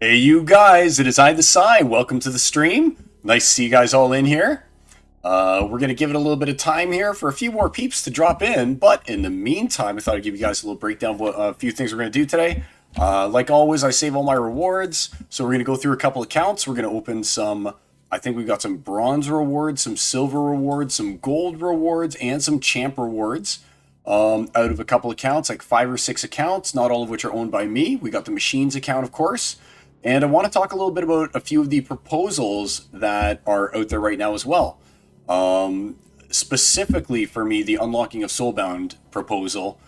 Hey, you guys, it is I, the Psy. Welcome to the stream. Nice to see you guys all in here. We're going to give it a little bit of time here for a few more peeps to drop in, but in the meantime, I thought I'd give you guys a little breakdown of a few things we're going to do today. Like always, I save all my rewards, so we're going to go through a couple accounts. We're going to open some, I think we've got some bronze rewards, some silver rewards, some gold rewards, and some champ rewards. Out of a couple accounts, like 5 or 6 accounts, not all of which are owned by me. We got the machines account, of course. And I want to talk a little bit about a few of the proposals that are out there right now as well. Specifically for me, the unlocking of Soulbound proposal,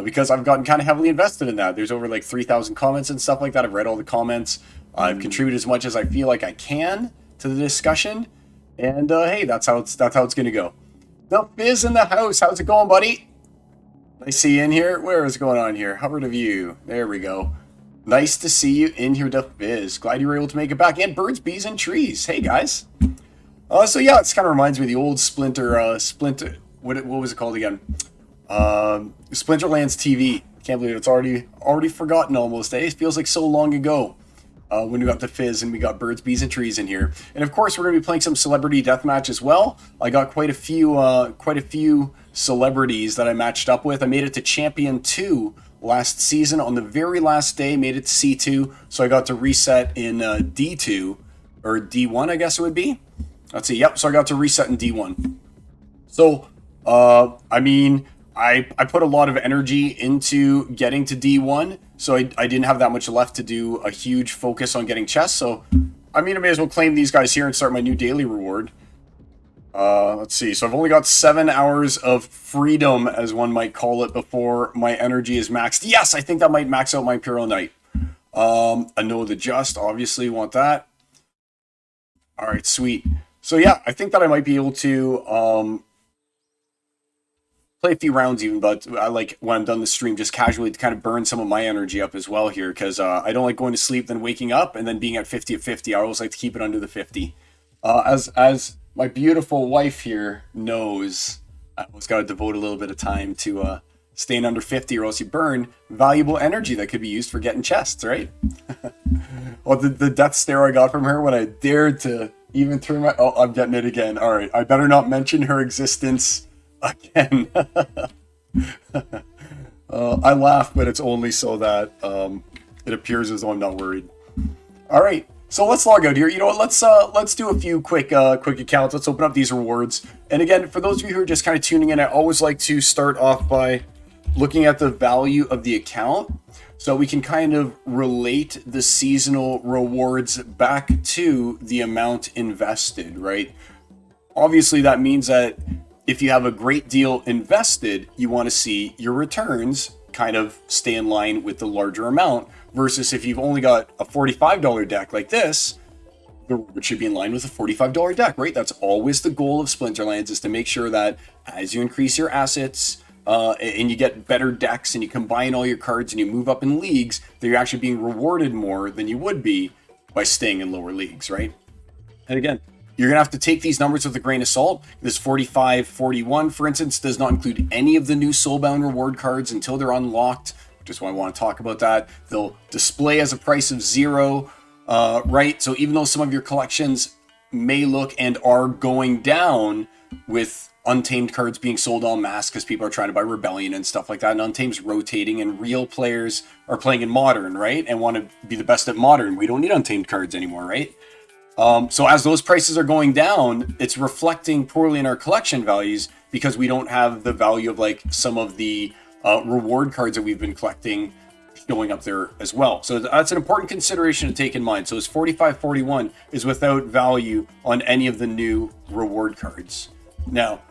because I've gotten kind of heavily invested in that. There's over like 3,000 comments and stuff like that. I've read all the comments. I've contributed as much as I feel like I can to the discussion. And hey, that's how it's going to go. The Fizz in the house. How's it going, buddy? I see you in here. Where is going on here? Hover to view. There we go. Nice to see you in here, the Fizz. Glad you were able to make it back. And birds, bees, and trees. Hey, guys. So yeah, it kind of reminds me of the old Splinter, what was it called again? Splinterlands TV. Can't believe it's already forgotten almost, eh? It feels like so long ago when we got the Fizz and we got birds, bees, and trees in here. And of course, we're going to be playing some Celebrity Deathmatch as well. I got quite a few celebrities that I matched up with. I made it to Champion 2 last season on the very last day, made it to C2, so I got to reset in D2, or D1 I guess it would be. Let's see, yep, so I got to reset in D1. So, I mean, I put a lot of energy into getting to D1, so I didn't have that much left to do a huge focus on getting chests, so I mean, I may as well claim these guys here and start my new daily reward. Let's see. So I've only got 7 hours of freedom, as one might call it, before my energy is maxed. Yes, I think that might max out my Imperial Knight. I know the Just, obviously want that. All right, sweet. So yeah, I think that I might be able to play a few rounds even, but I like when I'm done the stream, just casually to kind of burn some of my energy up as well here, because I don't like going to sleep, then waking up, and then being at 50 of 50. I always like to keep it under the 50. As my beautiful wife here knows, I always got to devote a little bit of time to staying under 50, or else you burn valuable energy that could be used for getting chests, right? Well, the death stare I got from her when I dared to even through my... Oh, I'm getting it again. All right, I better not mention her existence again. I laugh, but it's only so that it appears as though I'm not worried. All right. So let's log out here. You know what? Let's do a few quick accounts. Let's open up these rewards. And again, for those of you who are just kind of tuning in, I always like to start off by looking at the value of the account, so we can kind of relate the seasonal rewards back to the amount invested, right? Obviously, that means that if you have a great deal invested, you want to see your returns kind of stay in line with the larger amount, versus if you've only got a $45 deck like this, the reward should be in line with a $45 deck, right? That's always the goal of Splinterlands, is to make sure that as you increase your assets and you get better decks and you combine all your cards and you move up in leagues, that you're actually being rewarded more than you would be by staying in lower leagues, right? And again, you're going to have to take these numbers with a grain of salt. This 45, 41, for instance, does not include any of the new Soulbound reward cards until they're unlocked, which is why I want to talk about that. They'll display as a price of 0, right? So even though some of your collections may look and are going down with Untamed cards being sold en masse because people are trying to buy Rebellion and stuff like that, and Untamed's rotating, and real players are playing in Modern, right? And want to be the best at Modern. We don't need Untamed cards anymore, right? So as those prices are going down, it's reflecting poorly in our collection values, because we don't have the value of like some of the reward cards that we've been collecting showing up there as well. So that's an important consideration to take in mind. So this 45-41 is without value on any of the new reward cards. Now,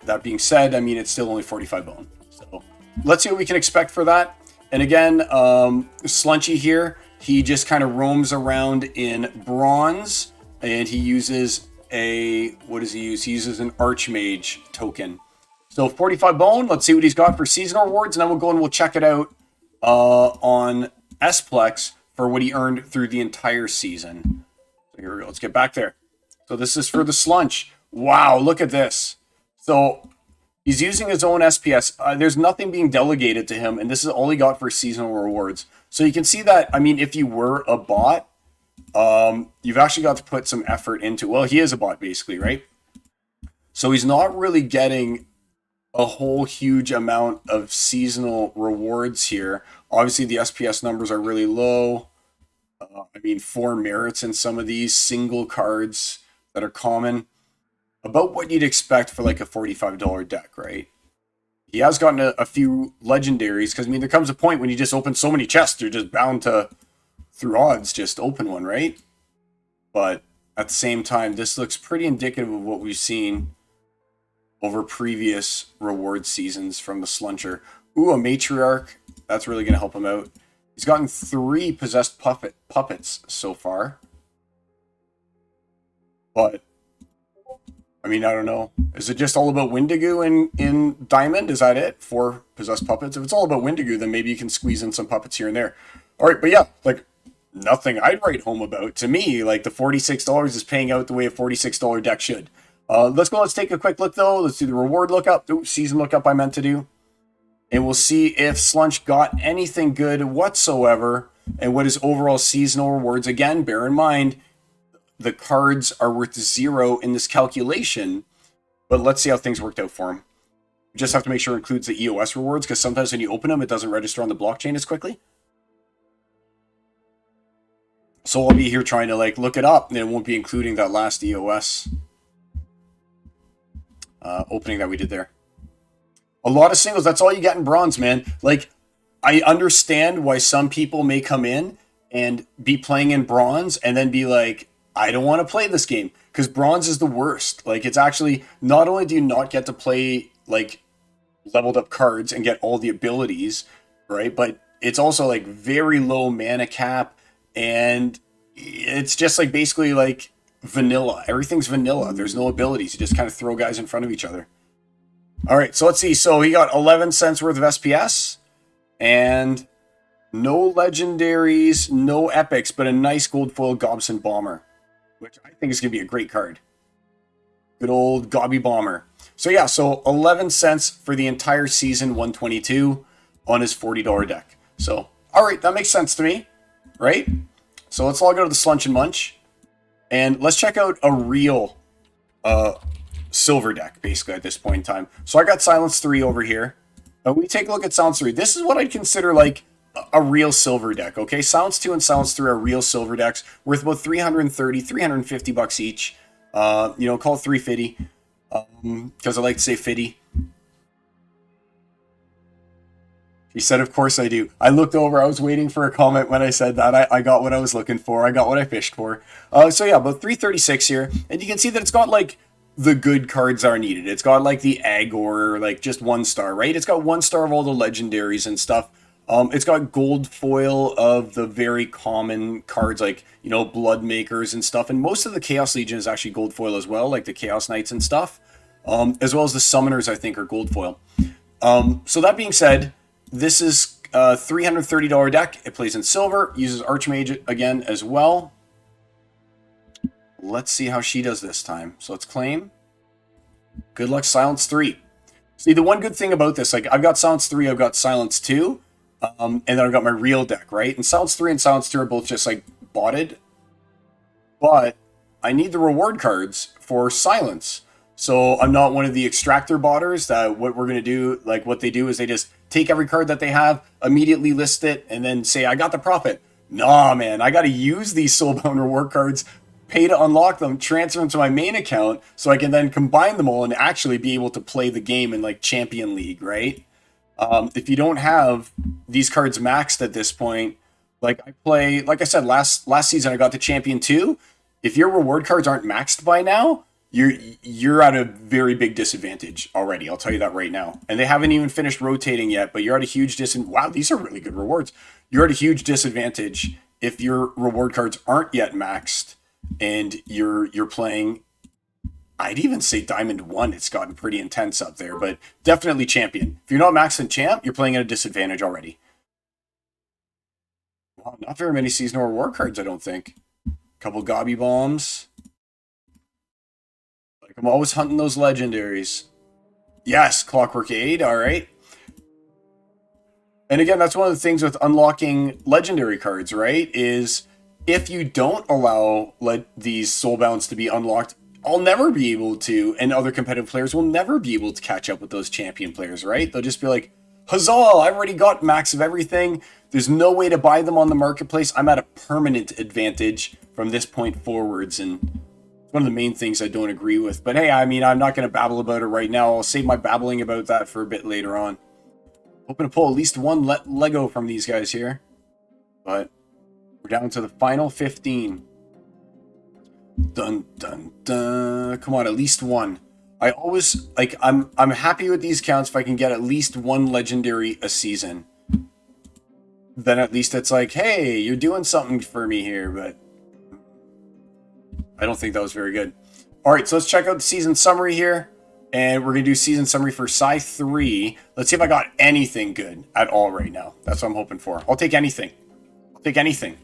that being said, I mean, it's still only 45 bone. So let's see what we can expect for that. And again, Slunchy here, he just kind of roams around in bronze, and he uses what does he use? He uses an Archmage token. So 45 bone, let's see what he's got for seasonal rewards, and then we'll go and we'll check it out on Splex for what he earned through the entire season. So here we go, let's get back there. So this is for the Slunch. Wow, look at this. So he's using his own SPS. There's nothing being delegated to him, and this is all he got for seasonal rewards. So you can see that, I mean, if you were a bot, you've actually got to put some effort into, well, he is a bot basically, right? So he's not really getting a whole huge amount of seasonal rewards here. Obviously, the SPS numbers are really low. I mean, 4 merits in some of these single cards that are common. About what you'd expect for like a $45 deck, right? He has gotten a few legendaries because, I mean, there comes a point when you just open so many chests, you're just bound to, through odds, just open one, right? But at the same time, this looks pretty indicative of what we've seen over previous reward seasons from the Sluncher. Ooh, a Matriarch. That's really going to help him out. He's gotten 3 possessed puppets so far. But, I mean, I don't know. Is it just all about Wendigo in Diamond? Is that it? 4 possessed puppets? If it's all about Wendigo, then maybe you can squeeze in some puppets here and there. All right, but yeah, like, nothing I'd write home about. To me, like, the $46 is paying out the way a $46 deck should. Let's go. Let's take a quick look, though. Let's do the reward lookup. Ooh, season lookup I meant to do. And we'll see if Slunch got anything good whatsoever and what his overall seasonal rewards. Again, bear in mind, the cards are worth 0 in this calculation, but let's see how things worked out for him. We just have to make sure it includes the EOS rewards, because sometimes when you open them, it doesn't register on the blockchain as quickly. So I'll be here trying to like look it up, and it won't be including that last EOS opening that we did there. A lot of singles, that's all you get in bronze, man. Like, I understand why some people may come in and be playing in bronze and then be like, I don't want to play this game, because bronze is the worst. Like, it's actually, not only do you not get to play like leveled up cards and get all the abilities, right? But it's also like very low mana cap, and it's just like basically like vanilla. Everything's vanilla. There's no abilities. You just kind of throw guys in front of each other. All right, so let's see. So he got 11 cents worth of SPS and no legendaries, no epics, but a nice gold foil Gobson Bomber, which I think is going to be a great card. Good old Gobby Bomber. So yeah, so 11 cents for the entire season, 122 on his $40 deck. So, all right, that makes sense to me, right? So let's log out of the Slunch and Munch, and let's check out a real silver deck, basically, at this point in time. So I got Silence 3 over here. We take a look at Silence 3. This is what I'd consider like a real silver deck, okay? Silence 2 and Silence 3 are real silver decks, worth about 330, 350 bucks each. You know, call it 350, because I like to say fitty. He said, of course I do. I looked over, I was waiting for a comment when I said that. I got what I was looking for. I got what I fished for. So yeah, about 336 here. And you can see that it's got like the good cards are needed. It's got like the Agor, like just 1 star, right? It's got 1 star of all the legendaries and stuff. It's got gold foil of the very common cards like, you know, Blood Makers and stuff. And most of the Chaos Legion is actually gold foil as well, like the Chaos Knights and stuff. As well as the Summoners, I think, are gold foil. So that being said, this is a $330 deck. It plays in silver, uses Archmage again as well. Let's see how she does this time. So let's claim. Good luck, Silence 3. See, the one good thing about this, like, I've got Silence 3, I've got Silence 2, and then I've got my real deck, right? And Silence 3 and Silence 2 are both just, like, botted. But I need the reward cards for Silence. So I'm not one of the extractor botters that what we're going to do, like, what they do is they just take every card that they have, immediately list it, and then say, I got the profit. Nah, man, I got to use these Soulbound reward cards, pay to unlock them, transfer them to my main account, so I can then combine them all and actually be able to play the game in like Champion League, right? If you don't have these cards maxed at this point, like I play, like I said, last season I got to Champion 2. If your reward cards aren't maxed by now, you're at a very big disadvantage already. I'll tell you that right now. And they haven't even finished rotating yet, but you're at a huge disadvantage. Wow, these are really good rewards. You're at a huge disadvantage if your reward cards aren't yet maxed and you're playing, I'd even say Diamond 1. It's gotten pretty intense up there, but definitely Champion. If you're not maxed in Champ, you're playing at a disadvantage already. Wow, not very many seasonal reward cards, I don't think. Couple Gobby Bombs. Like, I'm always hunting those legendaries. Yes, Clockwork Aid, all right. And again, that's one of the things with unlocking legendary cards, right? Is if you don't allow these soulbounds to be unlocked, I'll never be able to, and other competitive players will never be able to catch up with those champion players, right? They'll just be like, huzzah, I've already got max of everything. There's no way to buy them on the marketplace. I'm at a permanent advantage from this point forwards, and it's one of the main things I don't agree with. But hey, I mean, I'm not going to babble about it right now. I'll save my babbling about that for a bit later on. Hoping to pull at least one Lego from these guys here. But we're down to the final 15. Dun, dun, dun. Come on, at least one. I always, like, I'm happy with these counts if I can get at least one legendary a season. Then at least it's like, hey, you're doing something for me here, but I don't think that was very good. All right, so let's check out the season summary here. And we're going to do season summary for Psy 3. Let's see if I got anything good at all right now. That's what I'm hoping for. I'll take anything. I'll take anything.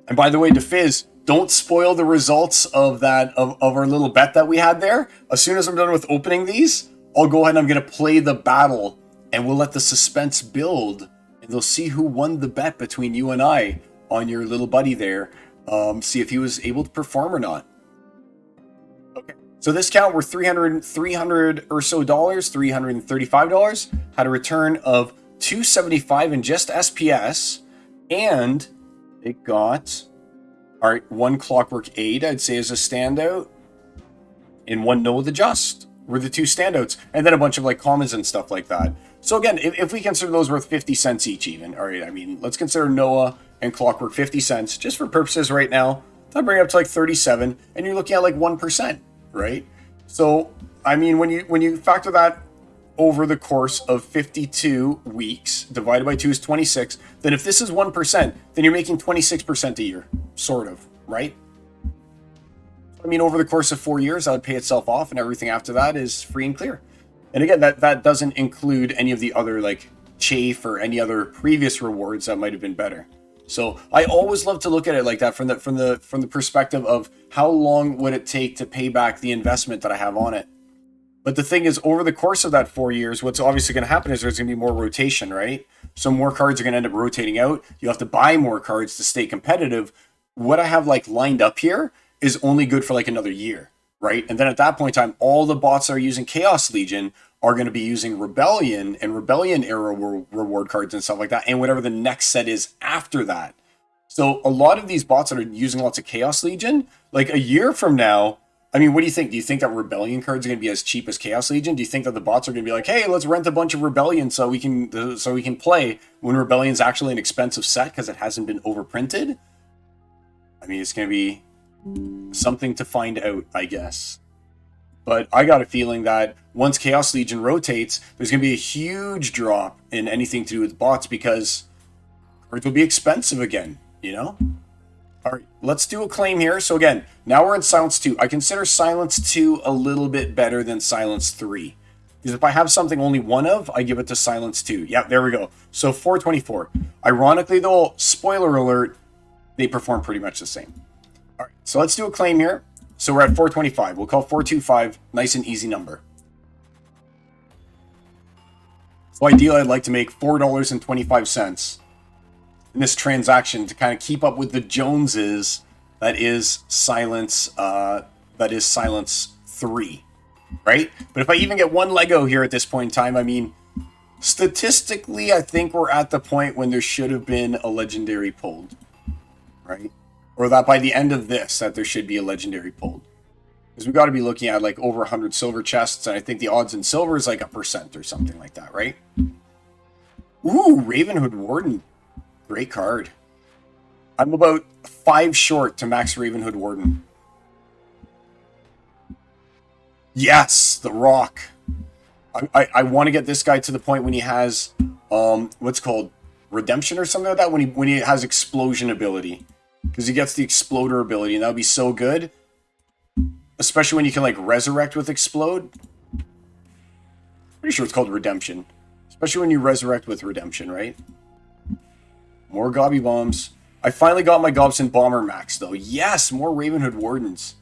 And by the way, DeFizz, don't spoil the results of that of our little bet that we had there. As soon as I'm done with opening these, I'll go ahead and I'm going to play the battle. And we'll let the suspense build. And they'll see who won the bet between you and I on your little buddy there. See if he was able to perform or not. Okay. So this count were 300 or so dollars, $335. Had a return of 275 in just SPS. And it got, all right, one Clockwork 8, I'd say, is a standout. And one Know the Just were the two standouts. And then a bunch of like commons and stuff like that. So again, if we consider those worth 50 cents each even, all right, I mean, let's consider Noah and Clockwork 50 cents, just for purposes right now. That'll bring it up to like 37, and you're looking at like 1%, right? So, I mean, when you factor that over the course of 52 weeks, divided by 2 is 26, then if this is 1%, then you're making 26% a year, sort of, right? I mean, over the course of 4 years, that would pay itself off, and everything after that is free and clear. And again, that doesn't include any of the other like chafe or any other previous rewards that might have been better. So I always love to look at it like that from the perspective of how long would it take to pay back the investment that I have on it. But the thing is, over the course of that 4 years, what's obviously going to happen is there's going to be more rotation, right? So more cards are going to end up rotating out. You have to buy more cards to stay competitive. What I have like lined up here is only good for like another year. Right? And then at that point in time, all the bots that are using Chaos Legion are going to be using Rebellion and Rebellion era reward cards and stuff like that, and whatever the next set is after that. So a lot of these bots that are using lots of Chaos Legion, like a year from now, I mean, what do you think? Do you think that Rebellion cards are going to be as cheap as Chaos Legion? Do you think that the bots are going to be like, hey, let's rent a bunch of Rebellion so we can play when Rebellion's actually an expensive set because it hasn't been overprinted? I mean, it's going to be something to find out, I guess. But I got a feeling that once Chaos Legion rotates, there's going to be a huge drop in anything to do with bots because cards will be expensive again, you know? All right, let's do a claim here. So again, now we're in Silence 2. I consider Silence 2 a little bit better than Silence 3. Because if I have something only one of, I give it to Silence 2. Yeah, there we go. So 424. Ironically, though, spoiler alert, they perform pretty much the same. All right, so let's do a claim here. So we're at 425. We'll call 425 nice and easy number. So ideally, I'd like to make $4.25 in this transaction to kind of keep up with the Joneses. That is Silence 3, right? But if I even get one Lego here at this point in time, I mean, statistically, I think we're at the point when there should have been a legendary pulled, right? Or that by the end of this, that there should be a legendary pulled. Because we've got to be looking at like over 100 silver chests, and I think the odds in silver is like 1% or something like that, right? Ooh, Ravenhood Warden. Great card. I'm about 5 short to max Ravenhood Warden. Yes, the Rock. I want to get this guy to the point when he has, what's called Redemption or something like that, when he has Explosion ability. Because he gets the Exploder ability, and that would be so good. Especially when you can, like, resurrect with Explode. Pretty sure it's called Redemption. Especially when you resurrect with Redemption, right? More Gobby Bombs. I finally got my Gobson Bomber max, though. Yes, more Ravenhood Wardens.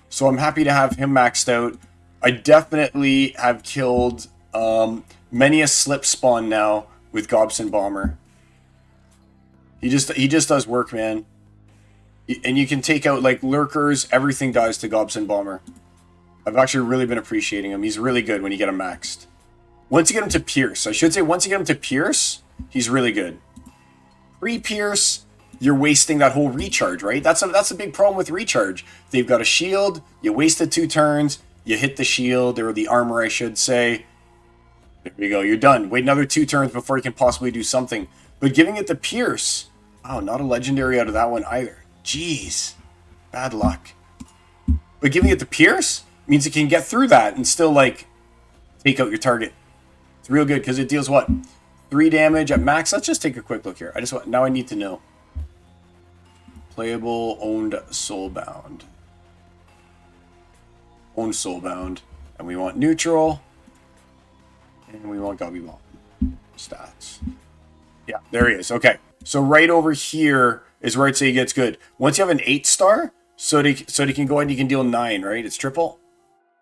So I'm happy to have him maxed out. I definitely have killed many a slip spawn now with Gobson Bomber. He just does work, man. And you can take out like lurkers, everything dies to Gobson Bomber. I've actually really been appreciating him. He's really good when you get him maxed. Once you get him to Pierce, I should say once you get him to Pierce, he's really good. Pre-Pierce, you're wasting that whole recharge, right? That's a big problem with recharge. They've got a shield, you wasted 2 turns, you hit the shield, or the armor, I should say. There you go, you're done. Wait another 2 turns before you can possibly do something. But giving it to Pierce, wow, not a legendary out of that one either. Jeez, bad luck. But giving it to Pierce means it can get through that and still, like, take out your target. It's real good because it deals what? 3 damage at max. Let's just take a quick look here. Now I need to know. Playable, owned, soulbound. Owned, soulbound. And we want neutral. And we want Gobby Bomb. Stats. Yeah, there he is. Okay. So right over here is where I'd say he gets good. Once you have an 8-star, so they can go ahead and you can deal 9, right? It's triple?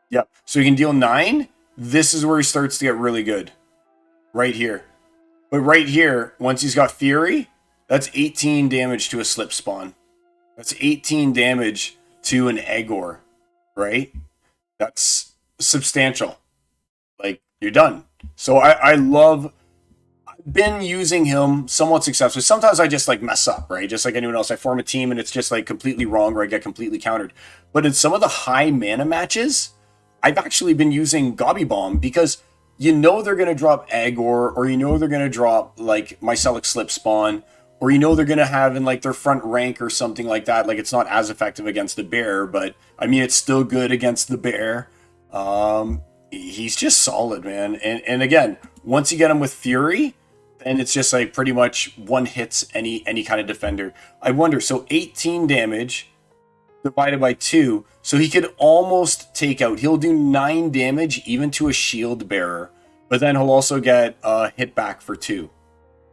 Yep. So you can deal 9. This is where he starts to get really good. Right here. But right here, once he's got Fury, that's 18 damage to a slip spawn. That's 18 damage to an Eggor, right? That's substantial. Like, you're done. So I've been using him somewhat successfully. Sometimes I just like mess up, right? Just like anyone else. I form a team and it's just like completely wrong or I get completely countered. But in some of the high mana matches, I've actually been using Gobby Bomb because you know they're going to drop Eggor, or you know they're going to drop like Mycelic Slip Spawn, or you know they're going to have in like their front rank or something like that. Like it's not as effective against the bear, but I mean it's still good against the bear. He's just solid, man. And again, once you get him with Fury, then it's just like pretty much one hits any kind of defender. I wonder, so 18 damage divided by 2, so he could almost take out. He'll do 9 damage even to a shield bearer, but then he'll also get hit back for 2,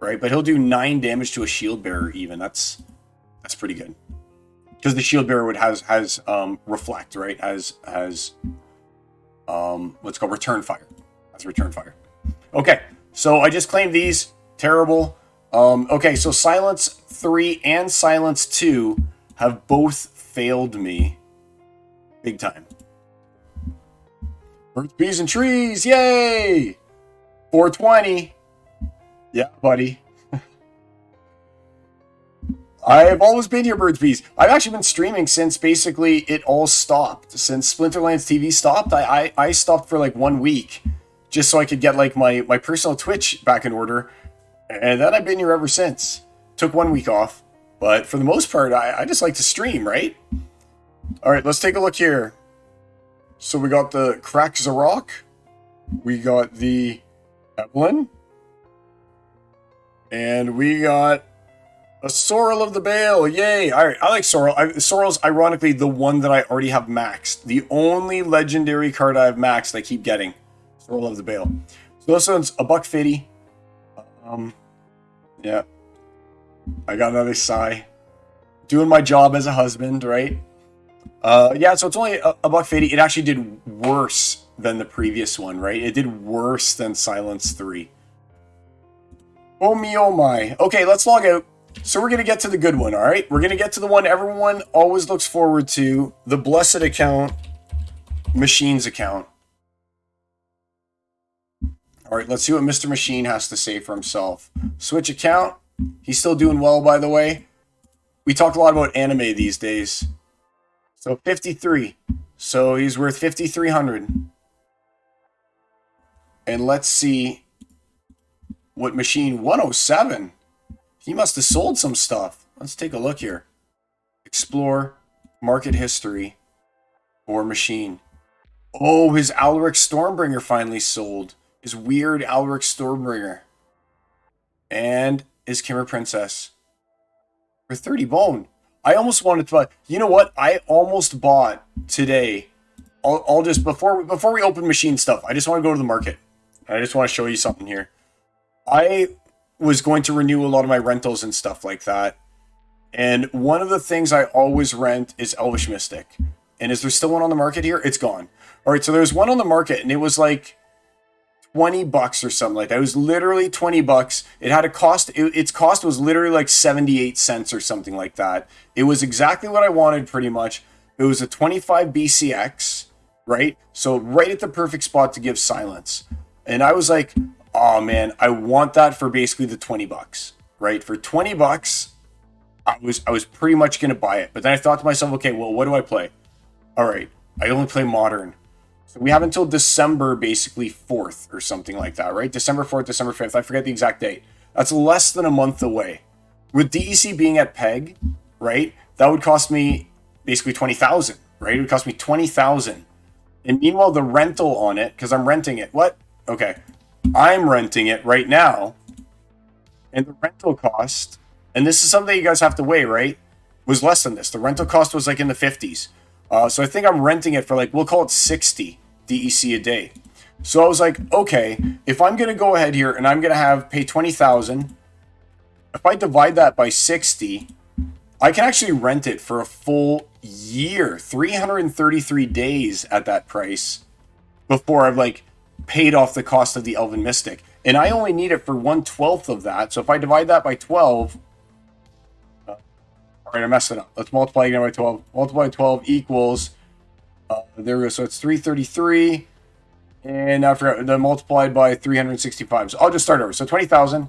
right? But he'll do 9 damage to a shield bearer even. That's pretty good because the shield bearer has reflect, right? Has what's called return fire. That's return fire. Okay, so I just claimed these. Terrible. Okay, so Silence 3 and Silence 2 have both failed me big time. Birds, bees, and trees. Yay! 420. Yeah, buddy. I've always been here, Birds, bees. I've actually been streaming since basically it all stopped. Since Splinterlands TV stopped, I stopped for like 1 week just so I could get like my personal Twitch back in order. And then I've been here ever since. Took 1 week off. But for the most part, I just like to stream, right? All right, let's take a look here. So we got the Crack Zarok. We got the Evelyn. And we got a Sorrel of the Bale. Yay. All right, I like Sorrel. Sorrel's ironically the one that I already have maxed. The only legendary card I have maxed I keep getting. Sorrel of the Bale. So this one's a $150. Yeah. I got another sigh. Doing my job as a husband, right? Yeah, so it's only a $150. It actually did worse than the previous one, right? It did worse than Silence 3. Oh me, oh my. Okay, let's log out. So we're going to get to the good one, all right? We're going to get to the one everyone always looks forward to. The Blessed account. Machine's account. All right, let's see what Mr. Machine has to say for himself. Switch account. He's still doing well, by the way. We talk a lot about anime these days. So 53. So he's worth 5,300. And let's see what Machine 107. He must have sold some stuff. Let's take a look here. Explore market history for Machine. Oh, his Alaric Stormbringer finally sold. His weird Alaric Stormbringer. And his Kimmer Princess. For 30 bone. I almost wanted to buy. You know what? I almost bought today. I'll just, before we open Machine stuff, I just want to go to the market. I just want to show you something here. I was going to renew a lot of my rentals and stuff like that. And one of the things I always rent is Elvish Mystic. And is there still one on the market here? It's gone. All right, so there's one on the market, and it was like $20 or something like that. It was literally $20. It had a cost. Its cost was literally like 78 cents or something like that. It was exactly what I wanted, pretty much. It was a 25 BCX, right? So right at the perfect spot to give silence. And I was like, oh man, I want that for basically the $20, right? For $20, I was pretty much gonna buy it. But then I thought to myself, okay, well, what do I play? All right, I only play Modern. So we have until December, basically 4th or something like that, right? December 4th, December 5th. I forget the exact date. That's less than a month away. With DEC being at PEG, right? That would cost me basically 20,000, right? It would cost me 20,000. And meanwhile, the rental on it, because I'm renting it. What? Okay. I'm renting it right now. And the rental cost, and this is something you guys have to weigh, right? Was less than this. The rental cost was like in the 50s. So I think I'm renting it for like, we'll call it 60 DEC a day. So I was like, okay, if I'm going to go ahead here and I'm going to pay 20,000, if I divide that by 60, I can actually rent it for a full year, 333 days at that price before I've like paid off the cost of the Elven Mystic. And I only need it for 1/12 of that. So if I divide that by 12, all right, I messed it up. Let's multiply again by 12. Multiply 12 equals, there we go. So it's 333. And after then multiplied by 365. So I'll just start over. So 20,000.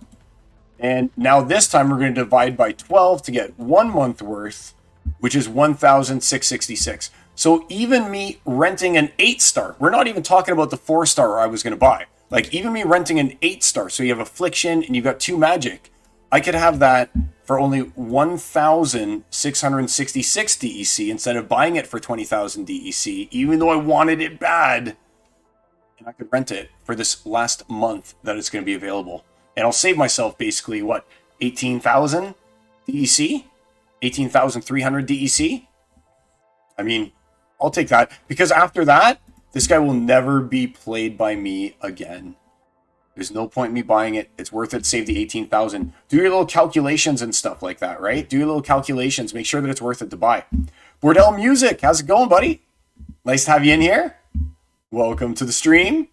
And now this time we're going to divide by 12 to get 1 month worth, which is 1,666. So even me renting an 8-star, we're not even talking about the 4-star I was going to buy. Like even me renting an 8-star, so you have Affliction and you've got 2 magic, I could have that for only 1,666 DEC instead of buying it for 20,000 DEC, even though I wanted it bad. And I could rent it for this last month that it's going to be available. And I'll save myself basically, what, 18,000 DEC? 18,300 DEC? I mean, I'll take that. Because after that, this guy will never be played by me again. There's no point in me buying it. It's worth it. Save the 18,000. Do your little calculations and stuff like that, right? Do your little calculations. Make sure that it's worth it to buy. Bordell Music, how's it going, buddy? Nice to have you in here. Welcome to the stream.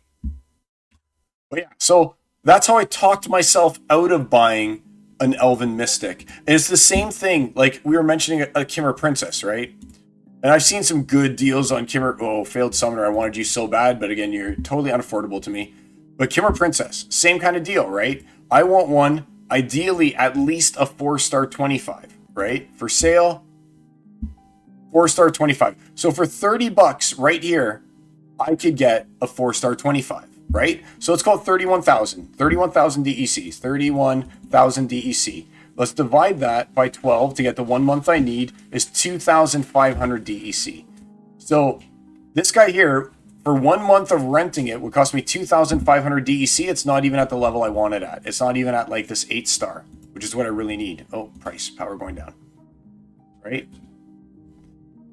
But yeah, so that's how I talked myself out of buying an Elven Mystic. And it's the same thing. Like we were mentioning a Kimmer Princess, right? And I've seen some good deals on Kimmer. Oh, Failed Summoner. I wanted you so bad. But again, you're totally unaffordable to me. But Kimmer Princess, same kind of deal, right? I want one, ideally at least a 4-star 25, right? For sale, 4-star 25. So for $30 right here, I could get a 4-star 25, right? So let's call it 31,000. 31,000 DECs, 31,000 DEC. Let's divide that by 12 to get the 1 month I need is 2,500 DEC. So this guy here, for 1 month of renting it would cost me 2,500 DEC. It's not even at the level I want it at. It's not even at like this 8-star, which is what I really need. Oh, price, power going down, right?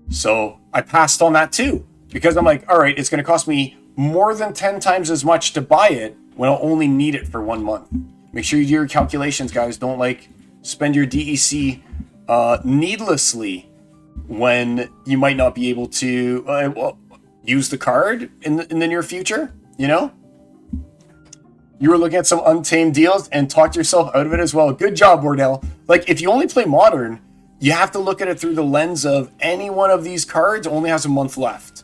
So I passed on that too, because I'm like, all right, it's going to cost me more than 10 times as much to buy it when I'll only need it for 1 month. Make sure you do your calculations, guys. Don't like spend your DEC needlessly when you might not be able to use the card in the near future, you know? You were looking at some Untamed deals and talked yourself out of it as well. Good job, Bordell. Like, if you only play Modern, you have to look at it through the lens of any one of these cards only has a month left,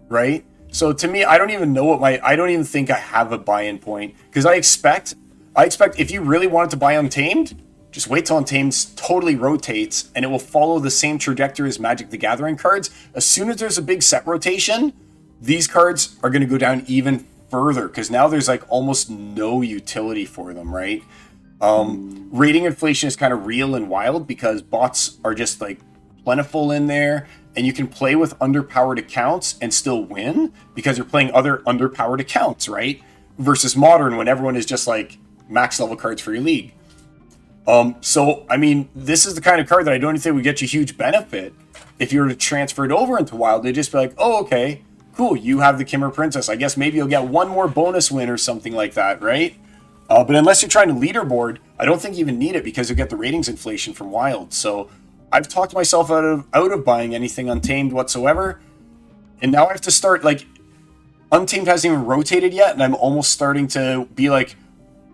right? So to me, I don't even know I don't even think I have a buy-in point. Because I expect if you really wanted to buy Untamed, just wait till Untamed totally rotates and it will follow the same trajectory as Magic the Gathering cards. As soon as there's a big set rotation, these cards are going to go down even further because now there's like almost no utility for them, right? Rating inflation is kind of real and wild because bots are just like plentiful in there and you can play with underpowered accounts and still win because you're playing other underpowered accounts, right? Versus Modern when everyone is just like max level cards for your league. So, I mean, this is the kind of card that I don't think would get you huge benefit if you were to transfer it over into Wild. They'd just be like, oh, okay, cool, you have the Kimmer Princess. I guess maybe you'll get one more bonus win or something like that, right? But unless you're trying to leaderboard, I don't think you even need it because you'll get the ratings inflation from Wild. So I've talked myself out of buying anything Untamed whatsoever. And now I have to start, like, Untamed hasn't even rotated yet, and I'm almost starting to be like,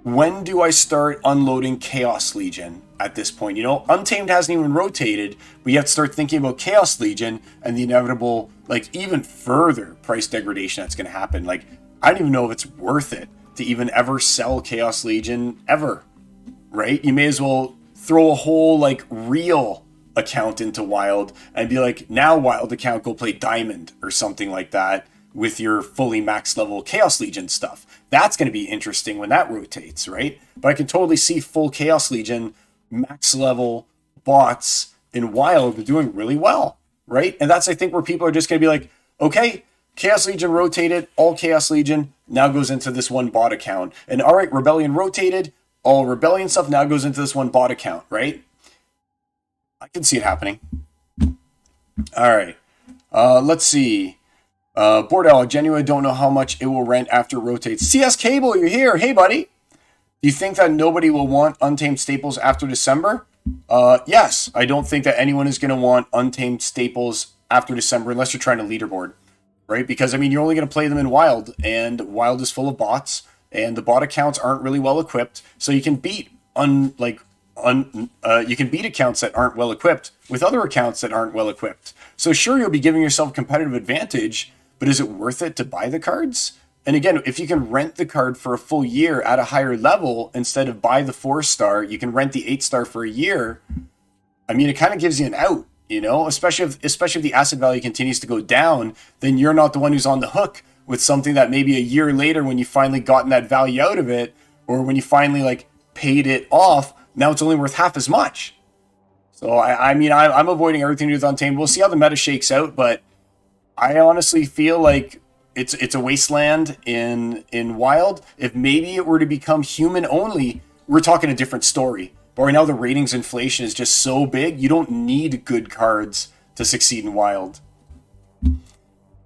when do I start unloading Chaos Legion at this point? You know, Untamed hasn't even rotated, but you have to start thinking about Chaos Legion and the inevitable, like, even further price degradation that's going to happen. Like, I don't even know if it's worth it to even ever sell Chaos Legion ever, right? You may as well throw a whole, like, real account into Wild and be like, now Wild account, go play Diamond or something like that with your fully max level Chaos Legion stuff. That's going to be interesting when that rotates, right? But I can totally see full Chaos Legion max level bots in Wild doing really well, right? And that's, I think, where people are just going to be like, okay, Chaos Legion rotated, all Chaos Legion now goes into this one bot account. And all right, Rebellion rotated, all Rebellion stuff now goes into this one bot account, right? I can see it happening. All right. Let's see. Bordell, I genuinely don't know how much it will rent after it rotates. CS Cable, you're here. Hey, buddy. Do you think that nobody will want Untamed Staples after December? Yes. I don't think that anyone is going to want Untamed Staples after December unless you're trying to leaderboard, right? Because, I mean, you're only going to play them in Wild, and Wild is full of bots, and the bot accounts aren't really well equipped, so you can beat you can beat accounts that aren't well equipped with other accounts that aren't well equipped. So sure, you'll be giving yourself a competitive advantage, but is it worth it to buy the cards? And again, if you can rent the card for a full year at a higher level instead of buy the 4-star, you can rent the 8-star for a year. I mean, it kind of gives you an out, you know, especially if the asset value continues to go down, then you're not the one who's on the hook with something that maybe a year later, when you finally gotten that value out of it, or when you finally like paid it off, now it's only worth half as much. So I mean, I'm avoiding everything to do with Untamed. We'll see how the meta shakes out, but I honestly feel like it's a wasteland in Wild. If maybe it were to become human only, we're talking a different story. But right now the ratings inflation is just so big, you don't need good cards to succeed in Wild.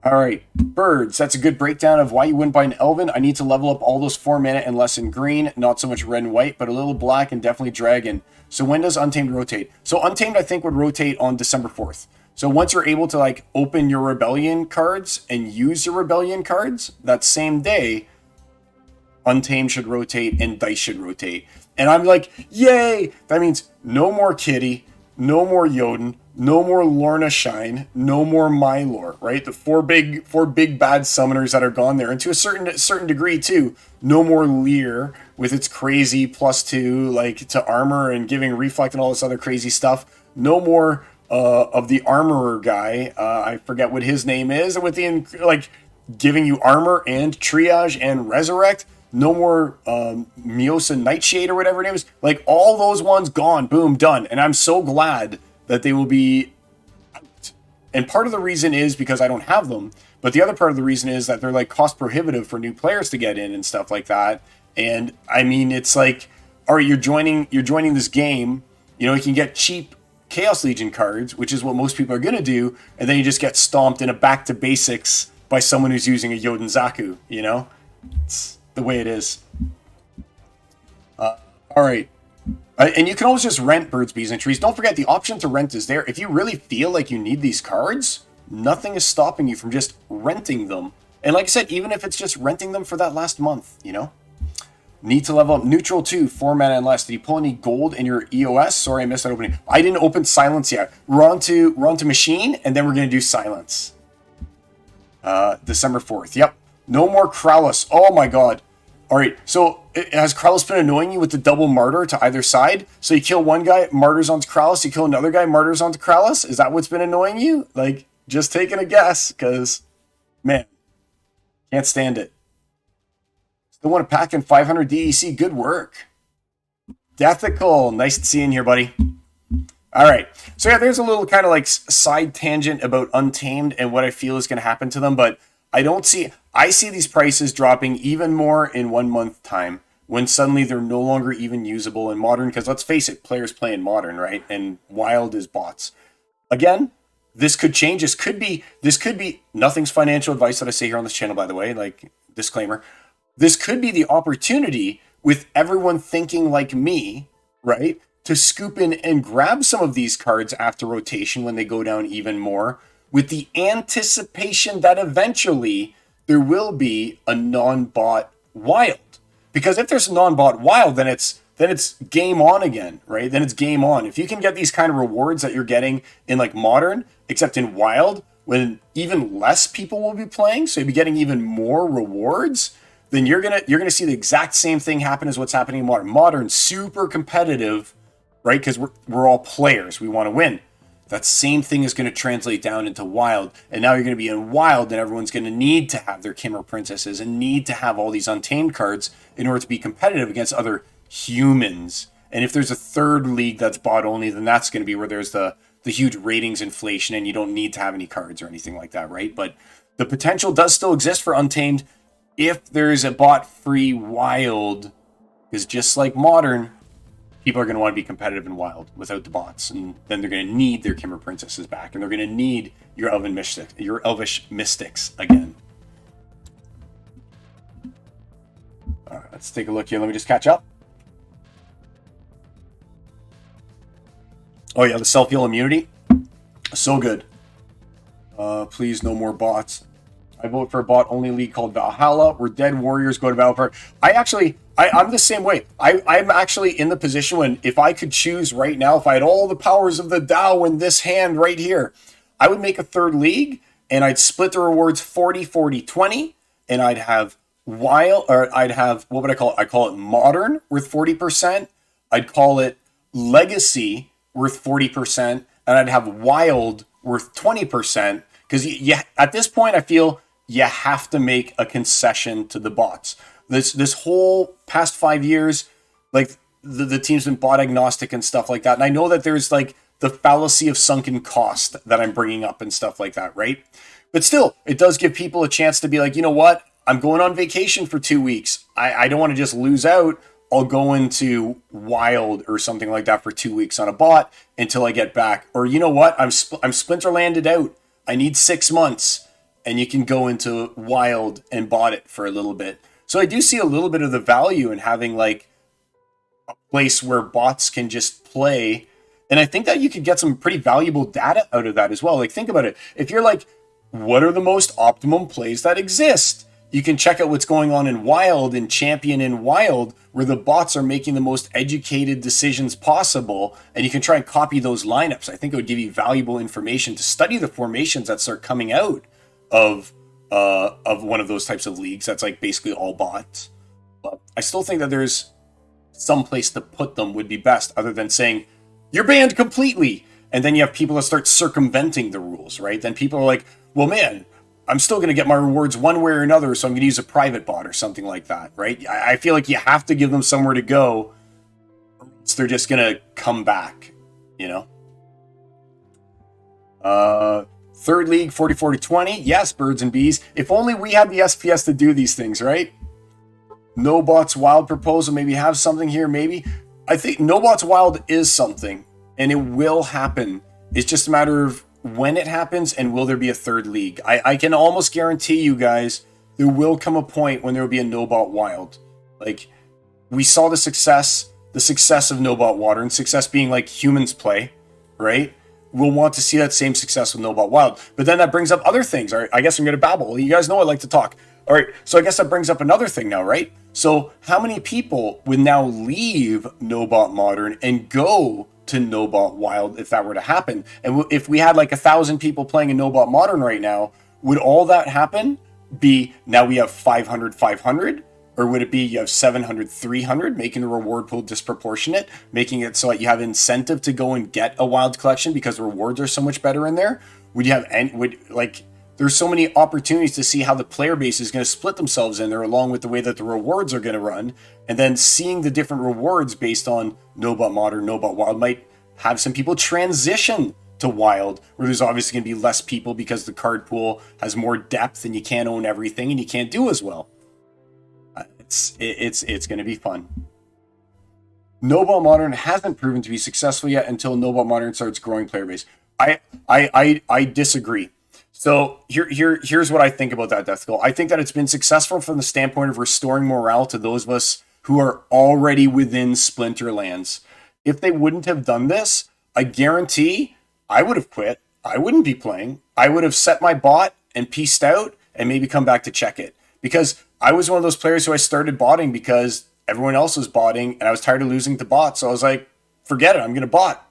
All right, Birds, that's a good breakdown of why you wouldn't buy an Elven. I need to level up all those 4 mana and less in green, not so much red and white, but a little black and definitely dragon. So when does Untamed rotate? So Untamed, I think, would rotate on December 4th. So once you're able to like open your Rebellion cards and use your Rebellion cards, that same day, Untamed should rotate and Dice should rotate. And I'm like, yay! That means no more Kitty, no more Jotun, no more Lorna Shine, no more Mylor, right? The four big bad summoners that are gone there. And to a certain degree too, no more Lear with its crazy +2 like to armor and giving reflect and all this other crazy stuff. No more of the armorer guy. I forget what his name is, with the like giving you armor and triage and resurrect. No more Miosa Nightshade or whatever it is. Like all those ones gone, boom, done. And I'm so glad that they will be out. And part of the reason is because I don't have them, but the other part of the reason is that they're like cost prohibitive for new players to get in and stuff like that. And I mean, it's like, all right, you're joining this game, you know, you can get cheap Chaos Legion cards, which is what most people are going to do, and then you just get stomped in a back to basics by someone who's using a Jotun Zaku, you know? It's the way it is. All right. And you can always just rent Birds, Bees, and Trees. Don't forget, the option to rent is there. If you really feel like you need these cards, nothing is stopping you from just renting them. And like I said, even if it's just renting them for that last month, you know? Need to level up Neutral 2, 4 mana and less. Did you pull any gold in your EOS? Sorry, I missed that opening. I didn't open Silence yet. We're on to Machine, and then we're going to do Silence. December 4th. Yep. No more Krallis. Oh my god. All right, so has Krallis been annoying you with the double martyr to either side? So you kill one guy, martyrs onto Krallis, you kill another guy, martyrs onto Krallis? Is that what's been annoying you? Like, just taking a guess, because, man, can't stand it. Still want to pack in 500 DEC. Good work. Deathical. Nice to see you in here, buddy. All right. So, yeah, there's a little kind of like side tangent about Untamed and what I feel is going to happen to them, but I see these prices dropping even more in 1 month time when suddenly they're no longer even usable in Modern, because let's face it, players play in Modern, right? And Wild is bots. Again, this could change. This could be nothing's financial advice that I say here on this channel, by the way, like disclaimer. This could be the opportunity with everyone thinking like me, right? To scoop in and grab some of these cards after rotation when they go down even more, with the anticipation that eventually there will be a non-bot wild. Because if there's a non-bot wild, then it's game on again, right? Then it's game on. If you can get these kind of rewards that you're getting in like modern, except in wild, when even less people will be playing, so you'll be getting even more rewards, then you're gonna see the exact same thing happen as what's happening in modern. Modern, super competitive, right? Because we're all players. We want to win. That same thing is going to translate down into wild. And now you're going to be in wild, and everyone's going to need to have their Kimmer princesses and need to have all these untamed cards in order to be competitive against other humans. And if there's a third league that's bot only, then that's going to be where there's the huge ratings inflation and you don't need to have any cards or anything like that, right? But the potential does still exist for untamed if there's a bot free wild, because just like modern, people are going to want to be competitive in wild without the bots, and then they're going to need their Kimmer princesses back, and they're going to need your elvish mystics again. All right, let's take a look here. Let me just catch up. Oh yeah, the self-heal immunity, so good. Please, no more bots. I vote for a bot-only league called Valhalla, where dead warriors go to battle for. I'm the same way. I'm actually in the position when, if I could choose right now, if I had all the powers of the Tao in this hand right here, I would make a third league, and I'd split the rewards 40, 40, 20, and I'd have wild, or I'd have, what would I call it? I'd call it modern, worth 40%. I'd call it legacy, worth 40%, and I'd have wild, worth 20%. Because at this point, I feel you have to make a concession to the bots. This whole past 5 years, like the team's been bot agnostic and stuff like that. And I know that there's like the fallacy of sunken cost that I'm bringing up and stuff like that, right? But still, it does give people a chance to be like, you know what? I'm going on vacation for 2 weeks. I don't want to just lose out. I'll go into wild or something like that for 2 weeks on a bot until I get back. Or you know what? I'm Splinterlanded out. I need 6 months, and you can go into wild and bot it for a little bit. So I do see a little bit of the value in having like a place where bots can just play. And I think that you could get some pretty valuable data out of that as well. Like, think about it. If you're like, what are the most optimum plays that exist? You can check out what's going on in wild and champion in wild, where the bots are making the most educated decisions possible, and you can try and copy those lineups. I think it would give you valuable information to study the formations that start coming out of one of those types of leagues that's like basically all bots. But I still think that there's some place to put them would be best, other than saying you're banned completely, and then you have people that start circumventing the rules, right? Then people are like, well, man, I'm still going to get my rewards one way or another, so I'm going to use a private bot or something like that, right? I feel like you have to give them somewhere to go, or else they're just going to come back, you know? Third league, 40-40-20. Yes, birds and bees. If only we had the SPS to do these things, right? No bots wild proposal. Maybe have something here, maybe. I think no bots wild is something, and it will happen. It's just a matter of when it happens and will there be a third league. I can almost guarantee you guys there will come a point when there will be a no bot wild. Like, we saw the success of no bot water, and success being like humans play, right? We'll want to see that same success with no bot wild. But then that brings up other things. All right, I guess I'm going to babble. You guys know I like to talk. All right, so I guess that brings up another thing now, right? So how many people would now leave no bot modern and go to no bot wild if that were to happen? And if we had like 1,000 people playing in no bot modern right now, would all that happen be now we have 500, or would it be you have 700, 300, making the reward pool disproportionate, making it so that you have incentive to go and get a wild collection because the rewards are so much better in there? Would you have there's so many opportunities to see how the player base is going to split themselves in there, along with the way that the rewards are going to run, and then seeing the different rewards based on no bot modern, no bot wild might have some people transition to wild, where there's obviously going to be less people because the card pool has more depth and you can't own everything and you can't do as well. It's going to be fun. No bot modern hasn't proven to be successful yet until no bot modern starts growing player base. I disagree. So here's what I think about that, Death Skull. I think that it's been successful from the standpoint of restoring morale to those of us who are already within Splinterlands. If they wouldn't have done this, I guarantee I would have quit. I wouldn't be playing. I would have set my bot and pieced out and maybe come back to check it. Because I was one of those players who I started botting because everyone else was botting and I was tired of losing to bots. So I was like, forget it, I'm going to bot.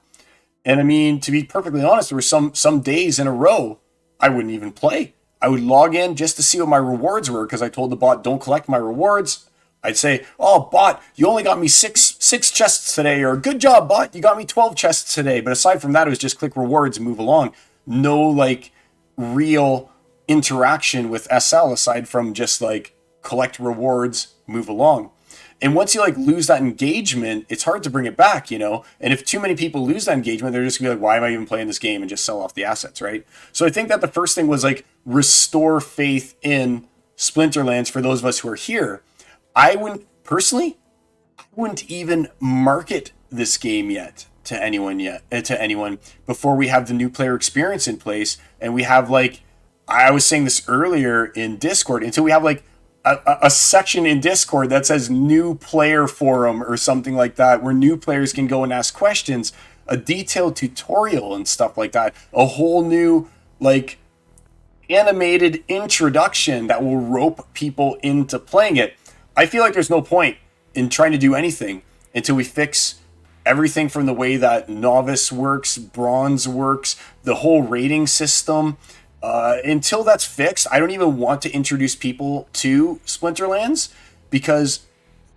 And I mean, to be perfectly honest, there were some days in a row I wouldn't even play. I would log in just to see what my rewards were because I told the bot, don't collect my rewards. I'd say, oh, bot, you only got me six chests today, or good job, bot, you got me 12 chests today. But aside from that, it was just click rewards and move along. No, like, real interaction with SL aside from just, like, collect rewards, move along. And once you, like, lose that engagement, it's hard to bring it back, you know? And if too many people lose that engagement, they're just gonna be like, why am I even playing this game, and just sell off the assets, right? So I think that the first thing was, like, restore faith in Splinterlands for those of us who are here. I wouldn't even market this game yet to anyone before we have the new player experience in place, and we have, like, I was saying this earlier in Discord, until we have like a section in Discord that says new player forum or something like that, where new players can go and ask questions, a detailed tutorial and stuff like that, a whole new, like, animated introduction that will rope people into playing it. I feel like there's no point in trying to do anything until we fix everything from the way that novice works, bronze works, the whole rating system. Until that's fixed, I don't even want to introduce people to Splinterlands, because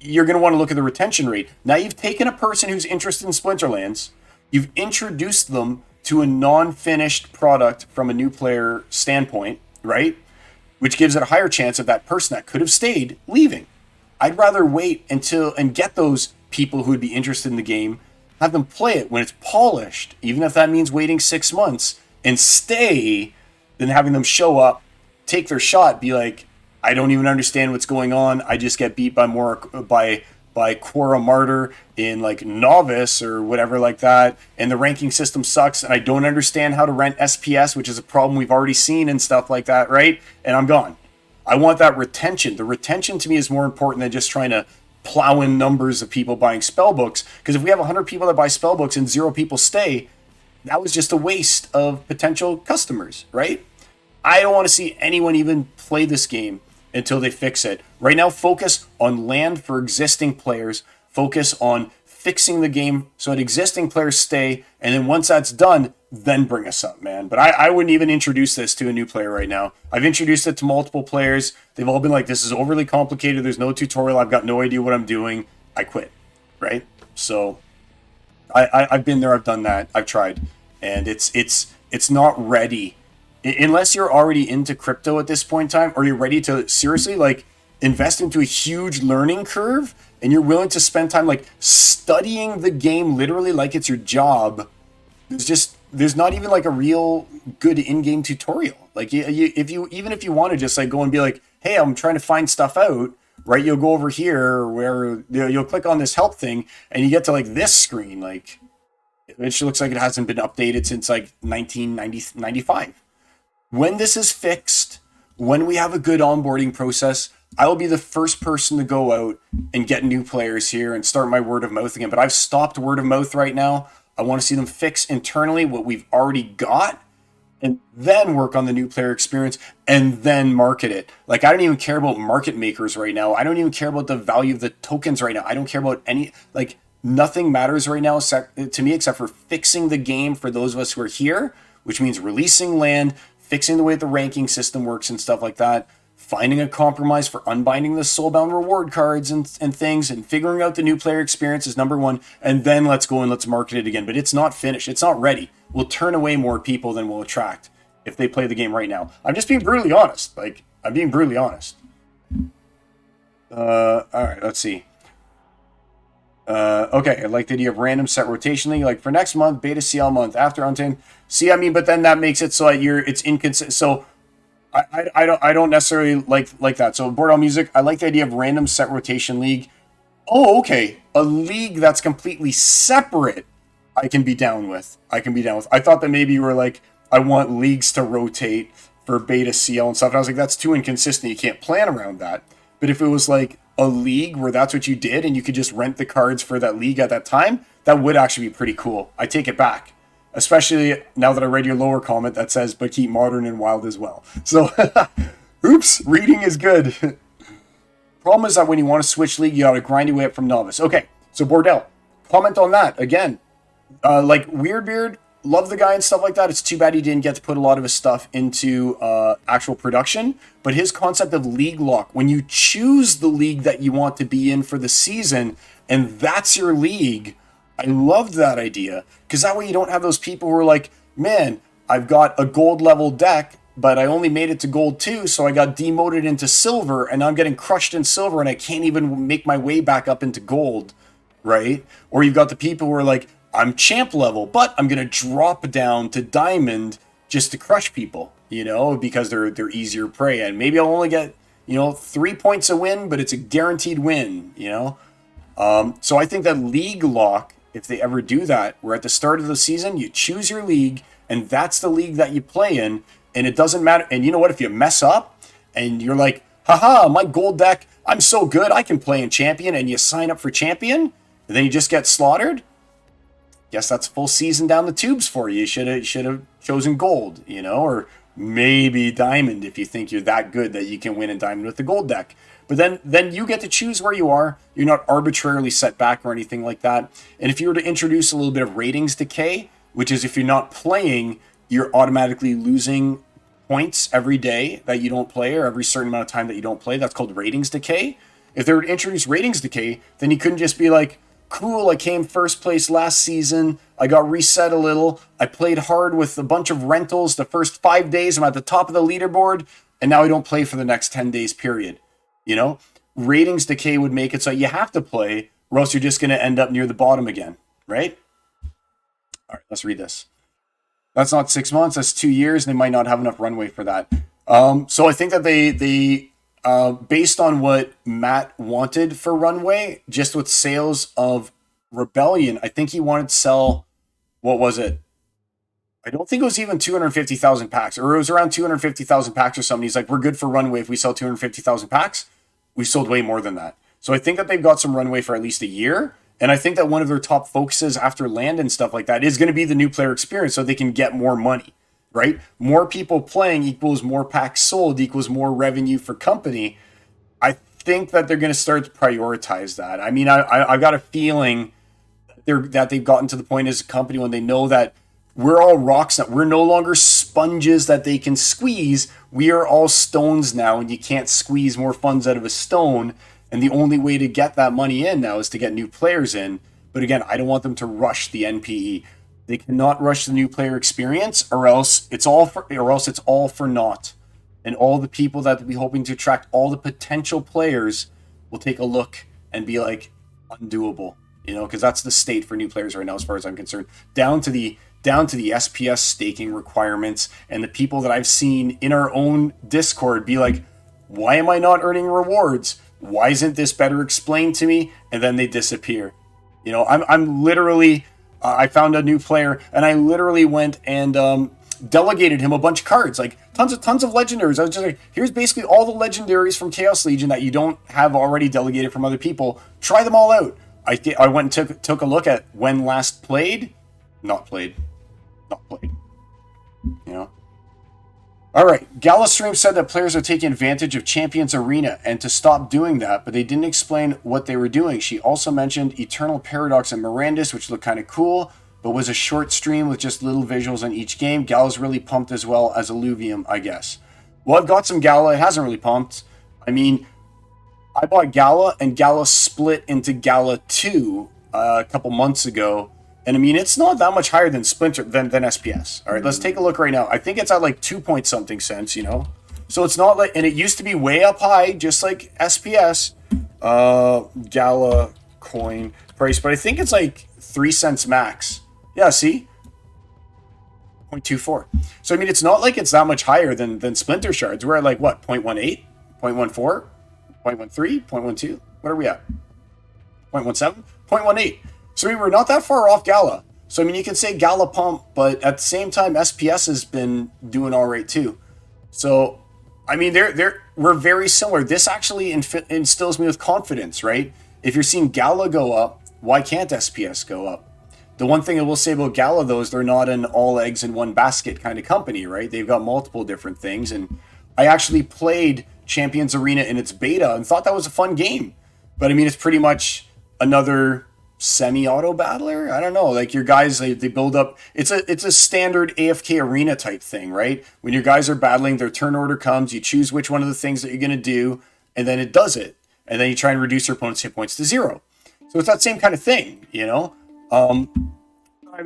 you're going to want to look at the retention rate. Now you've taken a person who's interested in Splinterlands, you've introduced them to a non-finished product from a new player standpoint, right? Which gives it a higher chance of that person that could have stayed leaving. I'd rather wait until and get those people who would be interested in the game, have them play it when it's polished, even if that means waiting 6 months, and stay, than having them show up, take their shot, be like, I don't even understand what's going on. I just get beat by Quora Martyr in, like, novice or whatever like that, and the ranking system sucks, and I don't understand how to rent SPS, which is a problem we've already seen and stuff like that, right? And I'm gone. I want that retention. The retention to me is more important than just trying to plow in numbers of people buying spellbooks. Because if we have 100 people that buy spellbooks and 0 people stay, that was just a waste of potential customers, right? I don't want to see anyone even play this game until they fix it. Right now, focus on land for existing players. Focus on fixing the game so that existing players stay. And then once that's done, then bring us up, man. But I wouldn't even introduce this to a new player right now. I've introduced it to multiple players. They've all been like, this is overly complicated. There's no tutorial. I've got no idea what I'm doing. I quit, right? So I've been there. I've done that. I've tried. And it's not ready. Unless you're already into crypto at this point in time, or you're ready to seriously, like, invest into a huge learning curve, and you're willing to spend time, like, studying the game literally like it's your job, there's not even, like, a real good in-game tutorial. Like, if you want to just, like, go and be like, hey, I'm trying to find stuff out, right? You'll go over here where you'll click on this help thing, and you get to, like, this screen, like, which looks like it hasn't been updated since, like, 1995. When this is fixed, when we have a good onboarding process, I will be the first person to go out and get new players here and start my word of mouth again. But I've stopped word of mouth right now. I want to see them fix internally what we've already got, and then work on the new player experience, and then market it. Like, I don't even care about market makers right now. I don't even care about the value of the tokens right now. I don't care about any, like, nothing matters right now to me except for fixing the game for those of us who are here, which means releasing land, fixing the way the ranking system works and stuff like that, finding a compromise for unbinding the soulbound reward cards and things, and figuring out the new player experience is number one, and then let's go and let's market it again. But it's not finished. It's not ready. We'll turn away more people than we'll attract if they play the game right now. I'm just being brutally honest. Like, I'm being brutally honest. All right, let's see. Okay, I like the idea of random set rotation league, like for next month, beta CL month, after Untamed. See, I mean, but then that makes it so that it's inconsistent. So I don't necessarily like that. So Board All Music, I like the idea of random set rotation league. Oh, okay, a league that's completely separate, I can be down with. I thought that maybe you were like, I want leagues to rotate for beta CL and stuff. And I was like, that's too inconsistent. You can't plan around that. But if it was like a league where that's what you did and you could just rent the cards for that league at that time, that would actually be pretty cool. I take it back. Especially now that I read your lower comment that says, but keep modern and wild as well. So Oops, reading is good. Problem is that when you want to switch league, you gotta grind your way up from novice. Okay, so Bordell, comment on that again. Like Weird Beard, love the guy and stuff like that. It's too bad he didn't get to put a lot of his stuff into actual production. But his concept of league lock, when you choose the league that you want to be in for the season, and that's your league, I love that idea. Because that way you don't have those people who are like, man, I've got a gold level deck, but I only made it to gold 2, so I got demoted into silver, and now I'm getting crushed in silver, and I can't even make my way back up into gold, right? Or you've got the people who are like, I'm champ level, but I'm gonna drop down to diamond just to crush people, because they're easier prey, and maybe I'll only get 3 points a win, but it's a guaranteed win. So I think that league lock, if they ever do that, where at the start of the season you choose your league, and that's the league that you play in, and it doesn't matter. And you know what? If you mess up and you're like, haha, my gold deck, I'm so good, I can play in champion, and you sign up for champion, and then you just get slaughtered. Guess that's full season down the tubes for you. You should have chosen gold, or maybe diamond if you think you're that good that you can win in diamond with the gold deck. But then you get to choose where you are. You're not arbitrarily set back or anything like that. And if you were to introduce a little bit of ratings decay, which is if you're not playing, you're automatically losing points every day that you don't play, or every certain amount of time that you don't play. That's called ratings decay. If they were to introduce ratings decay, then you couldn't just be like, cool, I came first place last season, I got reset a little, I played hard with a bunch of rentals the first 5 days, I'm at the top of the leaderboard, and now I don't play for the next 10 days period. Ratings decay would make it so you have to play, or else you're just going to end up near the bottom again, right? All right, let's read this. That's not 6 months, that's 2 years, and they might not have enough runway for that. So I think that they based on what Matt wanted for runway, just with sales of Rebellion, I think he wanted to sell, what was it? I don't think it was even 250,000 packs, or it was around 250,000 packs or something. He's like, we're good for runway if we sell 250,000 packs. We sold way more than that. So I think that they've got some runway for at least a year. And I think that one of their top focuses after land and stuff like that is going to be the new player experience, so they can get more money, right? More people playing equals more packs sold equals more revenue for company. I think that they're going to start to prioritize that. I mean, I got a feeling that they've gotten to the point as a company when they know that we're all rocks now. We're no longer sponges that they can squeeze. We are all stones now, and you can't squeeze more funds out of a stone. And the only way to get that money in now is to get new players in. But again, I don't want them to rush the NPE. They cannot rush the new player experience, or else it's all for naught. And all the people that they'll be hoping to attract, all the potential players, will take a look and be like, undoable. Because that's the state for new players right now, as far as I'm concerned. Down to the SPS staking requirements, and the people that I've seen in our own Discord be like, why am I not earning rewards? Why isn't this better explained to me? And then they disappear. I'm literally, I found a new player, and I literally went and delegated him a bunch of cards, like tons of legendaries. I was just like, here's basically all the legendaries from Chaos Legion that you don't have already delegated from other people. Try them all out. I went and took a look at when last played, not played. All right. Galastream said that players are taking advantage of Champions Arena and to stop doing that, but they didn't explain what they were doing. She also mentioned Eternal Paradox and Mirandus, which looked kind of cool, but was a short stream with just little visuals on each game. Gala's really pumped as well as Illuvium, I guess. Well, I've got some Gala. It hasn't really pumped. I mean, I bought Gala, and Gala split into Gala 2 a couple months ago. And I mean, it's not that much higher than than SPS. All right, let's take a look right now. I think it's at like 2 point something cents, So it's not like, and it used to be way up high, just like SPS, Gala coin price, but I think it's like 3 cents max. Yeah, see? 0.24. So I mean, it's not like it's that much higher than Splinter Shards. We're at like what, 0.18, 0.14, 0.13, 0.12. What are we at? 0.17, 0.18. So I mean, we're not that far off Gala. So I mean, you can say Gala pump, but at the same time, SPS has been doing all right too. So I mean, we're very similar. This actually instills me with confidence, right? If you're seeing Gala go up, why can't SPS go up? The one thing I will say about Gala, though, is they're not an all eggs in one basket kind of company, right? They've got multiple different things, and I actually played Champions Arena in its beta and thought that was a fun game. But I mean, it's pretty much another semi-auto battler. I don't know. Like your guys, they build up. It's a standard AFK arena type thing, right? When your guys are battling, their turn order comes. You choose which one of the things that you're gonna do, and then it does it. And then you try and reduce your opponent's hit points to 0. So it's that same kind of thing, you know. I mean,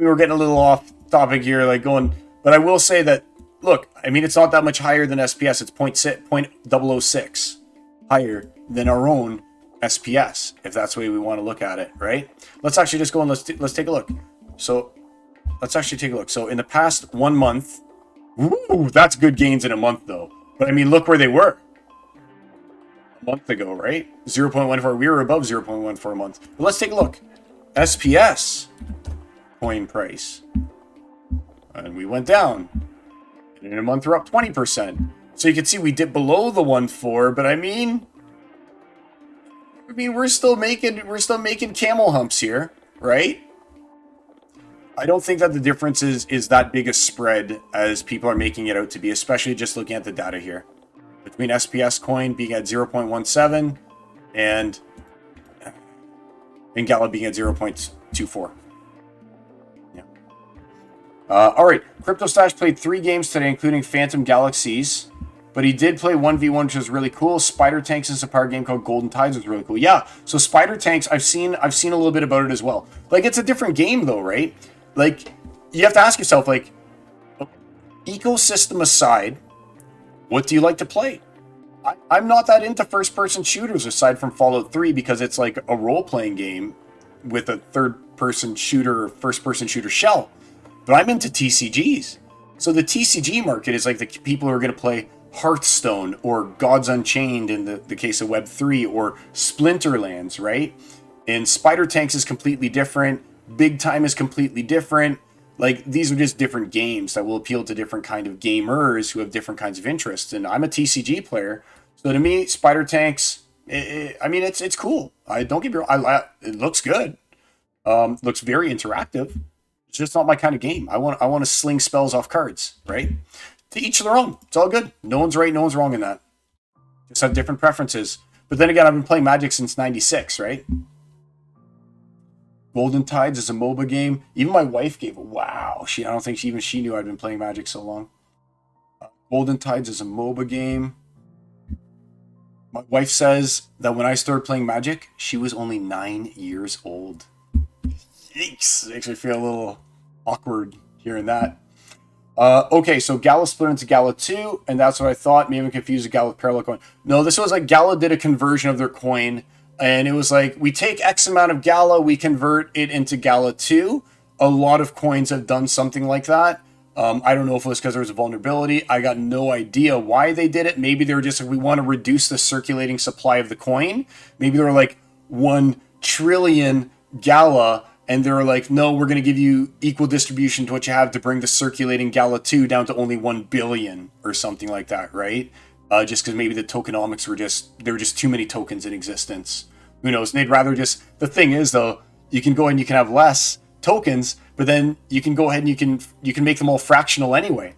we're getting a little off topic here, like going, but I will say that, look, I mean, it's not that much higher than SPS. It's 0.006 higher than our own SPS, if that's the way we want to look at it, right? Let's actually just go and let's take a look. So let's actually take a look. So in the past 1 month, ooh, that's good gains in a month though. But I mean, look where they were a month ago, right? 0.14. We were above 0.14 a month. But let's take a look. SPS coin price. And we went down. And in a month, we're up 20%. So you can see we dipped below the 1.4, but I mean, we're still making camel humps here, right? I don't think that the difference is that big a spread as people are making it out to be, especially just looking at the data here. Between SPS coin being at 0.17 and Gala being at 0.24. Yeah. All right. Crypto Stash played 3 games today, including Phantom Galaxies. But he did play 1v1, which was really cool. Spider Tanks is a power game called Golden Tides, was really cool. Yeah, so Spider Tanks, I've seen a little bit about it as well. Like, it's a different game though, right? Like, you have to ask yourself, like, ecosystem aside, what do you like to play? I'm not that into first-person shooters aside from Fallout 3 because it's like a role-playing game with a third-person shooter or first-person shooter shell. But I'm into TCGs. So the TCG market is like the people who are going to play Hearthstone or Gods Unchained in the case of Web3 or Splinterlands, right? And Spider Tanks is completely different. Big Time is completely different. Like, these are just different games that will appeal to different kind of gamers who have different kinds of interests. And I'm a TCG player. So to me, Spider Tanks, I mean, it's cool. I don't get me wrong. It looks good. Looks very interactive. It's just not my kind of game. I want to sling spells off cards, right? To each their own. It's all good. No one's right, no one's wrong in that. Just have different preferences. But then again, I've been playing Magic since 96, right? Golden Tides is a MOBA game. Even my wife gave it. Wow. I don't think she knew I'd been playing Magic so long. Golden Tides is a MOBA game. My wife says that when I started playing Magic, she was only 9 years old. Yikes. Makes me feel a little awkward hearing that. Okay, so Gala split into Gala 2, and that's what I thought. Maybe I'm confused with Gala with Parallel Coin. No, this was like Gala did a conversion of their coin, and it was like, we take X amount of Gala, we convert it into Gala 2. A lot of coins have done something like that. I don't know if it was because there was a vulnerability. I got no idea why they did it. Maybe they were just like, we want to reduce the circulating supply of the coin. Maybe they were like 1 trillion Gala, and they were like, no, we're going to give you equal distribution to what you have to bring the circulating Gala 2 down to only 1 billion or something like that, right? Just because maybe the tokenomics there were just too many tokens in existence. Who knows? And they'd rather just, the thing is though, you can go ahead and you can have less tokens, but then you can go ahead and you can make them all fractional anyway,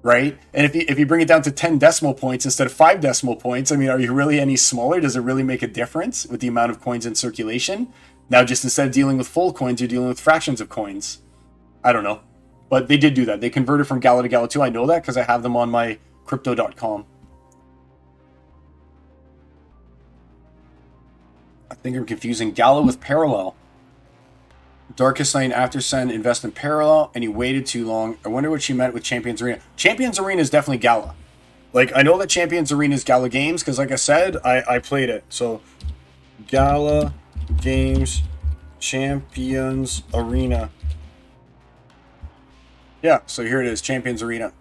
right? And if you bring it down to 10 decimal points instead of 5 decimal points, I mean, are you really any smaller? Does it really make a difference with the amount of coins in circulation? Now, just instead of dealing with full coins, you're dealing with fractions of coins. I don't know. But they did do that. They converted from Gala to Gala 2. I know that because I have them on my crypto.com. I think I'm confusing Gala with Parallel. Darkest Night and After Sun invest in Parallel, and he waited too long. I wonder what she meant with Champions Arena. Champions Arena is definitely Gala. Like, I know that Champions Arena is Gala Games because, like I said, I played it. So, Gala Games Champions Arena. Yeah, so here it is, Champions Arena.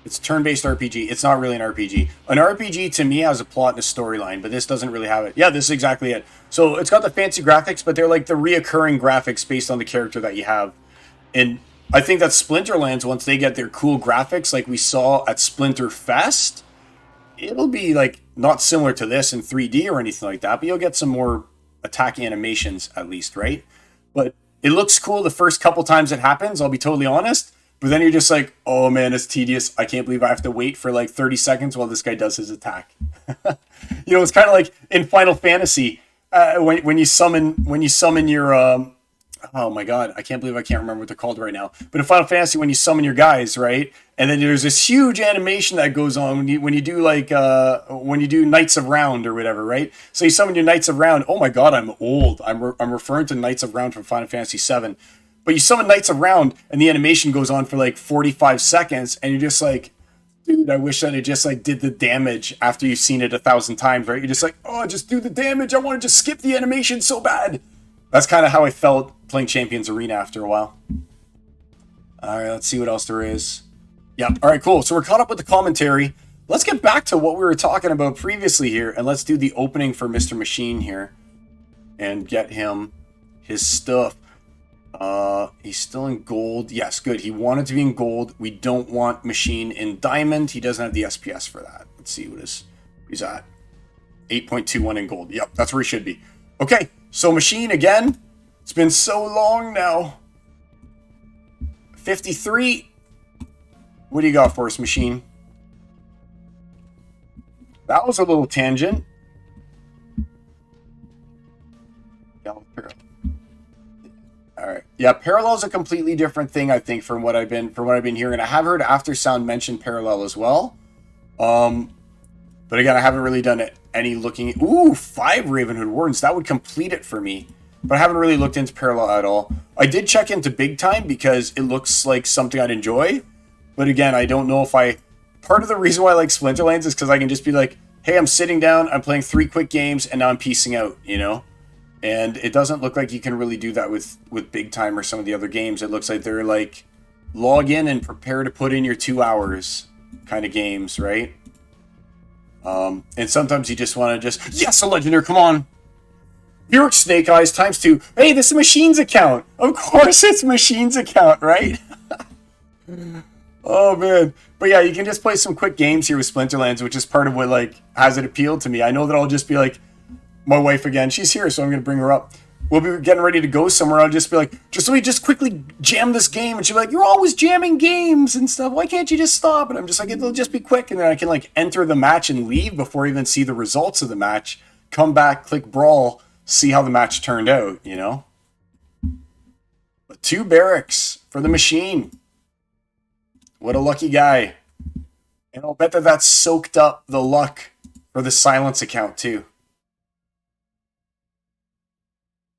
It's turn-based RPG. It's not really an RPG. An RPG to me has a plot and a storyline, but this doesn't really have it. Yeah, this is exactly it. So it's got the fancy graphics, but they're like the reoccurring graphics based on the character that you have. And I think that Splinterlands, once they get their cool graphics like we saw at Splinter Fest, it'll be like not similar to this in 3D or anything like that, but you'll get some more attack animations at least, right? But it looks cool the first couple times it happens, I'll be totally honest. But then you're just like, oh man, it's tedious. I can't believe I have to wait for like 30 seconds while this guy does his attack. It's kind of like in Final Fantasy when you summon your oh my god, I can't believe I can't remember what they're called right now. But in Final Fantasy, when you summon your guys, right, and then there's this huge animation that goes on when you do like when you do Knights of Round or whatever, right? So you summon your Knights of Round. Oh my god, I'm old. I'm referring to Knights of Round from Final Fantasy VII. But you summon Knights of Round, and the animation goes on for like 45 seconds, and you're just like, dude, I wish that it just like did the damage after you've seen it 1,000 times, right? You're just like, oh, just do the damage. I want to just skip the animation so bad. That's kind of how I felt playing Champions Arena after a while. All right, let's see what else there is. Yep. All right, cool. So we're caught up with the commentary. Let's get back to what we were talking about previously here, and let's do the opening for Mr. Machine here and get him his stuff. He's still in gold. Yes, good. He wanted to be in gold. We don't want Machine in diamond. He doesn't have the SPS for that. Let's see what he's at. 8.21 in gold. Yep, that's where he should be. Okay, so Machine again. It's been so long now. 53. What do you got for us, Machine? That was a little tangent. All right. Yeah, parallel is a completely different thing, I think, from what I've been hearing. I have heard After Sound mention parallel as well. But again, I haven't really done any looking. Ooh, 5 Ravenhood Wardens. That would complete it for me. But I haven't really looked into parallel at all. I did check into Big Time because it looks like something I'd enjoy. But again, I don't know if part of the reason why I like Splinterlands is because I can just be like, hey, I'm sitting down, I'm playing 3 quick games, and now I'm piecing out, And it doesn't look like you can really do that with Big Time or some of the other games. It looks like they're like, log in and prepare to put in your 2 hours kind of games, right? And sometimes you just want to yes, a legendary, come on. Bjork Snake Eyes ×2. Hey, this is Machine's account. Of course it's Machine's account, right? Oh, man. But yeah, you can just play some quick games here with Splinterlands, which is part of what, like, has it appealed to me. I know that I'll just be like, my wife again, she's here, so I'm going to bring her up. We'll be getting ready to go somewhere. I'll just be like, let me just quickly jam this game. And she'll be like, you're always jamming games and stuff. Why can't you just stop? And I'm just like, it'll just be quick. And then I can, like, enter the match and leave before I even see the results of the match. Come back, click brawl, see how the match turned out, But 2 barracks for the Machine. What a lucky guy. And I'll bet that soaked up the luck for the Silence account, too.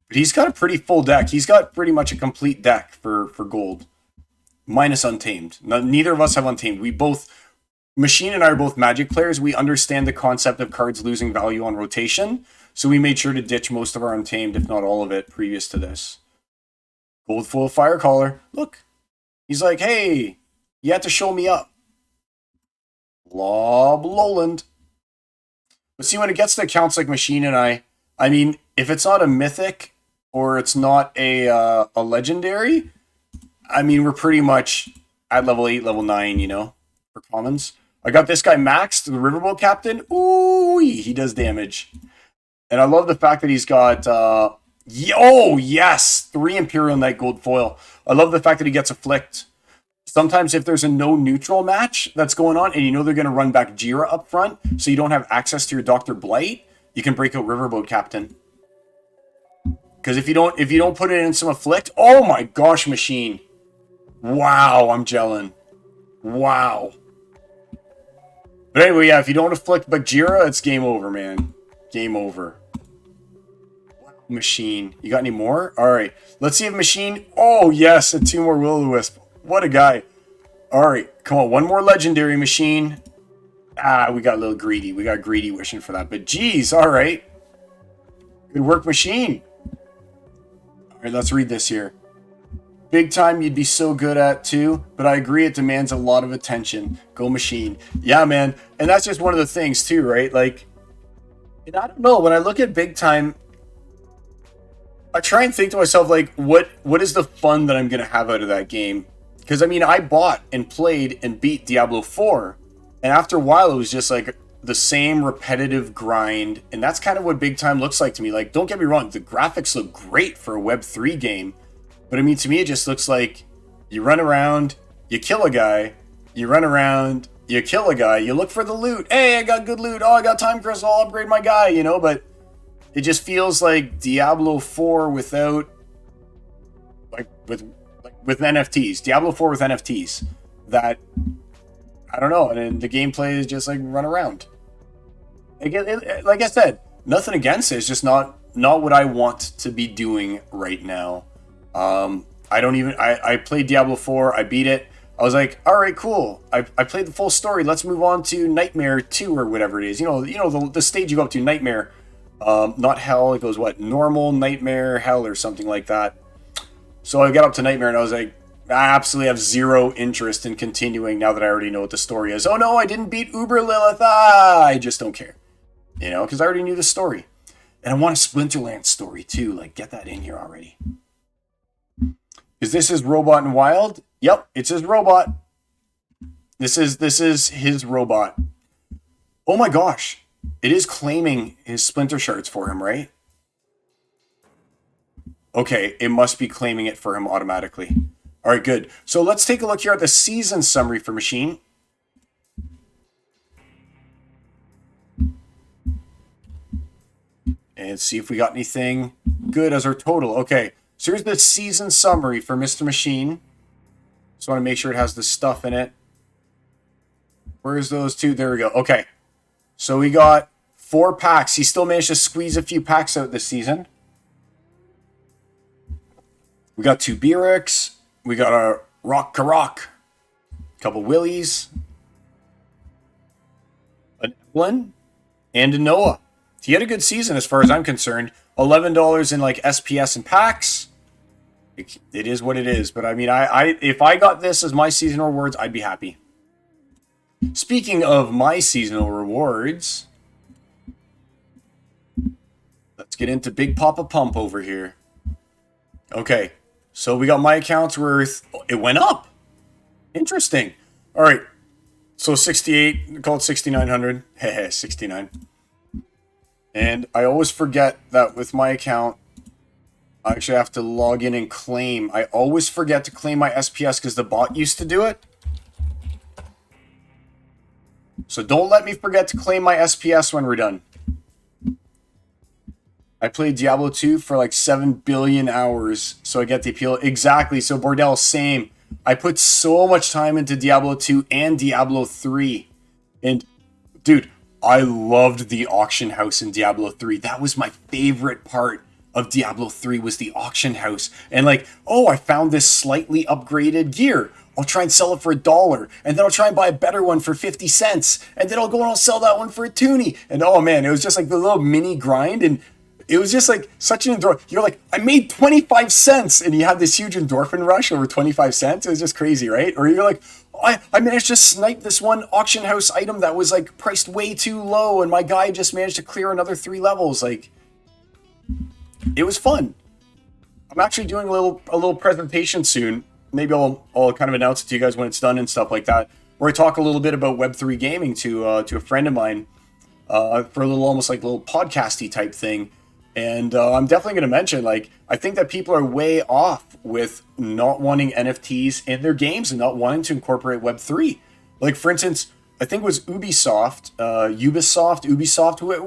But he's got a pretty full deck. He's got pretty much a complete deck for gold. Minus Untamed. Neither of us have Untamed. Machine and I are both Magic players. We understand the concept of cards losing value on rotation. So we made sure to ditch most of our Untamed, if not all of it, previous to this. Gold full Firecaller. Look. He's like, hey, you have to show me up. Lob Lowland. But see, when it gets to accounts like Machine and I mean, if it's not a mythic or it's not a legendary, I mean, we're pretty much at level 8, level 9, for commons. I got this guy maxed, the Riverboat Captain. Ooh, he does damage. And I love the fact that he's got, oh, yes, 3 Imperial Knight gold foil. I love the fact that he gets Afflict. Sometimes if there's a no neutral match that's going on and they're going to run back Jira up front, so you don't have access to your Dr. Blight, you can break out Riverboat Captain. Because if you don't put it in some Afflict, oh my gosh, Machine. Wow, I'm gelling. Wow. But anyway, yeah, if you don't Afflict Bajira, it's game over, man. Game over. Wow, Machine. You got any more? All right. Let's see if Machine... Oh, yes, and 2 more Will-O-Wisp. What a guy. All right. Come on, 1 more Legendary, Machine. We got a little greedy. We got greedy wishing for that. But geez, all right. Good work, Machine. All right, let's read this here. Big Time you'd be so good at too, but I agree it demands a lot of attention. Go Machine. Yeah, man. And that's just one of the things too, right? Like, and I don't know, when I look at Big Time, I try and think to myself, like, what is the fun that I'm going to have out of that game? Because, I mean, I bought and played and beat Diablo 4, and after a while it was just like the same repetitive grind, and that's kind of what Big Time looks like to me. Like, don't get me wrong, the graphics look great for a Web 3 game, but I mean, to me, it just looks like you run around, you kill a guy, you run around, you kill a guy, you look for the loot. Hey, I got good loot. Oh, I got time crystal. I'll upgrade my guy, you know, but it just feels like Diablo 4 without with NFTs. Diablo 4 with NFTs. That I don't know, and then the gameplay is just like run around. Again, like I said, nothing against it. It's just not what I want to be doing right now. I played Diablo 4, I beat it. I was like, all right, cool. I played the full story. Let's move on to Nightmare 2 or whatever it is. You know the stage you go up to, Nightmare. Not Hell. It goes what? Normal, Nightmare, Hell, or something like that. So I got up to Nightmare and I was like, I absolutely have zero interest in continuing now that I already know what the story is. Oh no, I didn't beat Uber Lilith. I just don't care. You know, because I already knew the story. And I want a Splinterlands story too. Like, get that in here already. Is this his robot in Wild? Yep, it's his robot. This is his robot. Oh my gosh. It is claiming his Splinter Shards for him, right? Okay, it must be claiming it for him automatically. All right, good. So let's take a look here at the season summary for Machine. And see if we got anything good as our total. Okay, so here's the season summary for Mr. Machine. Just want to make sure it has the stuff in it. Where's those two? There we go. Okay, so we got 4 packs. He still managed to squeeze a few packs out this season. We got 2 Beericks. We got a Rock Karok. A couple Willies. An Evelyn. And a Noah. He had a good season as far as I'm concerned. $11 in like SPS and packs. It is what it is. But I mean, if I got this as my seasonal rewards, I'd be happy. Speaking of my seasonal rewards, let's get into Big Papa Pump over here. Okay, so we got my account's worth. It went up. Interesting. All right, so 68, call it 6,900. Heh, 69. And I always forget that with my account, I actually have to log in and claim. I always forget to claim my SPS because the bot used to do it. So don't let me forget to claim my SPS when we're done. I played Diablo 2 for like 7 billion hours, so I get the appeal. Exactly, so Bordel, same. I put so much time into Diablo 2 and Diablo 3. And, dude, I loved the auction house in Diablo 3. That was my favorite part of Diablo 3 was the auction house. And like, oh, I found this slightly upgraded gear. I'll try and sell it for $1. And then I'll try and buy a better one for 50 cents. And then I'll go and I'll sell that one for a toonie. And oh man, it was just like the little mini grind. And it was just like such an endorphin. You're like, I made 25 cents. And you have this huge endorphin rush over 25 cents. It was just crazy, right? Or you're like, I managed to snipe this one auction house item that was like priced way too low. And my guy just managed to clear another 3 levels. Like, it was fun. I'm actually doing a little presentation soon. Maybe I'll kind of announce it to you guys when it's done and stuff like that, where I talk a little bit about Web3 gaming to a friend of mine for a little almost like a little podcasty type thing. And I'm definitely going to mention, like, I think that people are way off with not wanting NFTs in their games and not wanting to incorporate Web3. Like, for instance, I think it was Ubisoft,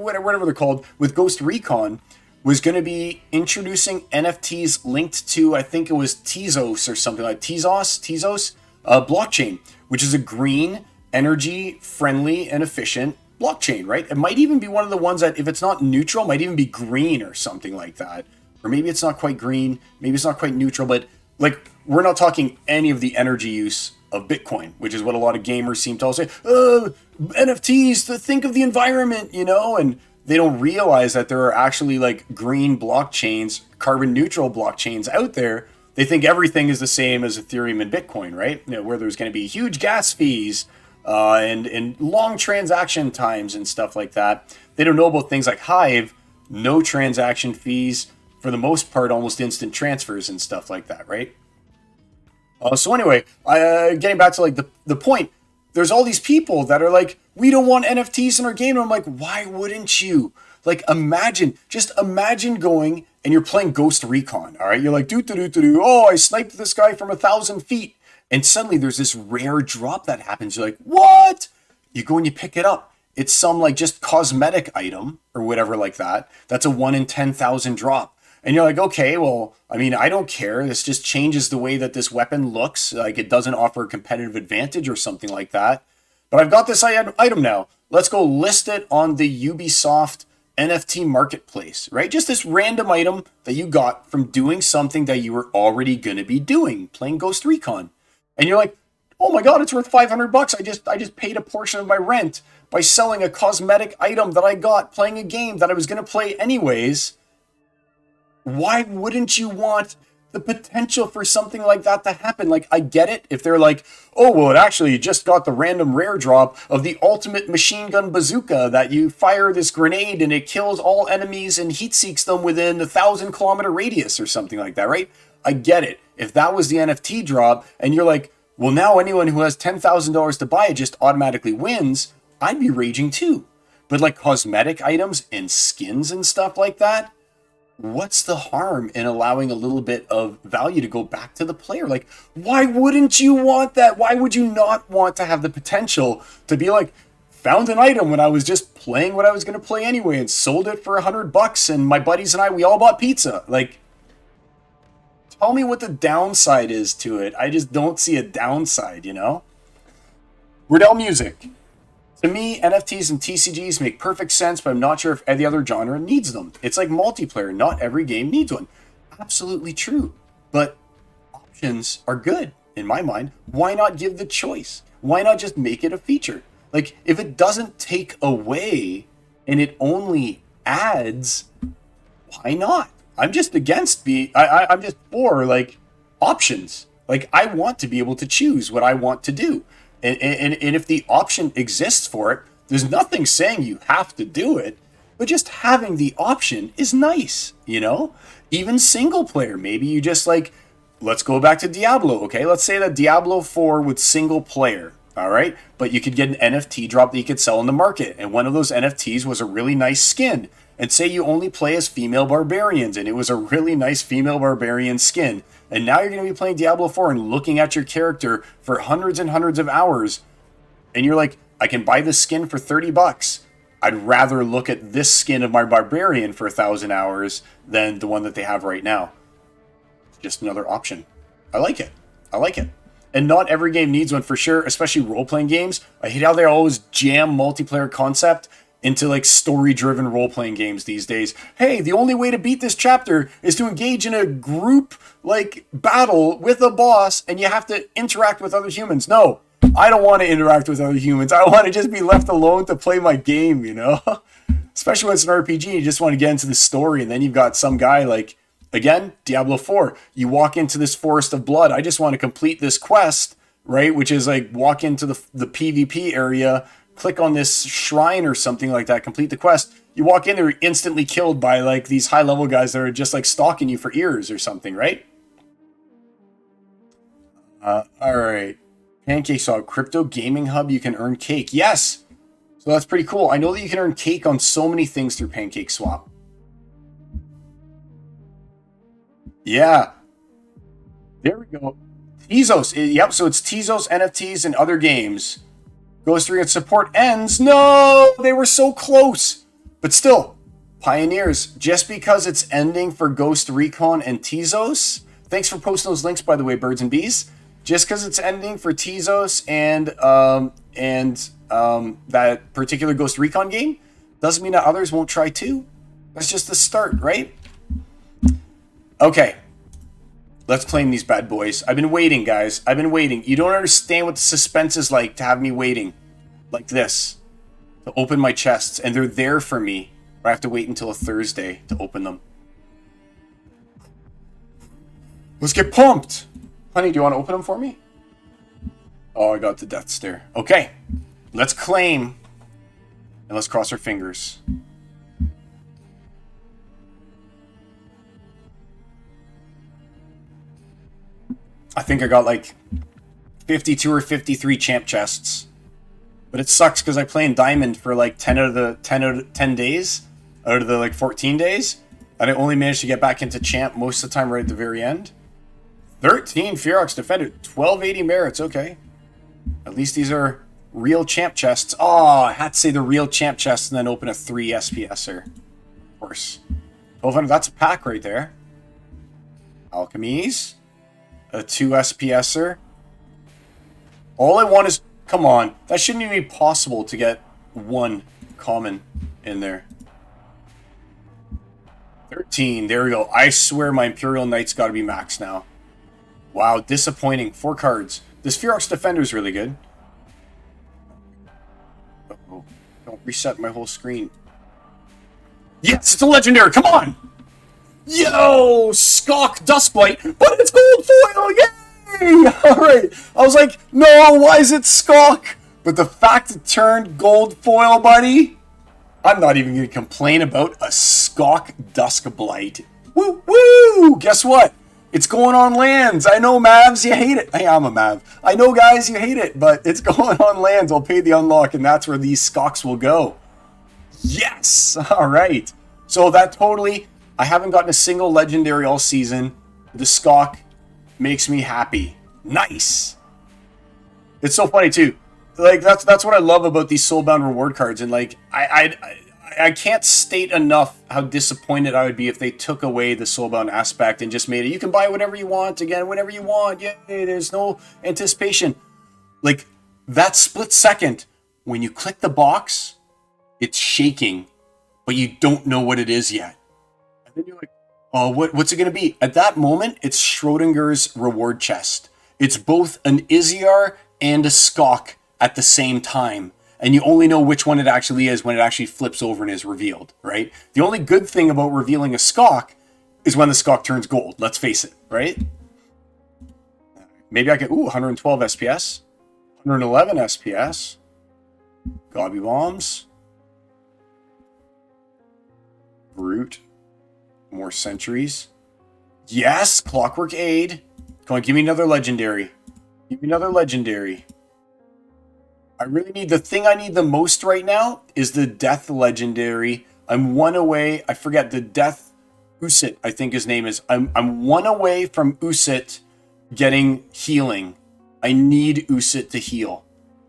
whatever they're called, with Ghost Recon, was going to be introducing NFTs linked to, I think it was Tezos or something like Tezos blockchain, which is a green, energy-friendly, and efficient blockchain, right? It might even be one of the ones that, if it's not neutral, might even be green or something like that. Or maybe it's not quite green, maybe it's not quite neutral, but like, we're not talking any of the energy use of Bitcoin, which is what a lot of gamers seem to all say, NFTs, to think of the environment, you know, and they don't realize that there are actually like green blockchains, carbon neutral blockchains out there. They think everything is the same as Ethereum and Bitcoin, right? You know, where there's going to be huge gas fees and long transaction times and stuff like that. They don't know about things like Hive, no transaction fees, for the most part, almost instant transfers and stuff like that, right? So anyway, getting back to like the point, there's all these people that are like, we don't want NFTs in our game. And I'm like, why wouldn't you? Like, just imagine going and you're playing Ghost Recon, all right? You're like, oh, I sniped this guy from 1,000 feet. And suddenly there's this rare drop that happens. You're like, what? You go and you pick it up. It's some like just cosmetic item or whatever like that. That's a 1 in 10,000 drop. And you're like, okay, well, I mean, I don't care. This just changes the way that this weapon looks. Like it doesn't offer a competitive advantage or something like that. But I've got this item now. Let's go list it on the Ubisoft NFT marketplace, right? Just this random item that you got from doing something that you were already going to be doing, playing Ghost Recon. And you're like, oh my God, it's worth 500 bucks. I just paid a portion of my rent by selling a cosmetic item that I got playing a game that I was going to play anyways. Why wouldn't you want the potential for something like that to happen? Like, I get it if they're like, oh, well, it actually just got the random rare drop of the ultimate machine gun bazooka that you fire this grenade and it kills all enemies and heat seeks them within 1,000-kilometer radius or something like that, right? I get it. If that was the NFT drop and you're like, well, now anyone who has $10,000 to buy it just automatically wins, I'd be raging too. But like cosmetic items and skins and stuff like that, what's the harm in allowing a little bit of value to go back to the player? Like, why wouldn't you want that? Why would you not want to have the potential to be like, found an item when I was just playing what I was going to play anyway and sold it for $100 and my buddies and I, we all bought pizza. Like, tell me what the downside is to it. I just don't see a downside, you know? Riddell Music. To me, NFTs and TCGs make perfect sense, but I'm not sure if any other genre needs them. It's like multiplayer. Not every game needs one. Absolutely true. But options are good, in my mind. Why not give the choice? Why not just make it a feature? Like, if it doesn't take away and it only adds, why not? I'm just against I'm just for, like, options. Like, I want to be able to choose what I want to do. And if the option exists for it, there's nothing saying you have to do it, but just having the option is nice, you know? Even single player, maybe you just like, let's go back to Diablo, okay? Let's say that Diablo 4 with single player, all right? But you could get an NFT drop that you could sell in the market, and one of those NFTs was a really nice skin. And say you only play as female barbarians, and it was a really nice female barbarian skin. And now you're going to be playing Diablo 4 and looking at your character for hundreds and hundreds of hours. And you're like, I can buy this skin for $30. I'd rather look at this skin of my barbarian for 1,000 hours than the one that they have right now. Just another option. I like it. I like it. And not every game needs one for sure, especially role-playing games. I hate how they always jam multiplayer concept into like story-driven role-playing games these days. Hey, the only way to beat this chapter is to engage in a group like battle with a boss and you have to interact with other humans. No, I don't want to interact with other humans. I want to just be left alone to play my game, you know? Especially when it's an RPG, you just want to get into the story and then you've got some guy like, again, Diablo 4. You walk into this forest of blood. I just want to complete this quest, right? Which is like walk into the PvP area, click on this shrine or something like that, complete the quest. You walk in there, you're instantly killed by like these high level guys that are just like stalking you for ears or something, right? All right. Pancake saw crypto gaming hub. You can earn cake. Yes. So that's pretty cool. I know that you can earn cake on so many things through Pancake Swap. Yeah. There we go. Tezos. Yep. So it's Tezos, NFTs, and other games. Ghost Recon support ends. No, they were so close. But still, pioneers. Just because it's ending for Ghost Recon and Tezos. Thanks for posting those links, by the way, birds and bees. Just because it's ending for Tezos and that particular Ghost Recon game doesn't mean that others won't try too. That's just the start, right? Okay. Let's claim these bad boys. I've been waiting, guys. I've been waiting. You don't understand what the suspense is like to have me waiting like this to open my chests. And they're there for me. But I have to wait until a Thursday to open them. Let's get pumped. Honey, do you want to open them for me? Oh, I got the death stare. Okay. Let's claim. And let's cross our fingers. I think I got like 52 or 53 champ chests. But it sucks because I play in Diamond for like 10 days out of the like 14 days. And I only managed to get back into champ most of the time right at the very end. 13 Ferox Defender. 1280 merits. Okay. At least these are real champ chests. Oh, I had to say the real champ chests and then open a 3 SPSer. Of course. 1200. That's a pack right there. Alchemies. A 2 SPSer. All I want is... Come on. That shouldn't even be possible to get one common in there. 13. There we go. I swear my Imperial Knight's got to be max now. Wow, disappointing. 4 cards. This Ferox Defender is really good. Uh-oh. Don't reset my whole screen. Yes, it's a legendary. Come on. Yo, Skok Duskblight, but it's gold foil. Yay! All right. I was like, no, why is it Skok? But the fact it turned gold foil, buddy, I'm not even going to complain about a Skok Duskblight. Woo woo! Guess what? It's going on lands. I know, Mavs, you hate it. Hey, I'm a Mav. I know, guys, you hate it, but it's going on lands. I'll pay the unlock, and that's where these Skoks will go. Yes! All right. So that totally... I haven't gotten a single legendary all season. The Skok makes me happy. Nice! It's so funny, too. Like, that's what I love about these Soulbound reward cards, and, like, I can't state enough how disappointed I would be if they took away the Soulbound aspect and just made it, you can buy whatever you want again, whenever you want. Yay, there's no anticipation. Like, that split second, when you click the box, it's shaking, but you don't know what it is yet. And then you're like, oh, what's it going to be? At that moment, it's Schrodinger's reward chest. It's both an Iziar and a Skok at the same time. And you only know which one it actually is when it actually flips over and is revealed, right? The only good thing about revealing a Skok is when the Skok turns gold. Let's face it, right? Maybe I can... Ooh, 112 SPS. 111 SPS. Gobby Bombs. Brute. More Sentries. Yes! Clockwork Aid. Come on, give me another legendary. Give me another legendary. I really need... The thing I need the most right now is the Death Legendary. I'm one away. I forget the Death... Usit, I think his name is. I'm one away from Usit getting healing. I need Usit to heal.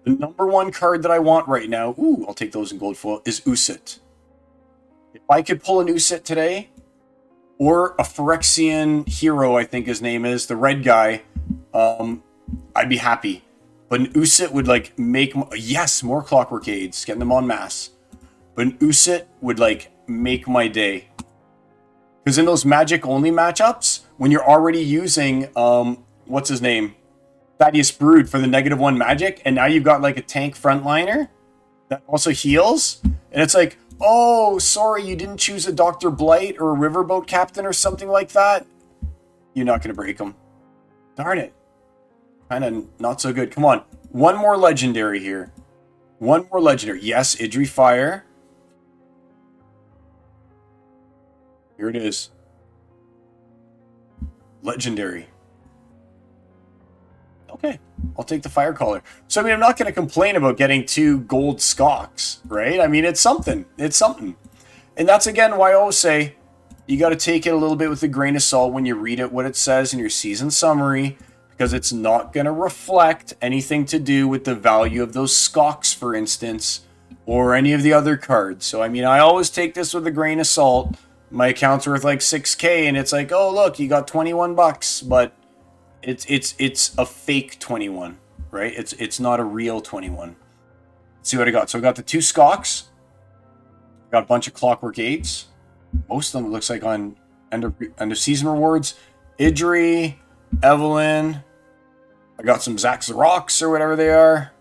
The number one card that I want right now... Ooh, I'll take those in gold foil, is Usit. If I could pull an Usit today, or a Phyrexian hero, I think his name is, the red guy, I'd be happy. But an Usit would, like, make... Yes, more Clockwork Aids. Getting them en masse. But an Usit would, like, make my day. Because in those magic-only matchups, when you're already using, what's his name? Thaddeus Brood for the -1 magic, and now you've got, like, a tank frontliner that also heals. And it's like, oh, sorry, you didn't choose a Dr. Blight or a Riverboat Captain or something like that. You're not going to break them. Darn it. Kind of not so good. Come on. One more legendary here. One more legendary. Yes, Idri Fire. Here it is. Legendary. Okay. I'll take the Fire Caller. So, I mean, I'm not going to complain about getting 2 gold Skoks, right? I mean, it's something. It's something. And that's, again, why I always say you got to take it a little bit with a grain of salt when you read it, what it says in your season summary, because it's not going to reflect anything to do with the value of those Skoks, for instance, or any of the other cards. So, I mean, I always take this with a grain of salt. My account's worth like 6K, and it's like, oh, look, you got 21 bucks, but it's a fake 21, right? It's not a real 21. Let's see what I got. So I got the 2 Skoks. Got a bunch of Clockwork Aids. Most of them, it looks like, on end of season rewards. Idri, Evelyn. I got some Zax Rocks or whatever they are.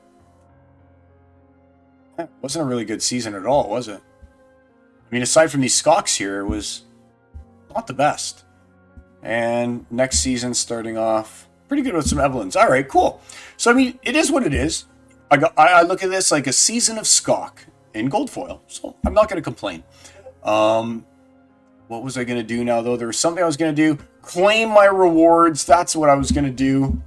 It wasn't a really good season at all, was it? I mean, aside from these Skoks here, it was not the best. And next season starting off pretty good with some Evelyns. All right, cool. So, I mean, it is what it is. I look at this like a season of Skok in gold foil. So I'm not going to complain. What was I going to do now, though? There was something I was going to do. Claim my rewards. That's what I was going to do.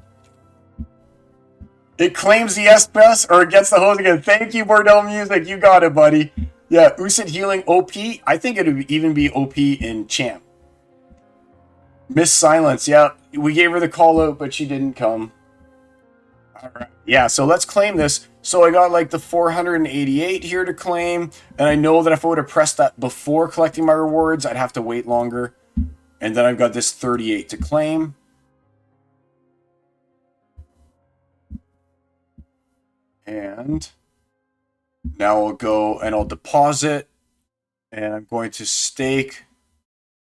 It claims the SPS, or it gets the hose again. Thank you, Bordeaux Music. You got it, buddy. Yeah, Usit healing OP. I think it would even be OP in Champ. Miss Silence. Yeah, we gave her the call out, but she didn't come. All right. Yeah, so let's claim this. So I got like the 488 here to claim, and I know that if I would have pressed that before collecting my rewards, I'd have to wait longer. And then I've got this 38 to claim. And now I'll go and I'll deposit, and I'm going to stake.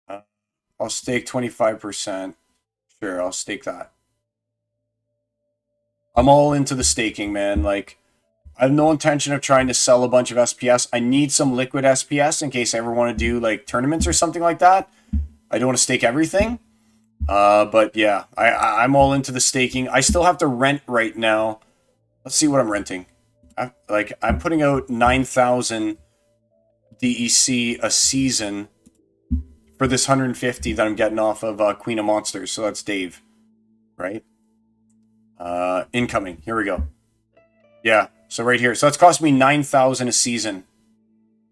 I'll stake 25%. Sure, I'll stake that. I'm all into the staking, man. Like, I have no intention of trying to sell a bunch of SPS. I need some liquid SPS in case I ever want to do like tournaments or something like that. I don't want to stake everything. But yeah, I'm all into the staking. I still have to rent right now. Let's see what I'm renting. I'm putting out 9,000 DEC a season for this 150 that I'm getting off of Queen of Monsters. So that's Dave, right? Incoming. Here we go. Yeah. So right here. So it's cost me 9,000 a season,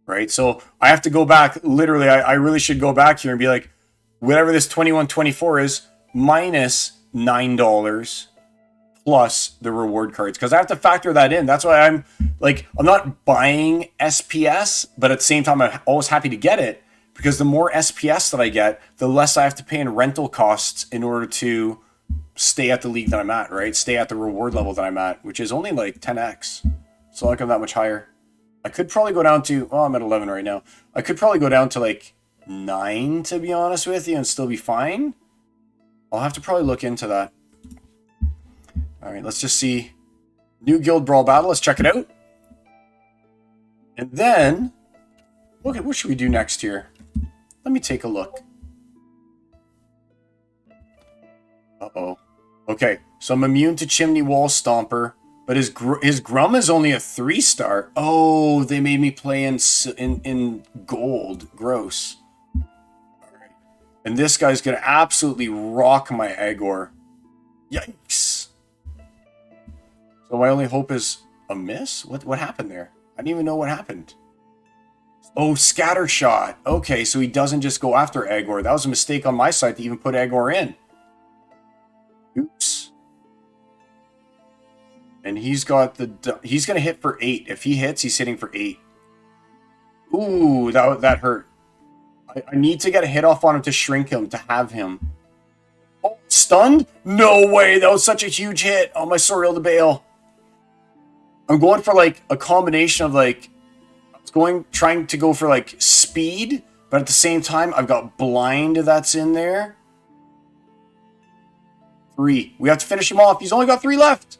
right? So I have to go back. Literally, I really should go back here and be like, whatever this 2124 is, minus $9 plus the reward cards, because I have to factor that in. That's why I'm not buying SPS, but at the same time, I'm always happy to get it, because the more SPS that I get, the less I have to pay in rental costs in order to stay at the league that I'm at, right? Stay at the reward level that I'm at, which is only like 10x. So like I'm that much higher. I could probably go down to, I'm at 11 right now. I could probably go down to like 9, to be honest with you, and still be fine. I'll have to probably look into that. All right, let's just see. New Guild Brawl Battle. Let's check it out. And then, look at what should we do next here? Let me take a look. Uh-oh. Okay, so I'm immune to Chimney Wall Stomper, but his Grum is only a 3-star. Oh, they made me play in gold. Gross. All right. And this guy's going to absolutely rock my Agor. Yikes. So my only hope is a miss? What happened there? I didn't even know what happened. Oh, scatter shot. Okay, so he doesn't just go after Agor. That was a mistake on my side to even put Agor in. Oops. And he's got he's going to hit for 8. If he hits, he's hitting for 8. Ooh, that hurt. I need to get a hit off on him to shrink him, to have him. Oh, stunned? No way. That was such a huge hit on my Sorrel to Bale. I'm going for like a combination of like, trying to go for like speed, but at the same time, I've got blind that's in there. 3. We have to finish him off. He's only got 3 left.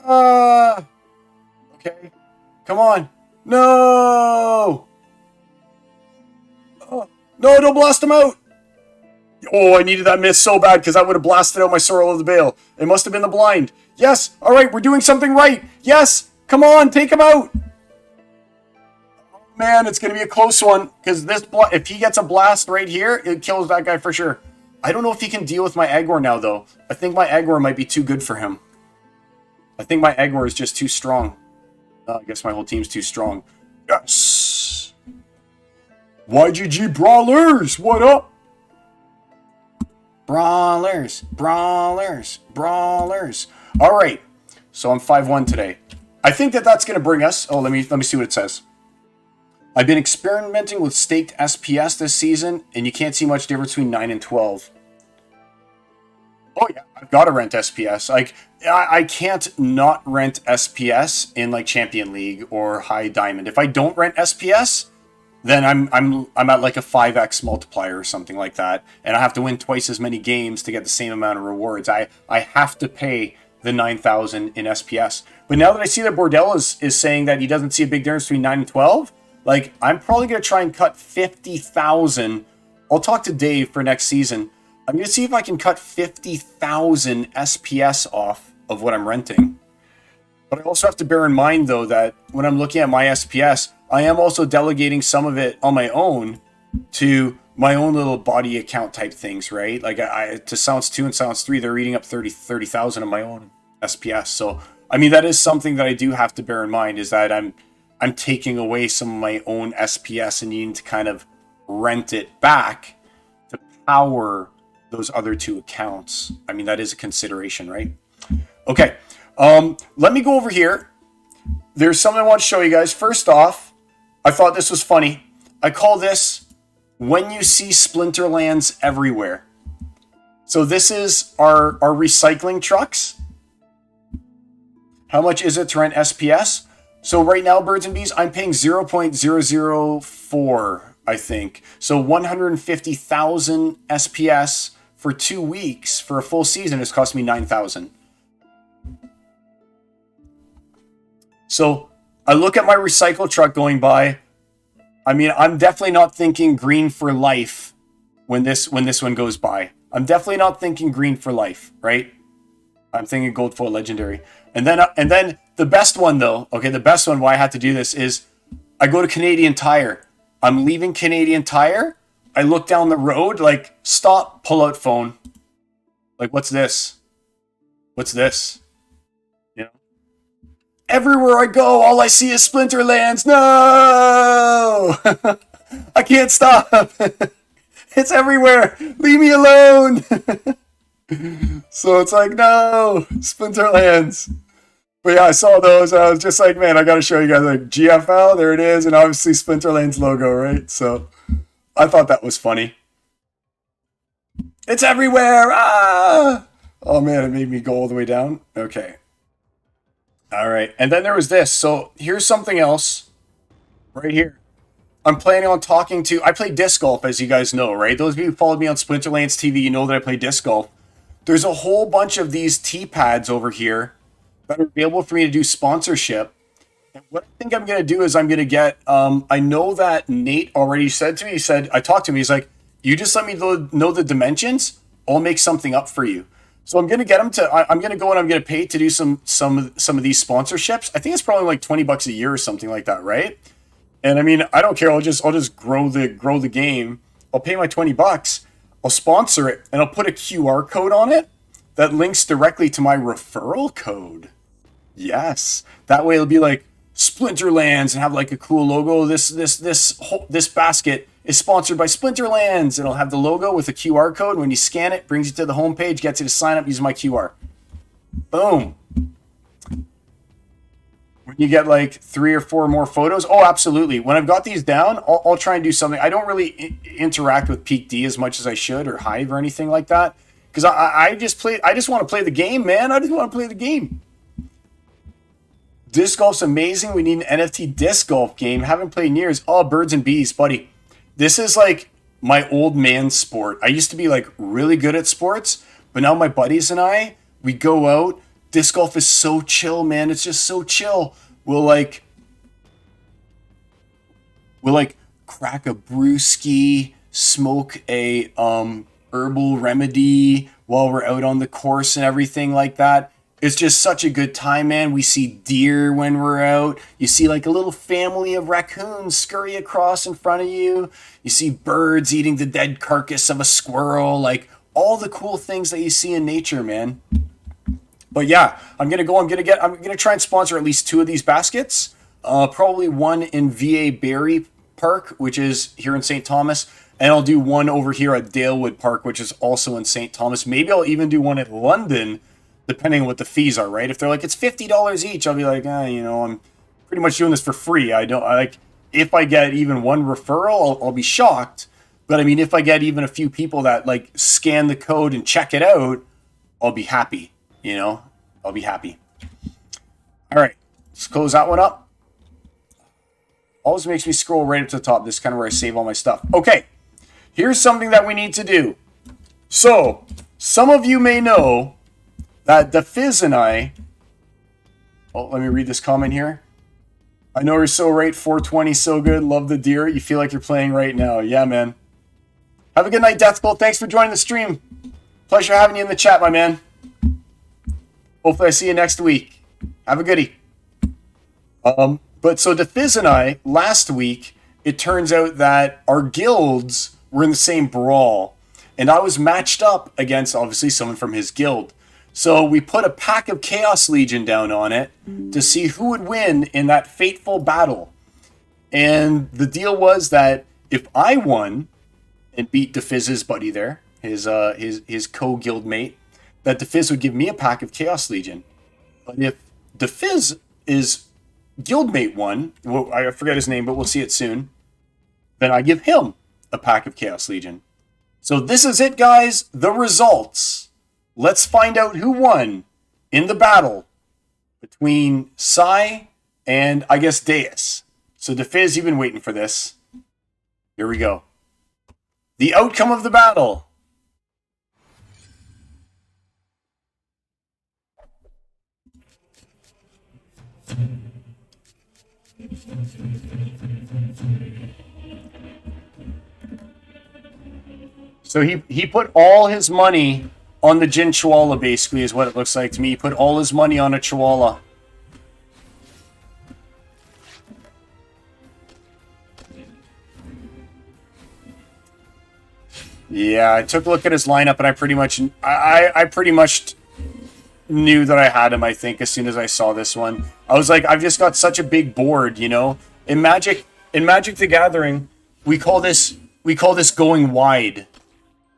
Okay. Come on. No! Oh, no, don't blast him out! Oh, I needed that miss so bad because I would have blasted out my Sorrel of the Bale. It must have been the blind. Yes! Alright, we're doing something right! Yes! Come on, take him out! Oh, man, it's going to be a close one, because if he gets a blast right here, it kills that guy for sure. I don't know if he can deal with my Agor now, though. I think my Agor might be too good for him. I think my Agor is just too strong. I guess my whole team's too strong. Yes! YGG Brawlers, what up? Brawlers, Brawlers, Brawlers. All right, so I'm 5-1 today. I think that's going to bring us... Oh, let me see what it says. I've been experimenting with staked SPS this season, and you can't see much difference between 9 and 12. Oh, yeah, I've got to rent SPS. Like, I can't not rent SPS in, like, Champion League or High Diamond. If I don't rent SPS, then I'm at, like, a 5x multiplier or something like that, and I have to win twice as many games to get the same amount of rewards. I have to pay the 9,000 in SPS. But now that I see that Bordell is saying that he doesn't see a big difference between 9 and 12, like, I'm probably going to try and cut 50,000. I'll talk to Dave for next season. I'm going to see if I can cut 50,000 SPS off of what I'm renting. But I also have to bear in mind, though, that when I'm looking at my SPS, I am also delegating some of it on my own to my own little body account type things, right? Like, to Silence 2 and Silence 3, they're eating up 30,000 of my own SPS. So, I mean, that is something that I do have to bear in mind, is that I'm taking away some of my own SPS and needing to kind of rent it back to power those other two accounts. I mean, that is a consideration, right? Okay. Let me go over here. There's something I want to show you guys. First off, I thought this was funny. I call this when you see Splinterlands everywhere. So this is our recycling trucks. How much is it to rent SPS? So right now, birds and bees, I'm paying 0.004, I think. So 150,000 SPS for 2 weeks for a full season has cost me 9,000. So I look at my recycle truck going by. I mean, I'm definitely not thinking green for life when this one goes by. I'm definitely not thinking green for life, right? I'm thinking gold foil legendary. And then the best one though, okay, the best one why I had to do this is I go to Canadian Tire. I'm leaving Canadian Tire. I look down the road, like, stop, pull out phone. Like, what's this? What's this? You know? Everywhere I go, all I see is Splinterlands. No! I can't stop. It's everywhere. Leave me alone. So it's like, no, Splinterlands. But yeah, I saw those. And I was just like, man, I got to show you guys. Like, GFL, there it is. And obviously Splinterlands logo, right? So I thought that was funny. It's everywhere. Ah! Oh, man, it made me go all the way down. Okay. All right. And then there was this. So here's something else right here. I'm planning on talking to... I play disc golf, as you guys know, right? Those of you who followed me on Splinterlands TV, you know that I play disc golf. There's a whole bunch of these T-pads over here that are available for me to do sponsorship. And what I think I'm going to do is I'm going to get... I know that Nate already said to me, I talked to him, he's like, you just let me know the dimensions, I'll make something up for you. So I'm going to get him to... I'm going to go and I'm going to pay to do some of these sponsorships. I think it's probably like $20 a year or something like that, right? And I mean, I don't care. I'll just grow the game. I'll pay my $20. I'll sponsor it, and I'll put a QR code on it that links directly to my referral code. Yes, that way it'll be like Splinterlands and have like a cool logo. This basket is sponsored by Splinterlands. It'll have the logo with a QR code. When you scan it, brings you to the homepage, gets you to sign up using my QR. Boom. When you get like 3 or 4 more photos, oh, absolutely. When I've got these down, I'll try and do something. I don't really interact with Peak D as much as I should, or Hive or anything like that, because I just want to play the game, man. I just want to play the game. Disc golf's amazing. We need an NFT disc golf game. Haven't played in years. Oh, birds and bees, buddy. This is like my old man sport. I used to be like really good at sports, but now my buddies and we go out. Disc golf is so chill, man. It's just so chill. We'll like crack a brewski, smoke a herbal remedy while we're out on the course and everything like that. It's just such a good time, man. We see deer when we're out. You see like a little family of raccoons scurry across in front of you. You see birds eating the dead carcass of a squirrel. Like all the cool things that you see in nature, man. But yeah, I'm gonna try and sponsor at least 2 of these baskets. Probably one in VA Berry Park, which is here in St. Thomas, and I'll do one over here at Dalewood Park, which is also in St. Thomas. Maybe I'll even do one at London, depending on what the fees are, right? If they're like it's $50 each, I'll be like, I'm pretty much doing this for free. If I get even one referral, I'll be shocked. But I mean, if I get even a few people that like scan the code and check it out, I'll be happy. I'll be happy. All right, let's close that one up. Always makes me scroll right up to the top. This is kind of where I save all my stuff. Okay, here's something that we need to do. So, some of you may know that the Fizz and I... Oh, let me read this comment here. I know you're so right. 420, so good. Love the deer. You feel like you're playing right now. Yeah, man. Have a good night, Deathbolt. Thanks for joining the stream. Pleasure having you in the chat, my man. Hopefully I see you next week. Have a goodie. But so the Fizz and I, last week, it turns out that our guilds were in the same brawl. And I was matched up against, obviously, someone from his guild. So we put a pack of Chaos Legion down on it to see who would win in that fateful battle. And the deal was that if I won and beat the Fizz's buddy there, his co-guild mate, that DeFizz would give me a pack of Chaos Legion. But if DeFizz is guildmate 1, well, I forget his name, but we'll see it soon, then I give him a pack of Chaos Legion. So this is it, guys. The results. Let's find out who won in the battle between Sai and, I guess, Deus. So DeFizz, you've been waiting for this. Here we go. The outcome of the battle. So he put all his money on the Jin Chihuahua, basically, is what it looks like to me. He put all his money on a Chihuahua. Yeah, I took a look at his lineup, and I pretty much knew that I had him, I think, as soon as I saw this one. I was like, I've just got such a big board, you know? In Magic the Gathering, we call this going wide,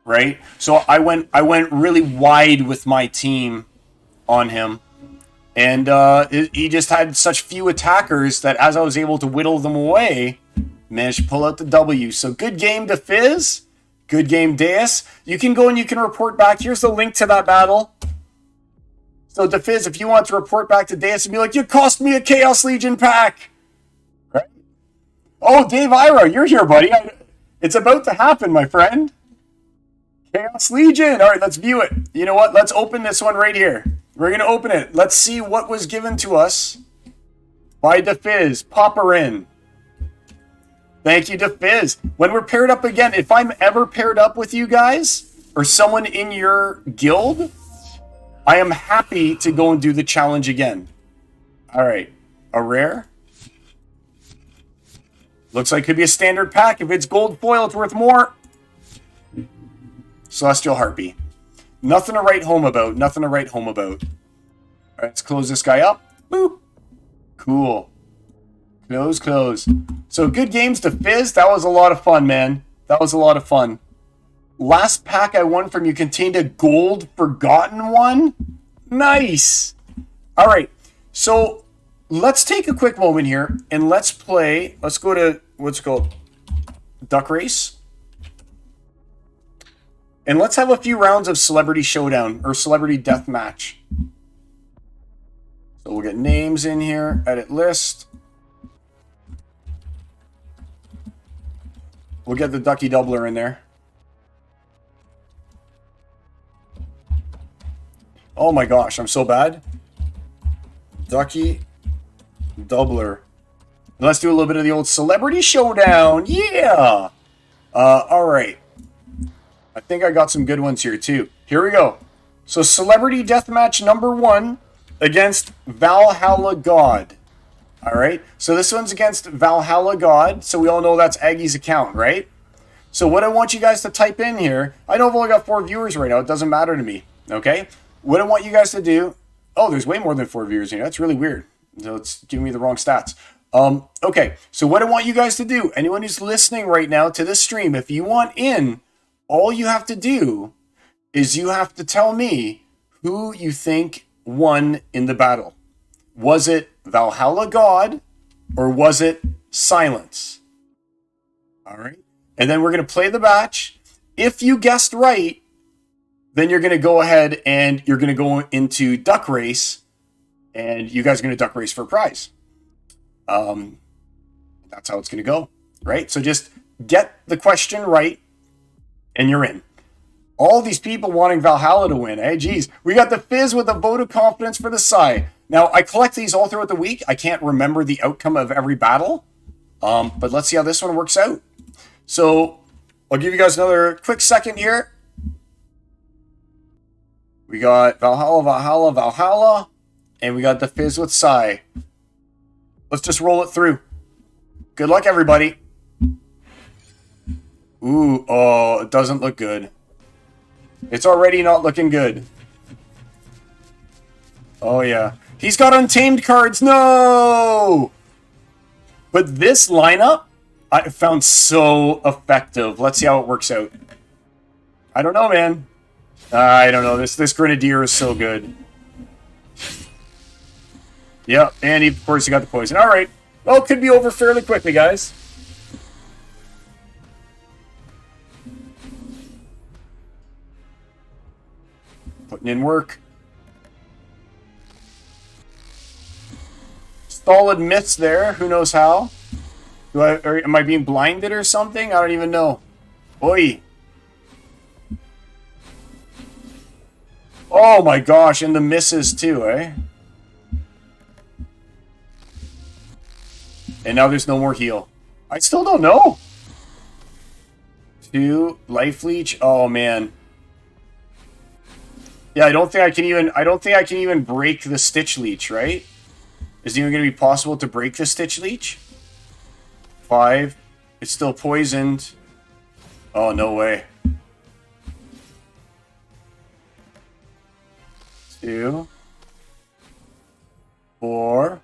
right? So I went really wide with my team on him. And he just had such few attackers that as I was able to whittle them away, managed to pull out the W. So good game to Fizz. Good game, Deus. You can go and you can report back. Here's the link to that battle. So, DeFizz, if you want to report back to Deus and be like, you cost me a Chaos Legion pack. Right? Oh, Dave Ira, you're here, buddy. It's about to happen, my friend. Chaos Legion. All right, let's view it. You know what? Let's open this one right here. We're going to open it. Let's see what was given to us by DeFizz. Pop her in. Thank you, DeFizz. When we're paired up again, if I'm ever paired up with you guys or someone in your guild, I am happy to go and do the challenge again. All right. A rare. Looks like it could be a standard pack. If it's gold foil, it's worth more. Celestial Harpy. Nothing to write home about. Nothing to write home about. All right, let's close this guy up. Boop. Cool. Close. So good games to Fizz. That was a lot of fun, man. That was a lot of fun. Last pack I won from you contained a gold forgotten one. Nice. All right. So let's take a quick moment here and let's play. Let's go to what's it called? Duck Race. And let's have a few rounds of Celebrity Showdown or Celebrity Death Match. So we'll get names in here. Edit list. We'll get the Ducky Doubler in there. Oh my gosh, I'm so bad. Ducky Doubler. And let's do a little bit of the old Celebrity Showdown. Yeah! Alright. I think I got some good ones here too. Here we go. So Celebrity Deathmatch number 1 against Valhalla God. Alright, so this one's against Valhalla God, so we all know that's Aggie's account, right? So what I want you guys to type in here, I know I've only got 4 viewers right now, it doesn't matter to me, okay? What I want you guys to do, oh, there's way more than 4 viewers here, that's really weird. So it's giving me the wrong stats. Okay, so what I want you guys to do, anyone who's listening right now to this stream, if you want in, all you have to do is you have to tell me who you think won in the battle. Was it Valhalla God or was it Silence? All right. And then we're going to play the match. If you guessed right, then you're going to go ahead and you're going to go into Duck Race and you guys are going to Duck Race for a prize. That's how it's going to go, right? So just get the question right and you're in. All these people wanting Valhalla to win. Hey, geez. We got the Fizz with a vote of confidence for the Sai. Now, I collect these all throughout the week. I can't remember the outcome of every battle. But let's see how this one works out. So, I'll give you guys another quick second here. We got Valhalla. And we got the Fizz with Sai. Let's just roll it through. Good luck, everybody. Ooh, oh, it doesn't look good. It's already not looking good. Oh, yeah. He's got Untamed cards. No! But this lineup, I found so effective. Let's see how it works out. I don't know, man. I don't know. This Grenadier is so good. Yep, and of course he got the poison. All right. Well, it could be over fairly quickly, guys. Putting in work. Solid miss there. Who knows how? Am I being blinded or something? I don't even know. Oi. Oh my gosh, and the misses too, eh? And now there's no more heal. I still don't know. 2 life leech. Oh man. Yeah, I don't think I can even break the Stitch Leech, right? Is it even going to be possible to break the Stitch Leech? 5. It's still poisoned. Oh, no way. 2. 4.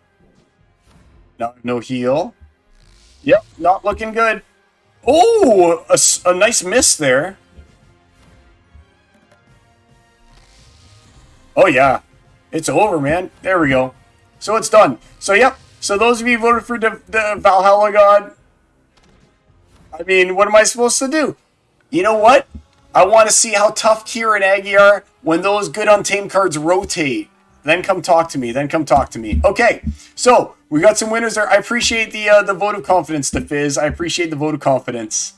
No heal. Yep, not looking good. Oh, a nice miss there. Oh, yeah. It's over, man. There we go. So it's done. So, yep. So those of you who voted for the Valhalla God, I mean, what am I supposed to do? You know what? I want to see how tough Kira and Aggie are when those good Untamed cards rotate. Then come talk to me. Okay, so we got some winners there. I appreciate the vote of confidence, the Fizz. I appreciate the vote of confidence.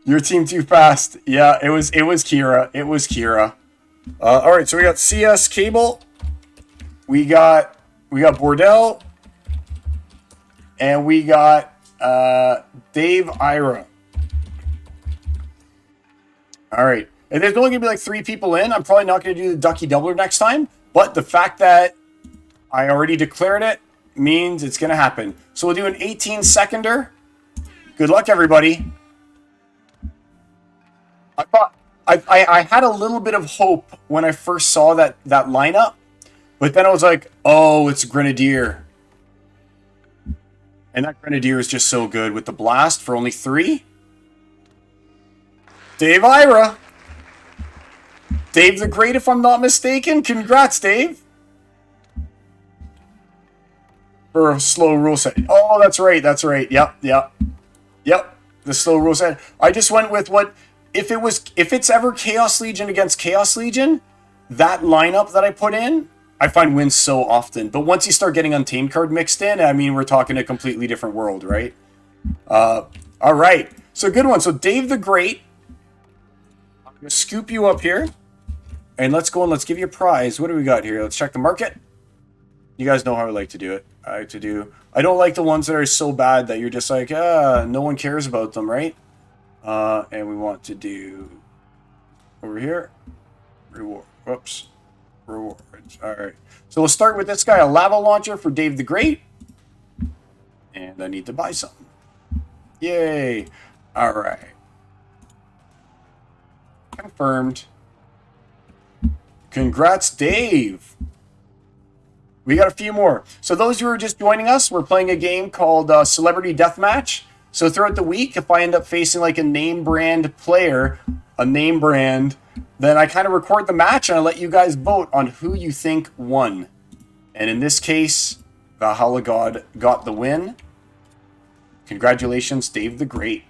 Your team too fast. Yeah, it was Kira. All right, so we got CS Cable. We got Bordell. And we got Dave Ira. All right. And there's only going to be like 3 people in. I'm probably not going to do the Ducky Doubler next time. But the fact that I already declared it means it's going to happen. So we'll do an 18-seconder. Good luck, everybody. I had a little bit of hope when I first saw that lineup. But then I was like, oh, it's Grenadier. And that Grenadier is just so good with the blast for only 3. Dave Ira. Dave the Great, if I'm not mistaken. Congrats, Dave. For a slow rule set. Oh, that's right. Yep. The slow rule set. I just went with what if it's ever Chaos Legion against Chaos Legion, that lineup that I put in, I find wins so often. But once you start getting Untamed card mixed in, I mean, we're talking a completely different world, right? All right. So good one. So Dave the Great. I'm going to scoop you up here. And let's go and let's give you a prize. What do we got here? Let's check the market. You guys know how I like to do it. I don't like the ones that are so bad that you're just like, no one cares about them, right? And we want to do over here. Reward. Whoops. Rewards. All right. So we'll start with this guy, a lava launcher for Dave the Great. And I need to buy something. Yay. All right. Confirmed. Congrats, Dave. We got a few more. So those who are just joining us, we're playing a game called Celebrity Deathmatch. So throughout the week, if I end up facing like a name brand player, then I kind of record the match and I let you guys vote on who you think won. And in this case, Valhalla God got the win. Congratulations, Dave the Great.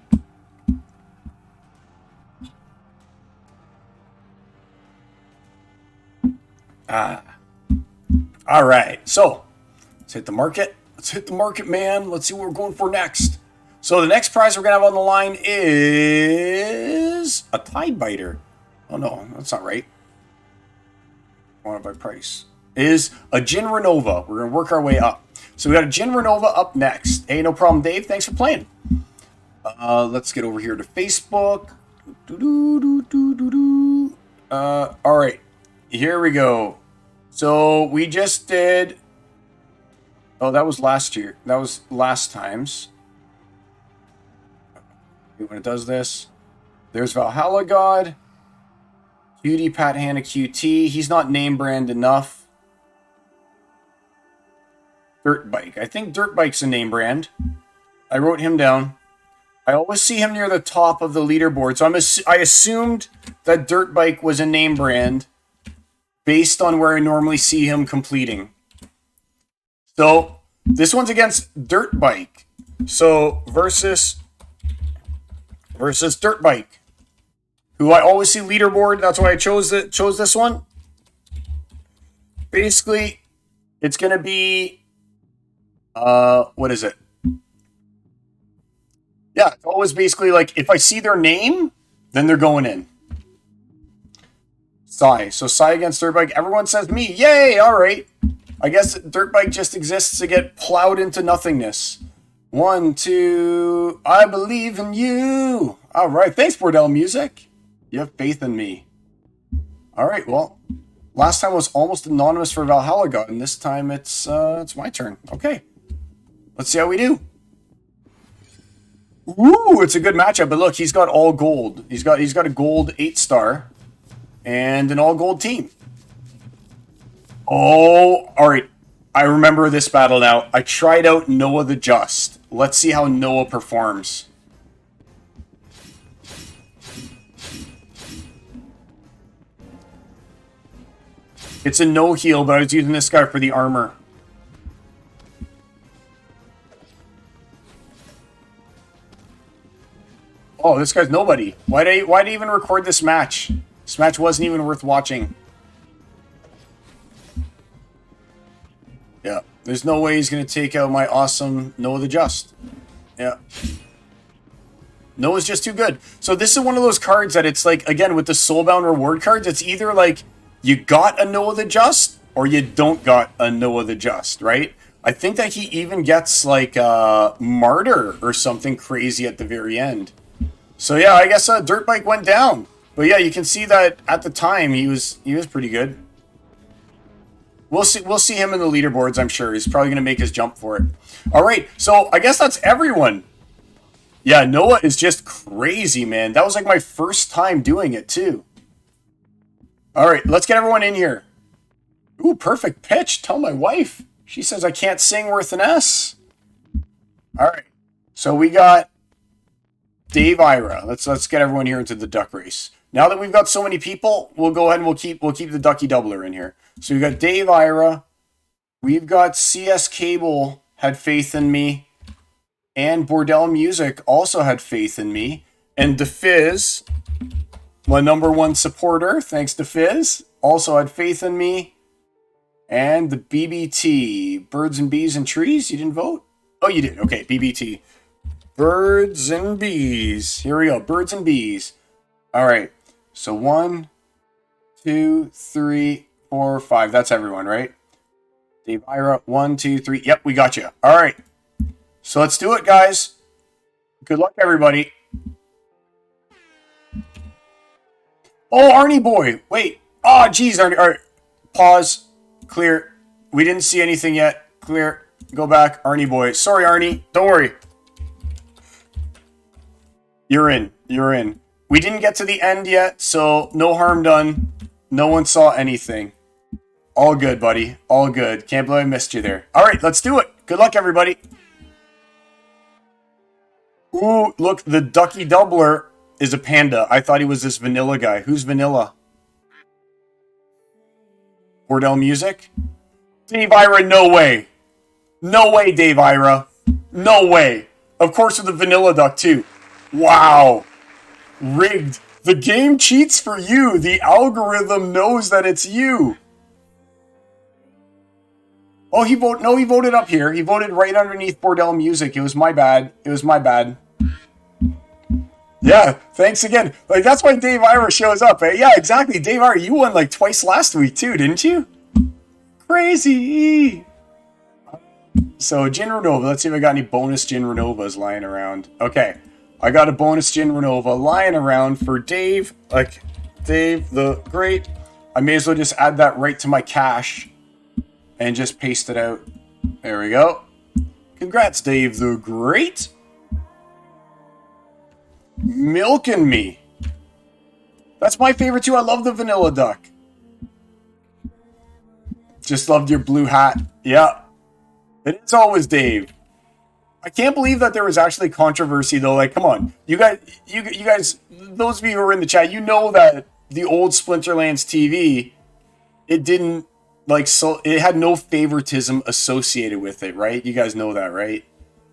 All right, so let's hit the market. Man. Let's see what we're going for next. So the next prize we're going to have on the line is a Tide Biter. Oh, no, that's not right. I want to buy price. Is a Jin Renova. We're going to work our way up. So we got a Jin Renova up next. Hey, no problem, Dave. Thanks for playing. Let's get over here to Facebook. All right, here we go. So we just did... Oh, that was last year. That was last time's. When it does this, there's Valhalla God. Cutie Pat Hanna QT. He's not name brand enough. Dirt Bike. I think Dirt Bike's a name brand. I wrote him down. I always see him near the top of the leaderboard. So I assumed that Dirt Bike was a name brand based on where I normally see him completing. So this one's against Dirt Bike. So versus Dirt Bike, who I always see leaderboard. That's why I chose this one. Basically, it's gonna be what is it? Yeah, it's always basically like if I see their name, then they're going in. Sai. So Sai against Dirt Bike. Everyone says me. Yay! All right. I guess Dirt Bike just exists to get plowed into nothingness. 1, 2. I believe in you. All right. Thanks, Bordel Music. You have faith in me. All right. Well, last time was almost anonymous for Valhalla God, and this time it's my turn. Okay. Let's see how we do. Ooh, it's a good matchup. But look, he's got all gold. He's got a gold 8-star and an all gold team. Oh, all right. I remember this battle now. I tried out Noah the Just. Let's see how Noah performs. It's a no heal, but I was using this guy for the armor. Oh, this guy's nobody. Why'd I even record this match? This match wasn't even worth watching. Yeah, there's no way he's going to take out my awesome Noah the Just. Yeah. Noah's just too good. So this is one of those cards that it's like, again, with the Soulbound reward cards, it's either like you got a Noah the Just or you don't got a Noah the Just, right? I think that he even gets like a Martyr or something crazy at the very end. So yeah, I guess Dirt Bike went down. But yeah, you can see that at the time he was pretty good. We'll see him in the leaderboards, I'm sure. He's probably going to make his jump for it. All right, so I guess that's everyone. Yeah, Noah is just crazy, man. That was like my first time doing it, too. All right, let's get everyone in here. Ooh, perfect pitch. Tell my wife. She says I can't sing worth an S. All right, so we got Dave Ira. Let's get everyone here into the duck race. Now that we've got so many people, we'll go ahead and we'll keep the Ducky Doubler in here. So we've got Dave Ira. We've got CS Cable had faith in me. And Bordel Music also had faith in me. And DeFizz, my #1 supporter, thanks DeFizz, also had faith in me. And the BBT, Birds and Bees and Trees, you didn't vote? Oh, you did. Okay, BBT. Birds and Bees. Here we go, Birds and Bees. All right, so 1, 2, 3, 4, 5. That's everyone, right? Dave Ira, 1, 2, 3. Yep, we got you. All right. So let's do it, guys. Good luck, everybody. Oh, Arnie boy. Wait. Oh, geez, Arnie. All right. Pause. Clear. We didn't see anything yet. Clear. Go back. Arnie boy. Sorry, Arnie. Don't worry. You're in. You're in. We didn't get to the end yet, so no harm done. No one saw anything. All good, buddy. All good. Can't believe I missed you there. All right, let's do it. Good luck, everybody. Ooh, look, the Ducky Doubler is a panda. I thought he was this vanilla guy. Who's vanilla? Bordel Music? Dave Ira, no way. No way, Dave Ira. No way. Of course with the vanilla duck, too. Wow. Rigged. The game cheats for you. The algorithm knows that it's you. Oh, he voted up here. He voted right underneath Bordel Music. It was my bad. It was my bad. Yeah, thanks again. Like, that's why Dave Ira shows up. Eh? Yeah, exactly. Dave Ira, you won like twice last week too, didn't you? Crazy. So, Gin Renova. Let's see if I got any bonus Gin Renovas lying around. Okay. I got a bonus Gin Renova lying around for Dave. Like, Dave the Great. I may as well just add that right to my cache and just paste it out. There we go. Congrats, Dave the Great. Milking me. That's my favorite too. I love the vanilla duck. Just loved your blue hat. Yeah. It is always Dave. I can't believe that there was actually controversy though. Like, come on, you guys, those of you who are in the chat, you know that the old Splinterlands TV, it didn't like so it had no favoritism associated with it, right? You guys know that, right?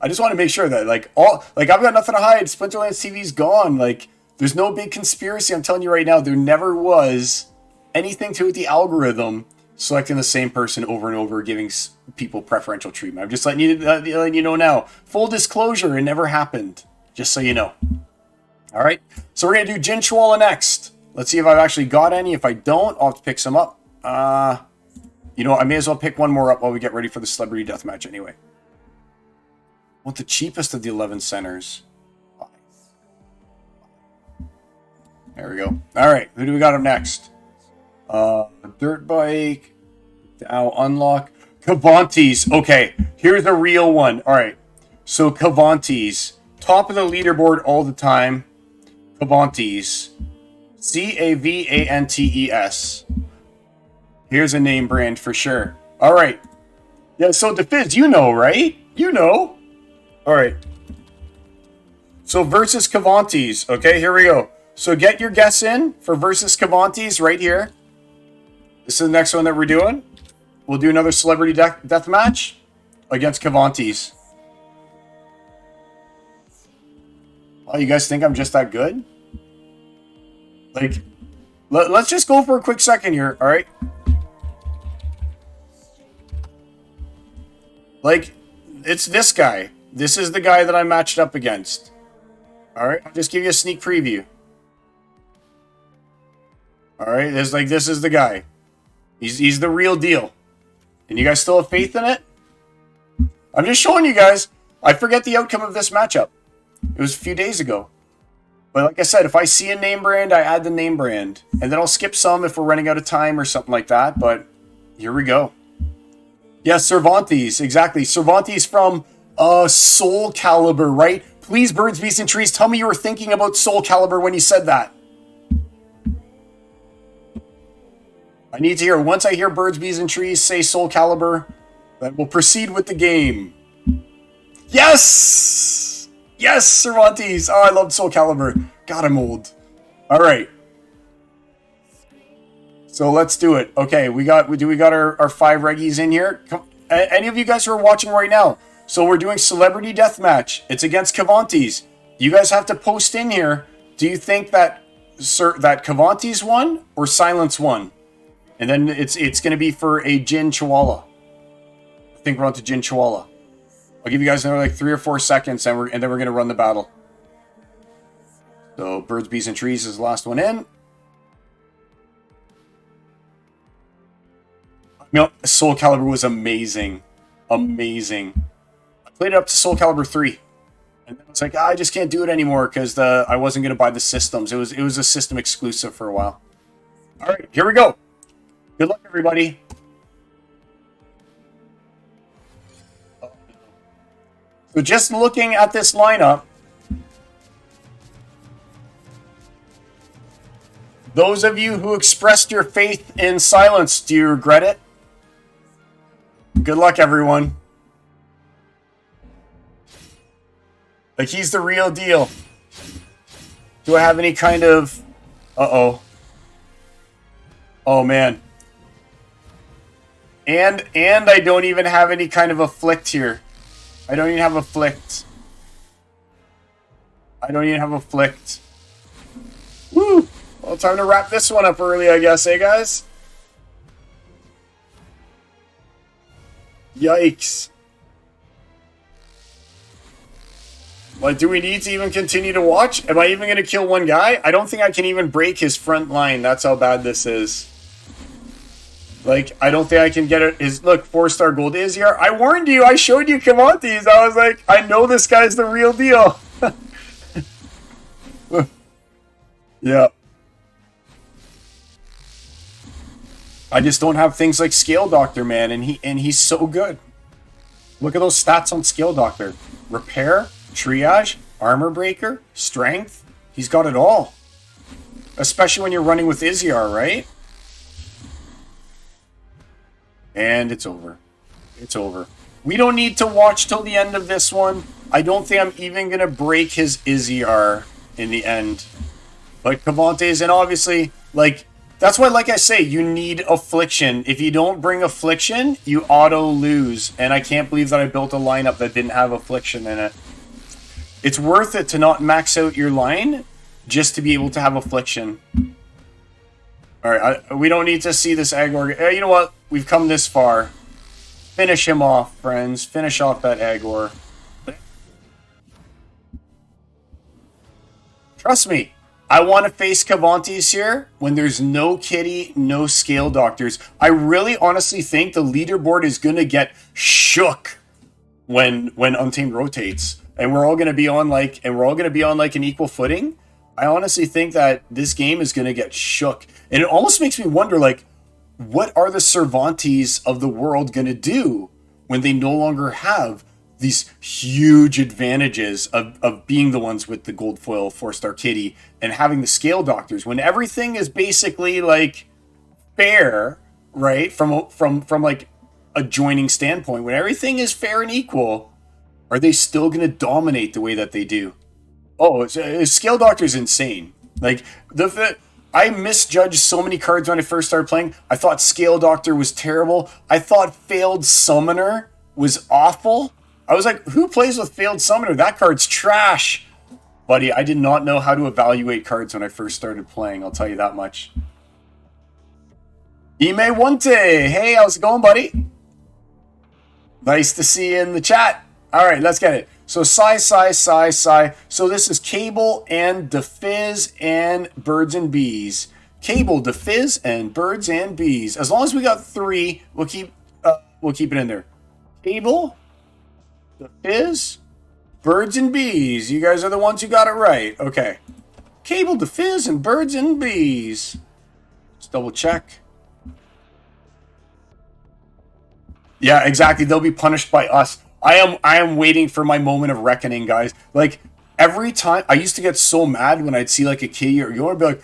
I just want to make sure that like I've got nothing to hide. Splinterlands TV's gone. Like, there's no big conspiracy. I'm telling you right now, there never was anything to it with the algorithm selecting the same person over and over, giving people preferential treatment. I'm just letting you know now. Full disclosure, it never happened. Just so you know. All right. So we're going to do Jin Chihuahua next. Let's see if I've actually got any. If I don't, I'll have to pick some up. You know, I may as well pick one more up while we get ready for the celebrity deathmatch anyway. Want the cheapest of the 11 centers. There we go. All right. Who do we got up next? Dirt bike. Now unlock. Cavantes. Okay, here's a real one. All right. So Cavantes, top of the leaderboard all the time. Cavantes. Cavantes. Here's a name brand for sure. All right. Yeah, so DeFizz, you know, right? You know. All right. So versus Cavantes. Okay, here we go. So get your guess in for versus Cavantes right here. This is the next one that we're doing. We'll do another celebrity death match against Cavantes. Oh, you guys think I'm just that good? Like, let's just go for a quick second here, all right? Like, it's this guy. This is the guy that I matched up against. All right, I'll just give you a sneak preview. All right, this is the guy. He's the real deal. And you guys still have faith in it? I'm just showing you guys. I forget the outcome of this matchup. It was a few days ago. But like I said, if I see a name brand, I add the name brand. And then I'll skip some if we're running out of time or something like that. But here we go. Yes, Cervantes. Exactly. Cervantes from Soul Calibur, right? Please, Birds, Beasts, and Trees, tell me you were thinking about Soul Calibur when you said that. I need to hear, once I hear Birds, Bees, and Trees say Soul Calibur, then we'll proceed with the game. Yes! Yes, Cervantes! Oh, I love Soul Calibur. God, I'm old. All right. So let's do it. Okay, we got our 5 reggies in here. Any of you guys who are watching right now, so we're doing Celebrity Deathmatch. It's against Cavantes. You guys have to post in here. Do you think that Cavantes won or Silence won? And then it's going to be for a Jin Chihuahua. I think we're on to Jin Chihuahua. I'll give you guys another like 3 or 4 seconds, and then we're going to run the battle. So Birds, Bees, and Trees is the last one in. You know, Soul Calibur was amazing. Amazing. I played it up to Soul Calibur 3. And then I was like, I just can't do it anymore because I wasn't going to buy the systems. It was a system exclusive for a while. All right, here we go. Good luck, everybody. So just looking at this lineup, those of you who expressed your faith in Silence, do you regret it? Good luck, everyone. Like, he's the real deal. Do I have any kind of... Uh-oh. Oh, man. And I don't even have any kind of afflict here. I don't even have afflict. Woo! Well, time to wrap this one up early, I guess, eh, guys? Yikes. Like, do we need to even continue to watch? Am I even going to kill one guy? I don't think I can even break his front line. That's how bad this is. Like, I don't think I can get it. Look, 4-star gold is here. I warned you. I showed you Cavantes. I was like, I know this guy's the real deal. Yeah. I just don't have things like Scale Doctor, man, and he's so good. Look at those stats on Scale Doctor. Repair, Triage, Armor Breaker, Strength. He's got it all. Especially when you're running with Iziar, right? And it's over. It's over. We don't need to watch till the end of this one. I don't think I'm even going to break his Izzyar in the end. But Cavante's, and obviously, like, that's why, like I say, you need Affliction. If you don't bring Affliction, you auto-lose. And I can't believe that I built a lineup that didn't have Affliction in it. It's worth it to not max out your line just to be able to have Affliction. Alright, we don't need to see this Agor. You know what? We've come this far. Finish him off, friends. Finish off that Agor. Trust me. I want to face Cavantes here when there's no Kitty, no Scale Doctors. I really honestly think the leaderboard is going to get shook when Untamed rotates. And we're all going to be on like an equal footing. I honestly think that this game is going to get shook. And it almost makes me wonder, like, what are the Cervantes of the world going to do when they no longer have these huge advantages of being the ones with the gold foil 4-star kitty and having the Scale Doctors when everything is basically like fair, right? From like a joining standpoint, when everything is fair and equal, are they still going to dominate the way that they do? Oh, Scale Doctor's insane. Like I misjudged so many cards when I first started playing. I thought Scale Doctor was terrible. I thought Failed Summoner was awful. I was like, who plays with Failed Summoner? That card's trash. Buddy, I did not know how to evaluate cards when I first started playing. I'll tell you that much. Ime Wante. Hey, how's it going, buddy? Nice to see you in the chat. All right, let's get it. So, Sai. So, this is Cable and DeFizz and Birds and Bees. Cable, DeFizz, and Birds and Bees. As long as we got 3, we'll keep it in there. Cable, DeFizz, Birds and Bees. You guys are the ones who got it right. Okay. Cable, DeFizz, and Birds and Bees. Let's double check. Yeah, exactly. They'll be punished by us. I am waiting for my moment of reckoning, guys. Like, every time, I used to get so mad when I'd see, like, a kitty or you want to be like,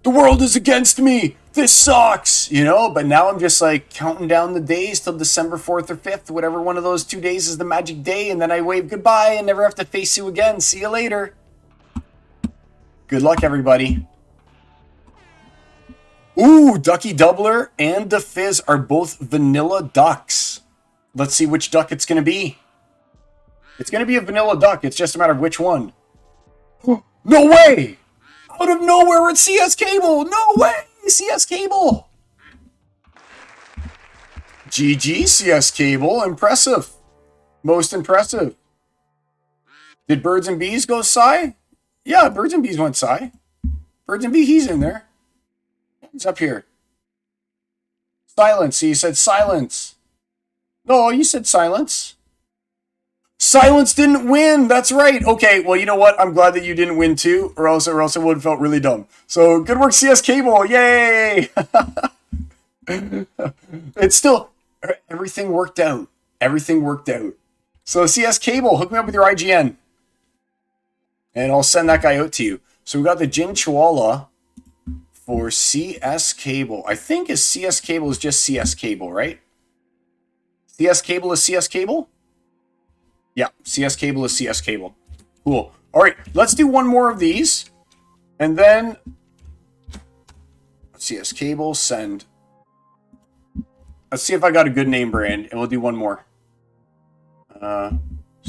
the world is against me! This sucks! You know? But now I'm just, like, counting down the days till December 4th or 5th, whatever one of those 2 days is the magic day, and then I wave goodbye and never have to face you again. See you later. Good luck, everybody. Ooh, Ducky Doubler and DeFizz are both vanilla ducks. Let's see which duck it's going to be. It's going to be a vanilla duck. It's just a matter of which one. No way! Out of nowhere, it's CS Cable! No way! CS Cable! GG, CS Cable. Impressive. Most impressive. Did Birds and Bees go Psy? Yeah, Birds and Bees went Psy. Birds and Bees, he's in there. He's up here. Silence. You said silence. No, you said silence. Silence didn't win. That's right. Okay, well, you know what? I'm glad that you didn't win too, or else it would have felt really dumb. So, good work, CS Cable. Yay! It's still, everything worked out. Everything worked out. So, CS Cable, hook me up with your IGN. And I'll send that guy out to you. So, we got the Jin Chihuahua for CS Cable. I think his CS Cable is just CS Cable, right? CS Cable is CS Cable? Yeah, CS Cable is CS Cable. Cool. All right, let's do one more of these. And then CS Cable, send. Let's see if I got a good name brand, and we'll do one more. So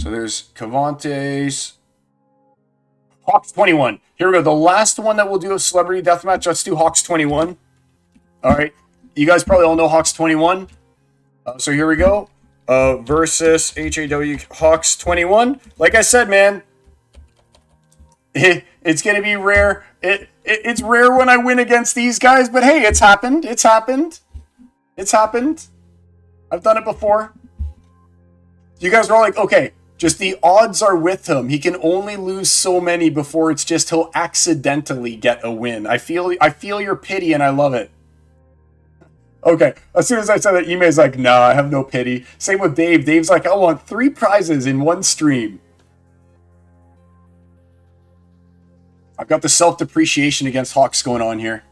there's Cavantes. Hawks 21. Here we go. The last one that we'll do a celebrity deathmatch. Let's do Hawks 21. All right. You guys probably all know Hawks 21. So here we go. Versus HAW Hawks 21. Like I said, man, it's going to be rare. It's rare when I win against these guys, but hey, it's happened. It's happened. It's happened. I've done it before. You guys are all like, okay, just the odds are with him. He can only lose so many before it's just he'll accidentally get a win. I feel your pity and I love it. Okay, as soon as I said that, Ime's like, nah, I have no pity. Same with Dave. Dave's like, I want 3 prizes in one stream. I've got the self-depreciation against Hawks going on here.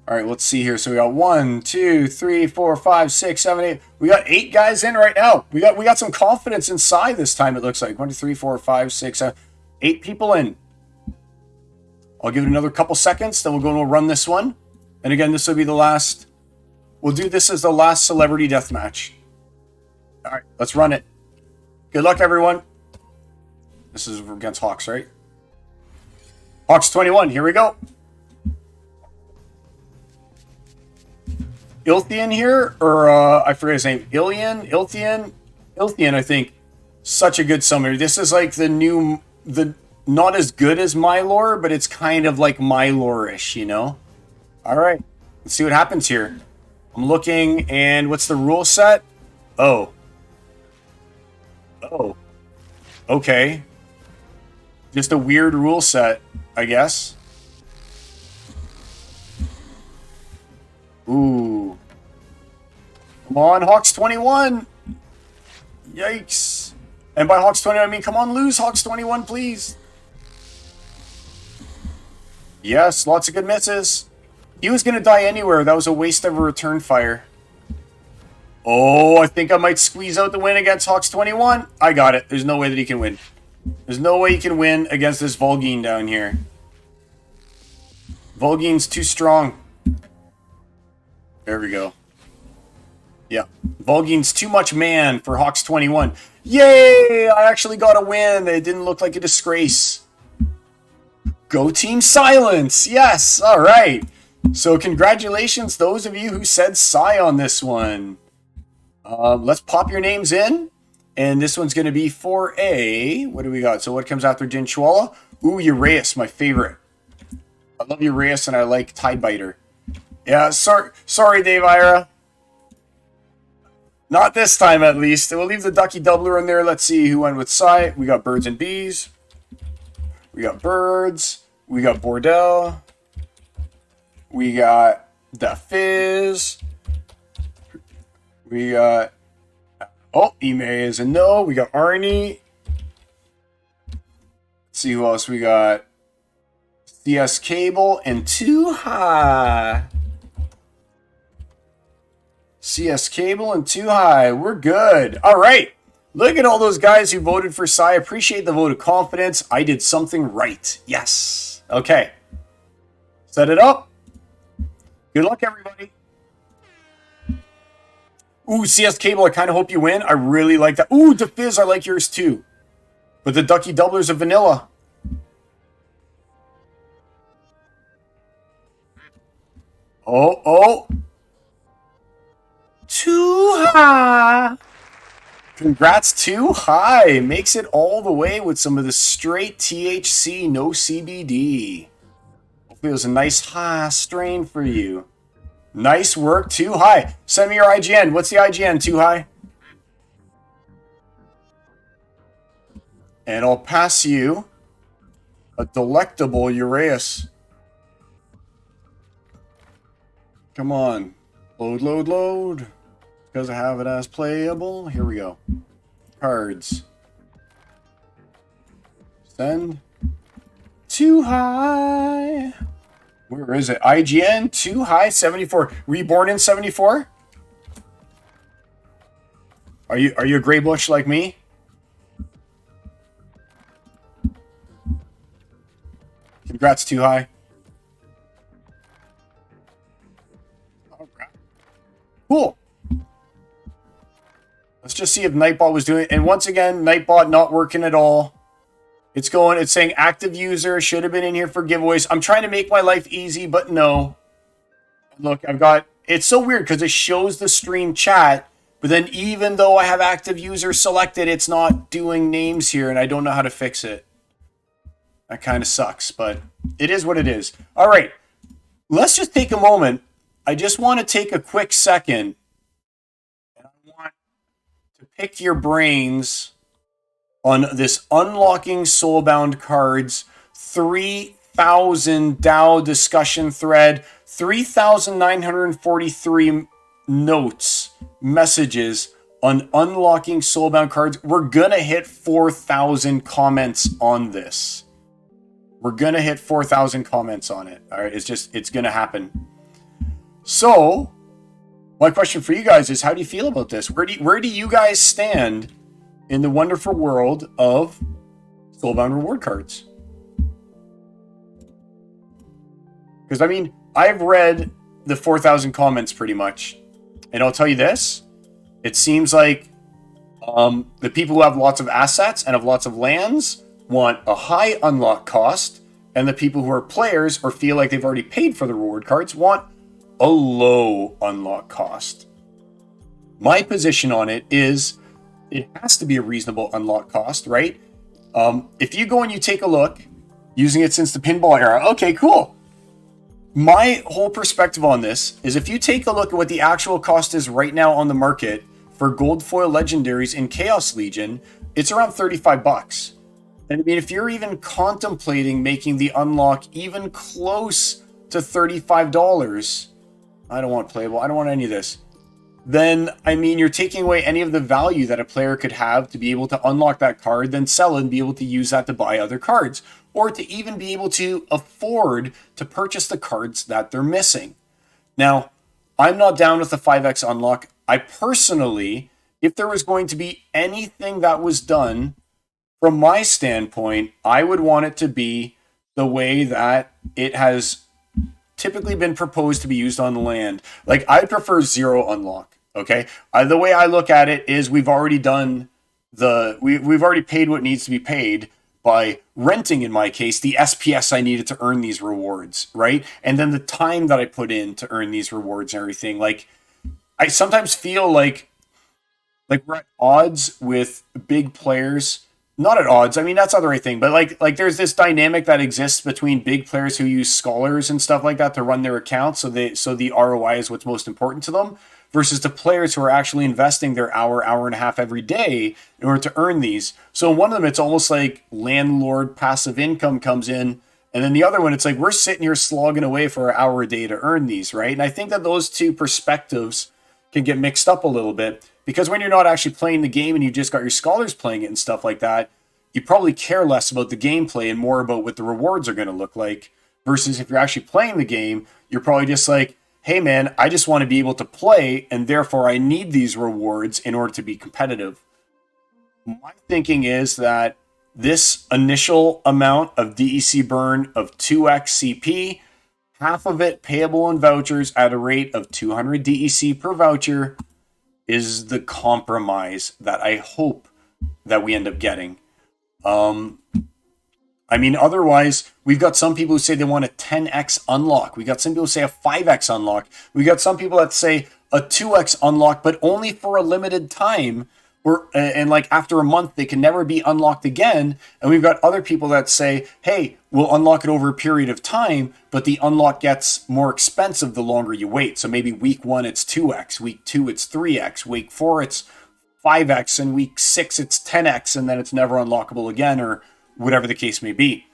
All right, let's see here. So we got 1, 2, 3, 4, 5, 6, 7, 8. We got 8 guys in right now. We got some confidence inside this time. It looks like 1, 2, 3, 4, 5, 6, 7, 8 people in. I'll give it another couple seconds. Then we'll go and we'll run this one. And again, this will be the last. We'll do this as the last celebrity death match. All right, let's run it. Good luck, everyone. This is against Hawks, right? Hawks 21. Here we go. Ilthian here, or I forget his name. Ilthian, I think. Such a good summoner. This is like the not as good as Mylor, but it's kind of like Mylor-ish, you know? All right, let's see what happens here. I'm looking, and what's the rule set? Oh. Okay. Just a weird rule set, I guess. Ooh. Come on, Hawks 21. Yikes. And by Hawks 21, I mean, come on, lose Hawks 21, please. Yes, lots of good misses. He was going to die anywhere. That was a waste of a return fire. Oh, I think I might squeeze out the win against Hawks 21. I got it. There's no way that he can win. There's no way he can win against this Volgine down here. Volgine's too strong. There we go. Yeah. Volgine's too much man for Hawks 21. Yay! I actually got a win. It didn't look like a disgrace. Go Team Silence! Yes! Alright. So congratulations those of you who said Psy on this one. Let's pop your names in. And this one's going to be for a... What do we got? So what comes after Dinchwalla? Ooh, Uraeus, my favorite. I love Uraeus and I like Tidebiter. Yeah, sorry, Dave Ira. Not this time, at least. We'll leave the Ducky Doubler in there. Let's see who went with Psy. We got Birds and Bees. We got Birds. We got Bordel. We got the Fizz. We got... Oh, Ime is a no. We got Arnie. Let's see who else we got. CS Cable and Too High. CS Cable and Too High. We're good. All right. Look at all those guys who voted for Psy. Appreciate the vote of confidence. I did something right. Yes. Okay. Set it up. Good luck, everybody. Ooh, CS Cable, I kind of hope you win. I really like that. Ooh, DeFizz, I like yours too. But the Ducky Doubler's a vanilla. Oh. Too High. Congrats, Too High. Makes it all the way with some of the straight THC, no CBD. Hopefully it was a nice high strain for you. Nice work, Too High. Send me your IGN. What's the IGN, Too High? And I'll pass you a delectable Uraeus. Come on. Load. Because I have it as playable. Here we go. Cards. Send. Too High. Where is it? IGN, Too High, 74. Reborn in 74? Are you a gray bush like me? Congrats, Too High. All right. Cool. Let's just see if Nightbot was doing it. And once again, Nightbot not working at all. It's saying active user, should have been in here for giveaways. I'm trying to make my life easy, but no. Look, it's so weird because it shows the stream chat, but then even though I have active user selected, it's not doing names here, and I don't know how to fix it. That kind of sucks, but it is what it is. All right, let's just take a moment. I just want to take a quick second, and I want to pick your brains on this Unlocking Soulbound Cards 3,000 DAO discussion thread, 3,943 notes, messages on Unlocking Soulbound Cards. We're going to hit 4,000 comments on this. We're going to hit 4,000 comments on it. All right, it's going to happen. So, my question for you guys is, how do you feel about this? Where do you guys stand in the wonderful world of Soulbound reward cards? Because, I mean, I've read the 4,000 comments pretty much. And I'll tell you this. It seems like the people who have lots of assets and have lots of lands want a high unlock cost. And the people who are players or feel like they've already paid for the reward cards want a low unlock cost. My position on it is it has to be a reasonable unlock cost, right? If you go and you take a look, using it since the pinball era, okay, cool. My whole perspective on this is if you take a look at what the actual cost is right now on the market for gold foil legendaries in Chaos Legion, it's around $35. And I mean, if you're even contemplating making the unlock even close to $35, I don't want playable, I don't want any of this, then, I mean, you're taking away any of the value that a player could have to be able to unlock that card, then sell it and be able to use that to buy other cards, or to even be able to afford to purchase the cards that they're missing. Now, I'm not down with the 5x unlock. I personally, if there was going to be anything that was done, from my standpoint, I would want it to be the way that it has typically been proposed to be used on the land. Like, I prefer 0 unlock. Okay, the way I look at it is we've already done we've already paid what needs to be paid by renting, in my case, the SPS I needed to earn these rewards, right? And then the time that I put in to earn these rewards and everything. Like, I sometimes feel like we're at odds with big players. Not at odds. I mean, that's not the right thing, but like there's this dynamic that exists between big players who use scholars and stuff like that to run their accounts, so the ROI is what's most important to them, versus the players who are actually investing their hour and a half every day in order to earn these. So in one of them, it's almost like landlord passive income comes in, and then the other one, it's like we're sitting here slogging away for an hour a day to earn these, right? And I think that those two perspectives can get mixed up a little bit, because when you're not actually playing the game and you just got your scholars playing it and stuff like that, you probably care less about the gameplay and more about what the rewards are going to look like, versus if you're actually playing the game, you're probably just like, hey man, I just want to be able to play, and therefore I need these rewards in order to be competitive. My thinking is that this initial amount of DEC burn of 2x CP, half of it payable in vouchers at a rate of 200 DEC per voucher, is the compromise that I hope that we end up getting. I mean, otherwise, we've got some people who say they want a 10x unlock. We got some people who say a 5x unlock. We got some people that say a 2x unlock, but only for a limited time. And like after a month, they can never be unlocked again. And we've got other people that say, hey, we'll unlock it over a period of time, but the unlock gets more expensive the longer you wait. So maybe week 1, it's 2x. Week 2, it's 3x. Week 4, it's 5x. And week 6, it's 10x. And then it's never unlockable again, or whatever the case may be.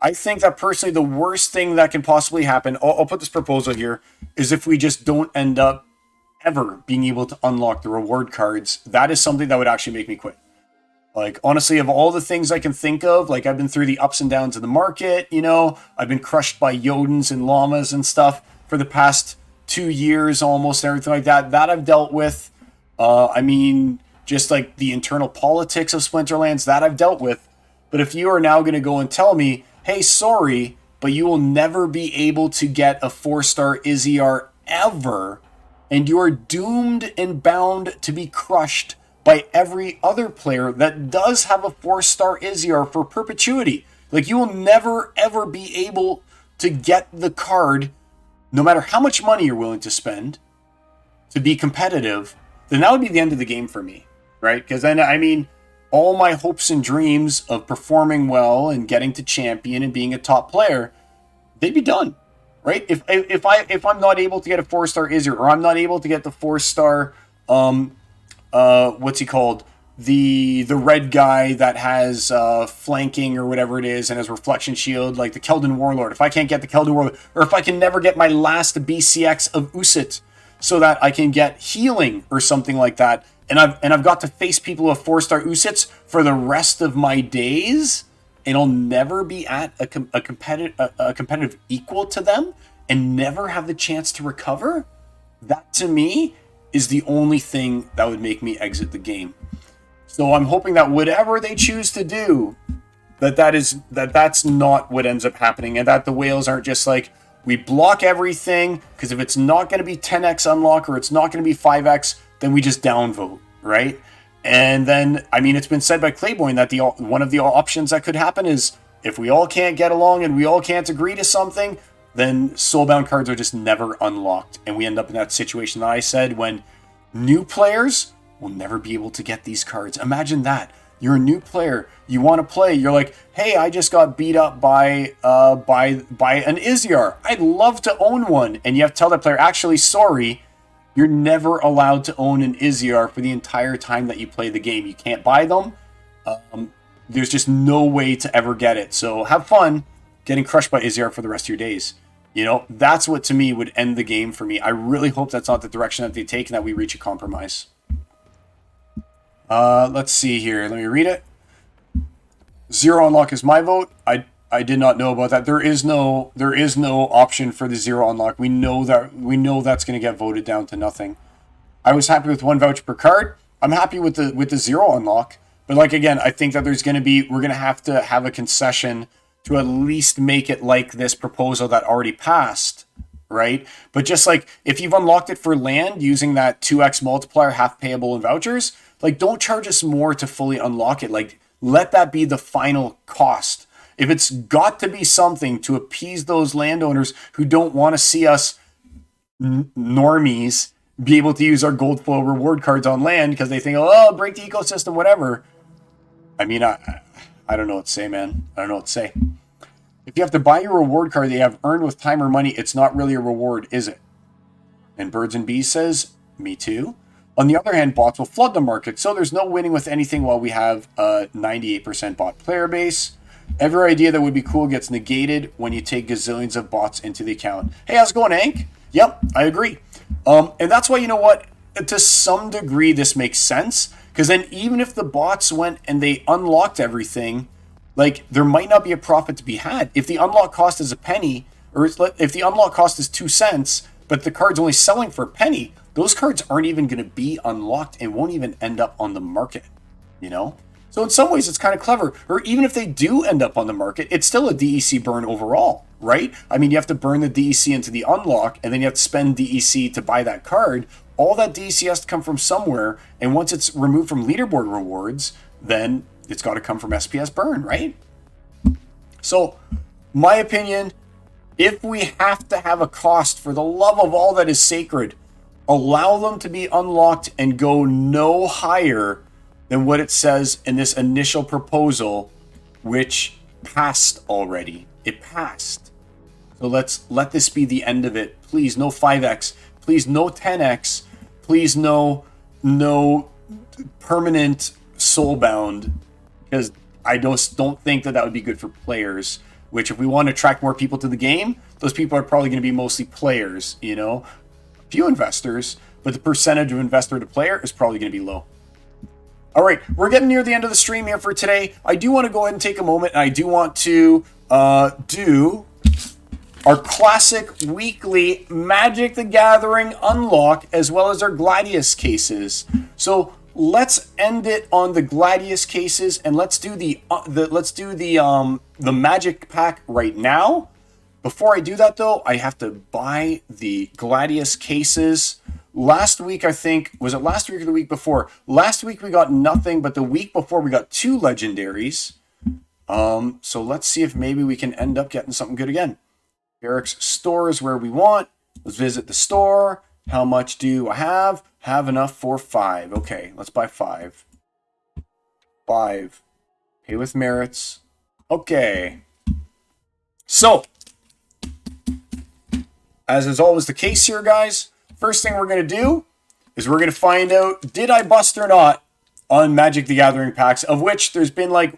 I think that personally, the worst thing that can possibly happen, I'll put this proposal here, is if we just don't end up ever being able to unlock the reward cards. That is something that would actually make me quit. Like, honestly, of all the things I can think of, like, I've been through the ups and downs of the market, you know, I've been crushed by Jodens and llamas and stuff for the past 2 years almost, everything like that I've dealt with. I mean, just like the internal politics of Splinterlands, that I've dealt with. But if you are now going to go and tell me, hey, sorry, but you will never be able to get a 4-star Izzyar ever, and you are doomed and bound to be crushed by every other player that does have a 4-star Izzyar for perpetuity. Like, you will never, ever be able to get the card, no matter how much money you're willing to spend, to be competitive, then that would be the end of the game for me, right? Because then, I mean, all my hopes and dreams of performing well and getting to champion and being a top player, they'd be done. Right? If I'm not able to get a 4-star Izzyar, or I'm not able to get the 4-star what's he called? The red guy that has flanking or whatever it is and has reflection shield, like the Keldon Warlord. If I can't get the Keldon Warlord, or if I can never get my last BCX of Usit so that I can get healing or something like that, and I've got to face people with 4-star Usits for the rest of my days, and I'll never be at a competitive equal to them, and never have the chance to recover, that to me is the only thing that would make me exit the game. So I'm hoping that whatever they choose to do, that's not what ends up happening, and that the whales aren't just like, we block everything, because if it's not going to be 10x unlock or it's not going to be 5x, then we just downvote, right? And then, I mean, it's been said by Clayboy that one of the options that could happen is if we all can't get along and we all can't agree to something, then soulbound cards are just never unlocked. And we end up in that situation that I said, when new players will never be able to get these cards. Imagine that. You're a new player. You want to play. You're like, hey, I just got beat up by an Izyar. I'd love to own one. And you have to tell that player, actually, sorry, you're never allowed to own an Izyar for the entire time that you play the game. You can't buy them. There's just no way to ever get it. So have fun getting crushed by Izyar for the rest of your days. You know, that's what to me would end the game for me. I really hope that's not the direction that they take and that we reach a compromise. Let's see here. Let me read it. 0 unlock is my vote. I did not know about that. There is no option for the 0 unlock. We know that's going to get voted down to nothing. I was happy with 1 voucher per card. I'm happy with the 0 unlock. But like again, I think that we're going to have a concession to at least make it like this proposal that already passed, right? But just like if you've unlocked it for land using that 2x multiplier, half payable in vouchers, like don't charge us more to fully unlock it. Like let that be the final cost. If it's got to be something to appease those landowners who don't want to see us normies be able to use our gold flow reward cards on land because they think, oh, break the ecosystem, whatever. I mean, I don't know what to say, man. I don't know what to say. If you have to buy your reward card that you have earned with time or money, it's not really a reward, is it? And Birds and Bees says, me too. On the other hand, bots will flood the market, so there's no winning with anything while we have a 98% bot player base. Every idea that would be cool gets negated when you take gazillions of bots into the account. Hey, how's it going, Hank? Yep, I agree. And that's why, you know what? To some degree, this makes sense. Because then even if the bots went and they unlocked everything, like there might not be a profit to be had. If the unlock cost is a penny, or if the unlock cost is 2 cents, but the card's only selling for a penny, those cards aren't even going to be unlocked and won't even end up on the market, you know? So in some ways, it's kind of clever. Or even if they do end up on the market, it's still a DEC burn overall, right? I mean, you have to burn the DEC into the unlock, and then you have to spend DEC to buy that card. All that DEC has to come from somewhere, and once it's removed from leaderboard rewards, then it's got to come from SPS burn, right? So, my opinion, if we have to have a cost for the love of all that is sacred, allow them to be unlocked and go no higher than what it says in this initial proposal, which passed already. It passed. So let's let this be the end of it. Please, no 5x. Please, no 10x. Please, no permanent soulbound. Because I just don't think that would be good for players. Which, if we want to attract more people to the game, those people are probably going to be mostly players, you know? A few investors, but the percentage of investor to player is probably going to be low. All right, we're getting near the end of the stream here for today. I do want to go ahead and take a moment, and I do want to do our classic weekly Magic the Gathering unlock, as well as our Gladius cases. So let's end it on the Gladius cases, and let's do the Magic pack right now. Before I do that, though, I have to buy the Gladius cases. Last week, I think, was it last week or the week before? Last week we got nothing, but the week before we got 2 legendaries. So let's see if maybe we can end up getting something good again. Eric's store is where we want. Let's visit the store. How much do I have? Have enough for 5. Okay, let's buy 5. 5. Pay with merits. Okay. So, as is always the case here, guys, first thing we're going to do is we're going to find out, did I bust or not on Magic the Gathering packs, of which there's been like,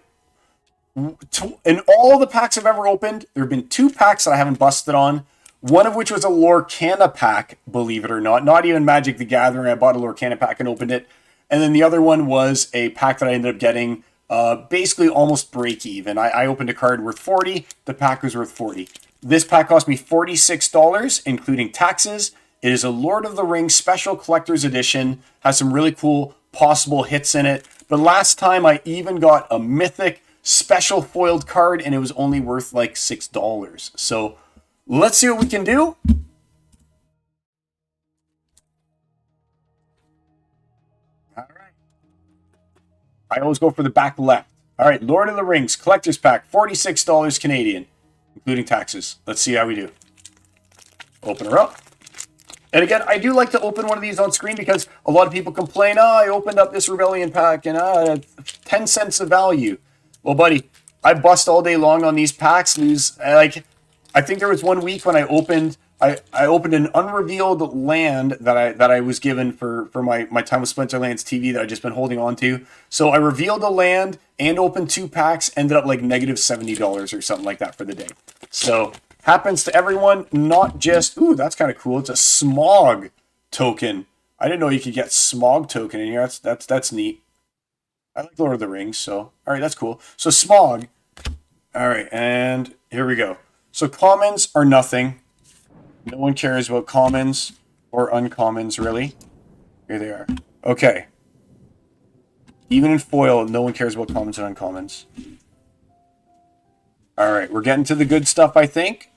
in all the packs I've ever opened, there have been 2 packs that I haven't busted on, one of which was a Lorcana pack, believe it or not even Magic the Gathering. I bought a Lorcana pack and opened it. And then the other one was a pack that I ended up getting basically almost break even. I opened a card worth 40, the pack was worth 40. This pack cost me $46, including taxes. It is a Lord of the Rings special collector's edition. Has some really cool possible hits in it. But last time I even got a mythic special foiled card, and it was only worth like $6. So let's see what we can do. All right. I always go for the back left. All right, Lord of the Rings collector's pack, $46 Canadian, including taxes. Let's see how we do. Open her up. And again, I do like to open one of these on screen because a lot of people complain, oh, I opened up this Rebellion pack and 10 cents of value. Well, buddy, I bust all day long on these packs. I think there was one week when I opened an unrevealed land that I was given for my time with Splinterlands TV that I've just been holding on to. So I revealed a land and opened 2 packs, ended up like negative $70 or something like that for the day. So happens to everyone, not just, ooh, that's kind of cool. It's a smog token. I didn't know you could get smog token in here. That's neat. I like Lord of the Rings, so all right, that's cool. So smog. All right, and here we go. So commons are nothing. No one cares about commons or uncommons, really. Here they are. Okay. Even in foil, no one cares about commons and uncommons. All right, we're getting to the good stuff, I think.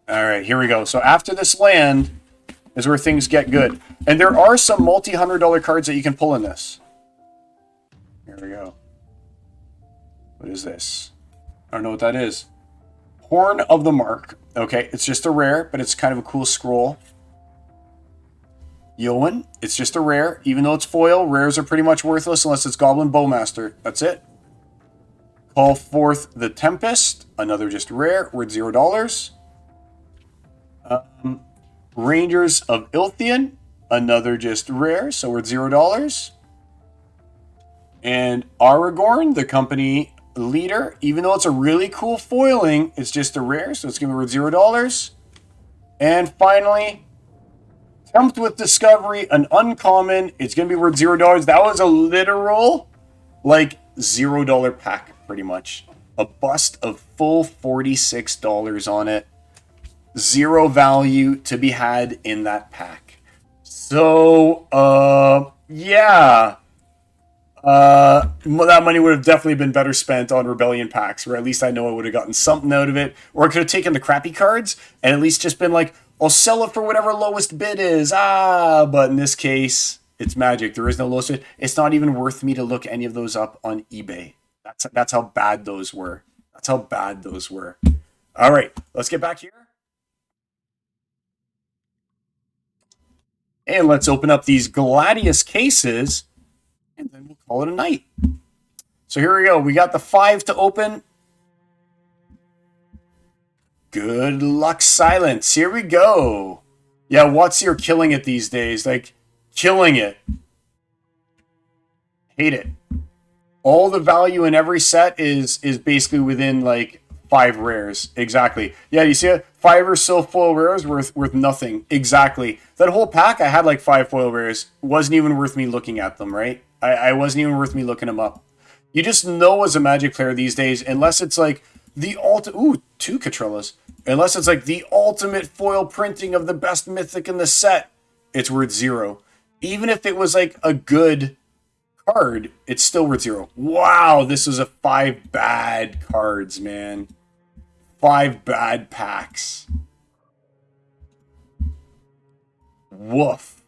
All right, here we go. So after this land is where things get good. And there are some multi-$100 cards that you can pull in this. Here we go. What is this? I don't know what that is. Horn of the Mark. Okay, it's just a rare, but it's kind of a cool scroll. Yoan, it's just a rare. Even though it's foil, rares are pretty much worthless unless it's Goblin Bowmaster. That's it. Call Forth the Tempest. Another just rare, worth $0. Rangers of Ilthian. Another just rare, so worth $0. And Aragorn, the company leader, even though it's a really cool foiling, it's just a rare, so it's going to be worth $0. And finally, Tempt with Discovery, an uncommon. It's going to be worth $0. That was a literal, like, $0 pack, pretty much. A bust of full $46 on it. Zero value to be had in that pack. So, yeah. That money would have definitely been better spent on Rebellion packs, or at least I know I would have gotten something out of it. Or I could have taken the crappy cards and at least just been like, I'll sell it for whatever lowest bid is. But in this case, it's Magic. There is no lowest bid. It's not even worth me to look any of those up on eBay. That's how bad those were. That's how bad those were. All right, let's get back here. And let's open up these Gladius cases, and then we'll call it a night. So here we go. We got the 5 to open. Good luck, Silence. Here we go. Yeah, Watsier killing it these days. Like, killing it. Hate it. All the value in every set is basically within, like, 5 rares. Exactly. Yeah, you see it? 5 or so foil rares worth nothing. Exactly. That whole pack, I had like 5 foil rares. Wasn't even worth me looking at them, right? I wasn't even worth me looking them up. You just know as a Magic player these days, unless it's like the ultimate... Ooh, 2 Catrellas. Unless it's like the ultimate foil printing of the best mythic in the set, it's worth 0. Even if it was like a good card, it's still worth 0. Wow, this was a 5 bad cards, man. 5 bad packs. Woof.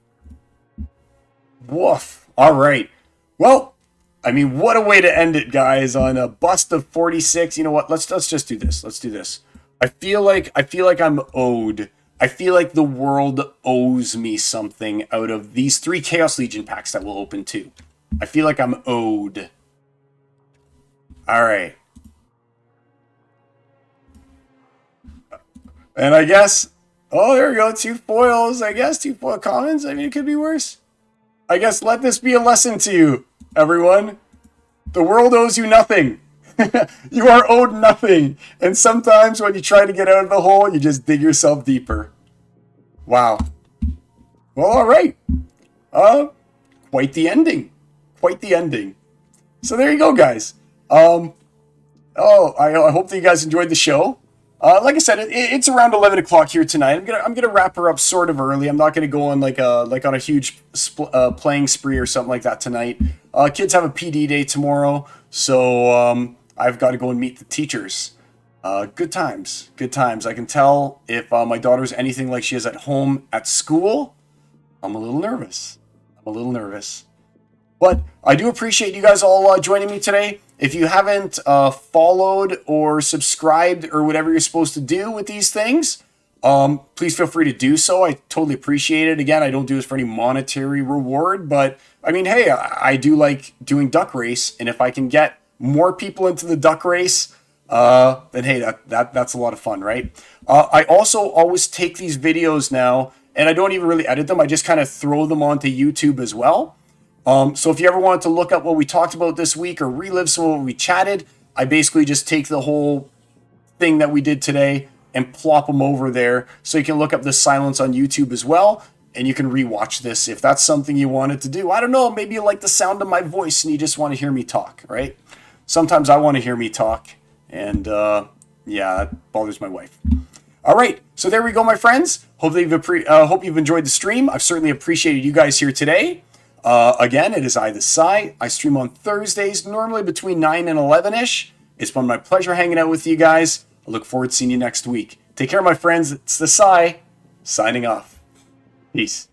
Woof. All right. Well, I mean, what a way to end it, guys, on a bust of 46. You know what? Let's just do this. Let's do this. I feel like I'm owed. I feel like the world owes me something out of these 3 Chaos Legion packs that we'll open too. I feel like I'm owed. All right. And I guess, oh, there we go, 2 foils, I guess, 2 foil commons. I mean, it could be worse. I guess let this be a lesson to you, everyone. The world owes you nothing. You are owed nothing. And sometimes when you try to get out of the hole, you just dig yourself deeper. Wow. Well, all right. Quite the ending. Quite the ending. So there you go, guys. I hope that you guys enjoyed the show. Like I said, it's around 11 o'clock here tonight. I'm gonna wrap her up sort of early. I'm not gonna go on like on a huge playing spree or something like that tonight. Kids have a PD day tomorrow, so I've got to go and meet the teachers. Good times, good times. I can tell if my daughter's anything like she is at home at school. I'm a little nervous. I'm a little nervous. But I do appreciate you guys all joining me today. If you haven't followed or subscribed or whatever you're supposed to do with these things, please feel free to do so. I totally appreciate it. Again, I don't do this for any monetary reward, but I mean, hey, I do like doing duck race, and if I can get more people into the duck race, then hey, that's a lot of fun, right? I also always take these videos now, and I don't even really edit them. I just kind of throw them onto YouTube as well. So if you ever wanted to look up what we talked about this week or relive some of what we chatted, I basically just take the whole thing that we did today and plop them over there. So you can look up the silence on YouTube as well, and you can rewatch this if that's something you wanted to do. I don't know, maybe you like the sound of my voice and you just want to hear me talk, right? Sometimes I want to hear me talk, and yeah, that bothers my wife. All right, so there we go, my friends. Hope you've enjoyed the stream. I've certainly appreciated you guys here today. Again, it is I, the Psy. I stream on Thursdays, normally between 9 and 11-ish. It's been my pleasure hanging out with you guys. I look forward to seeing you next week. Take care, my friends. It's the Psy, signing off. Peace.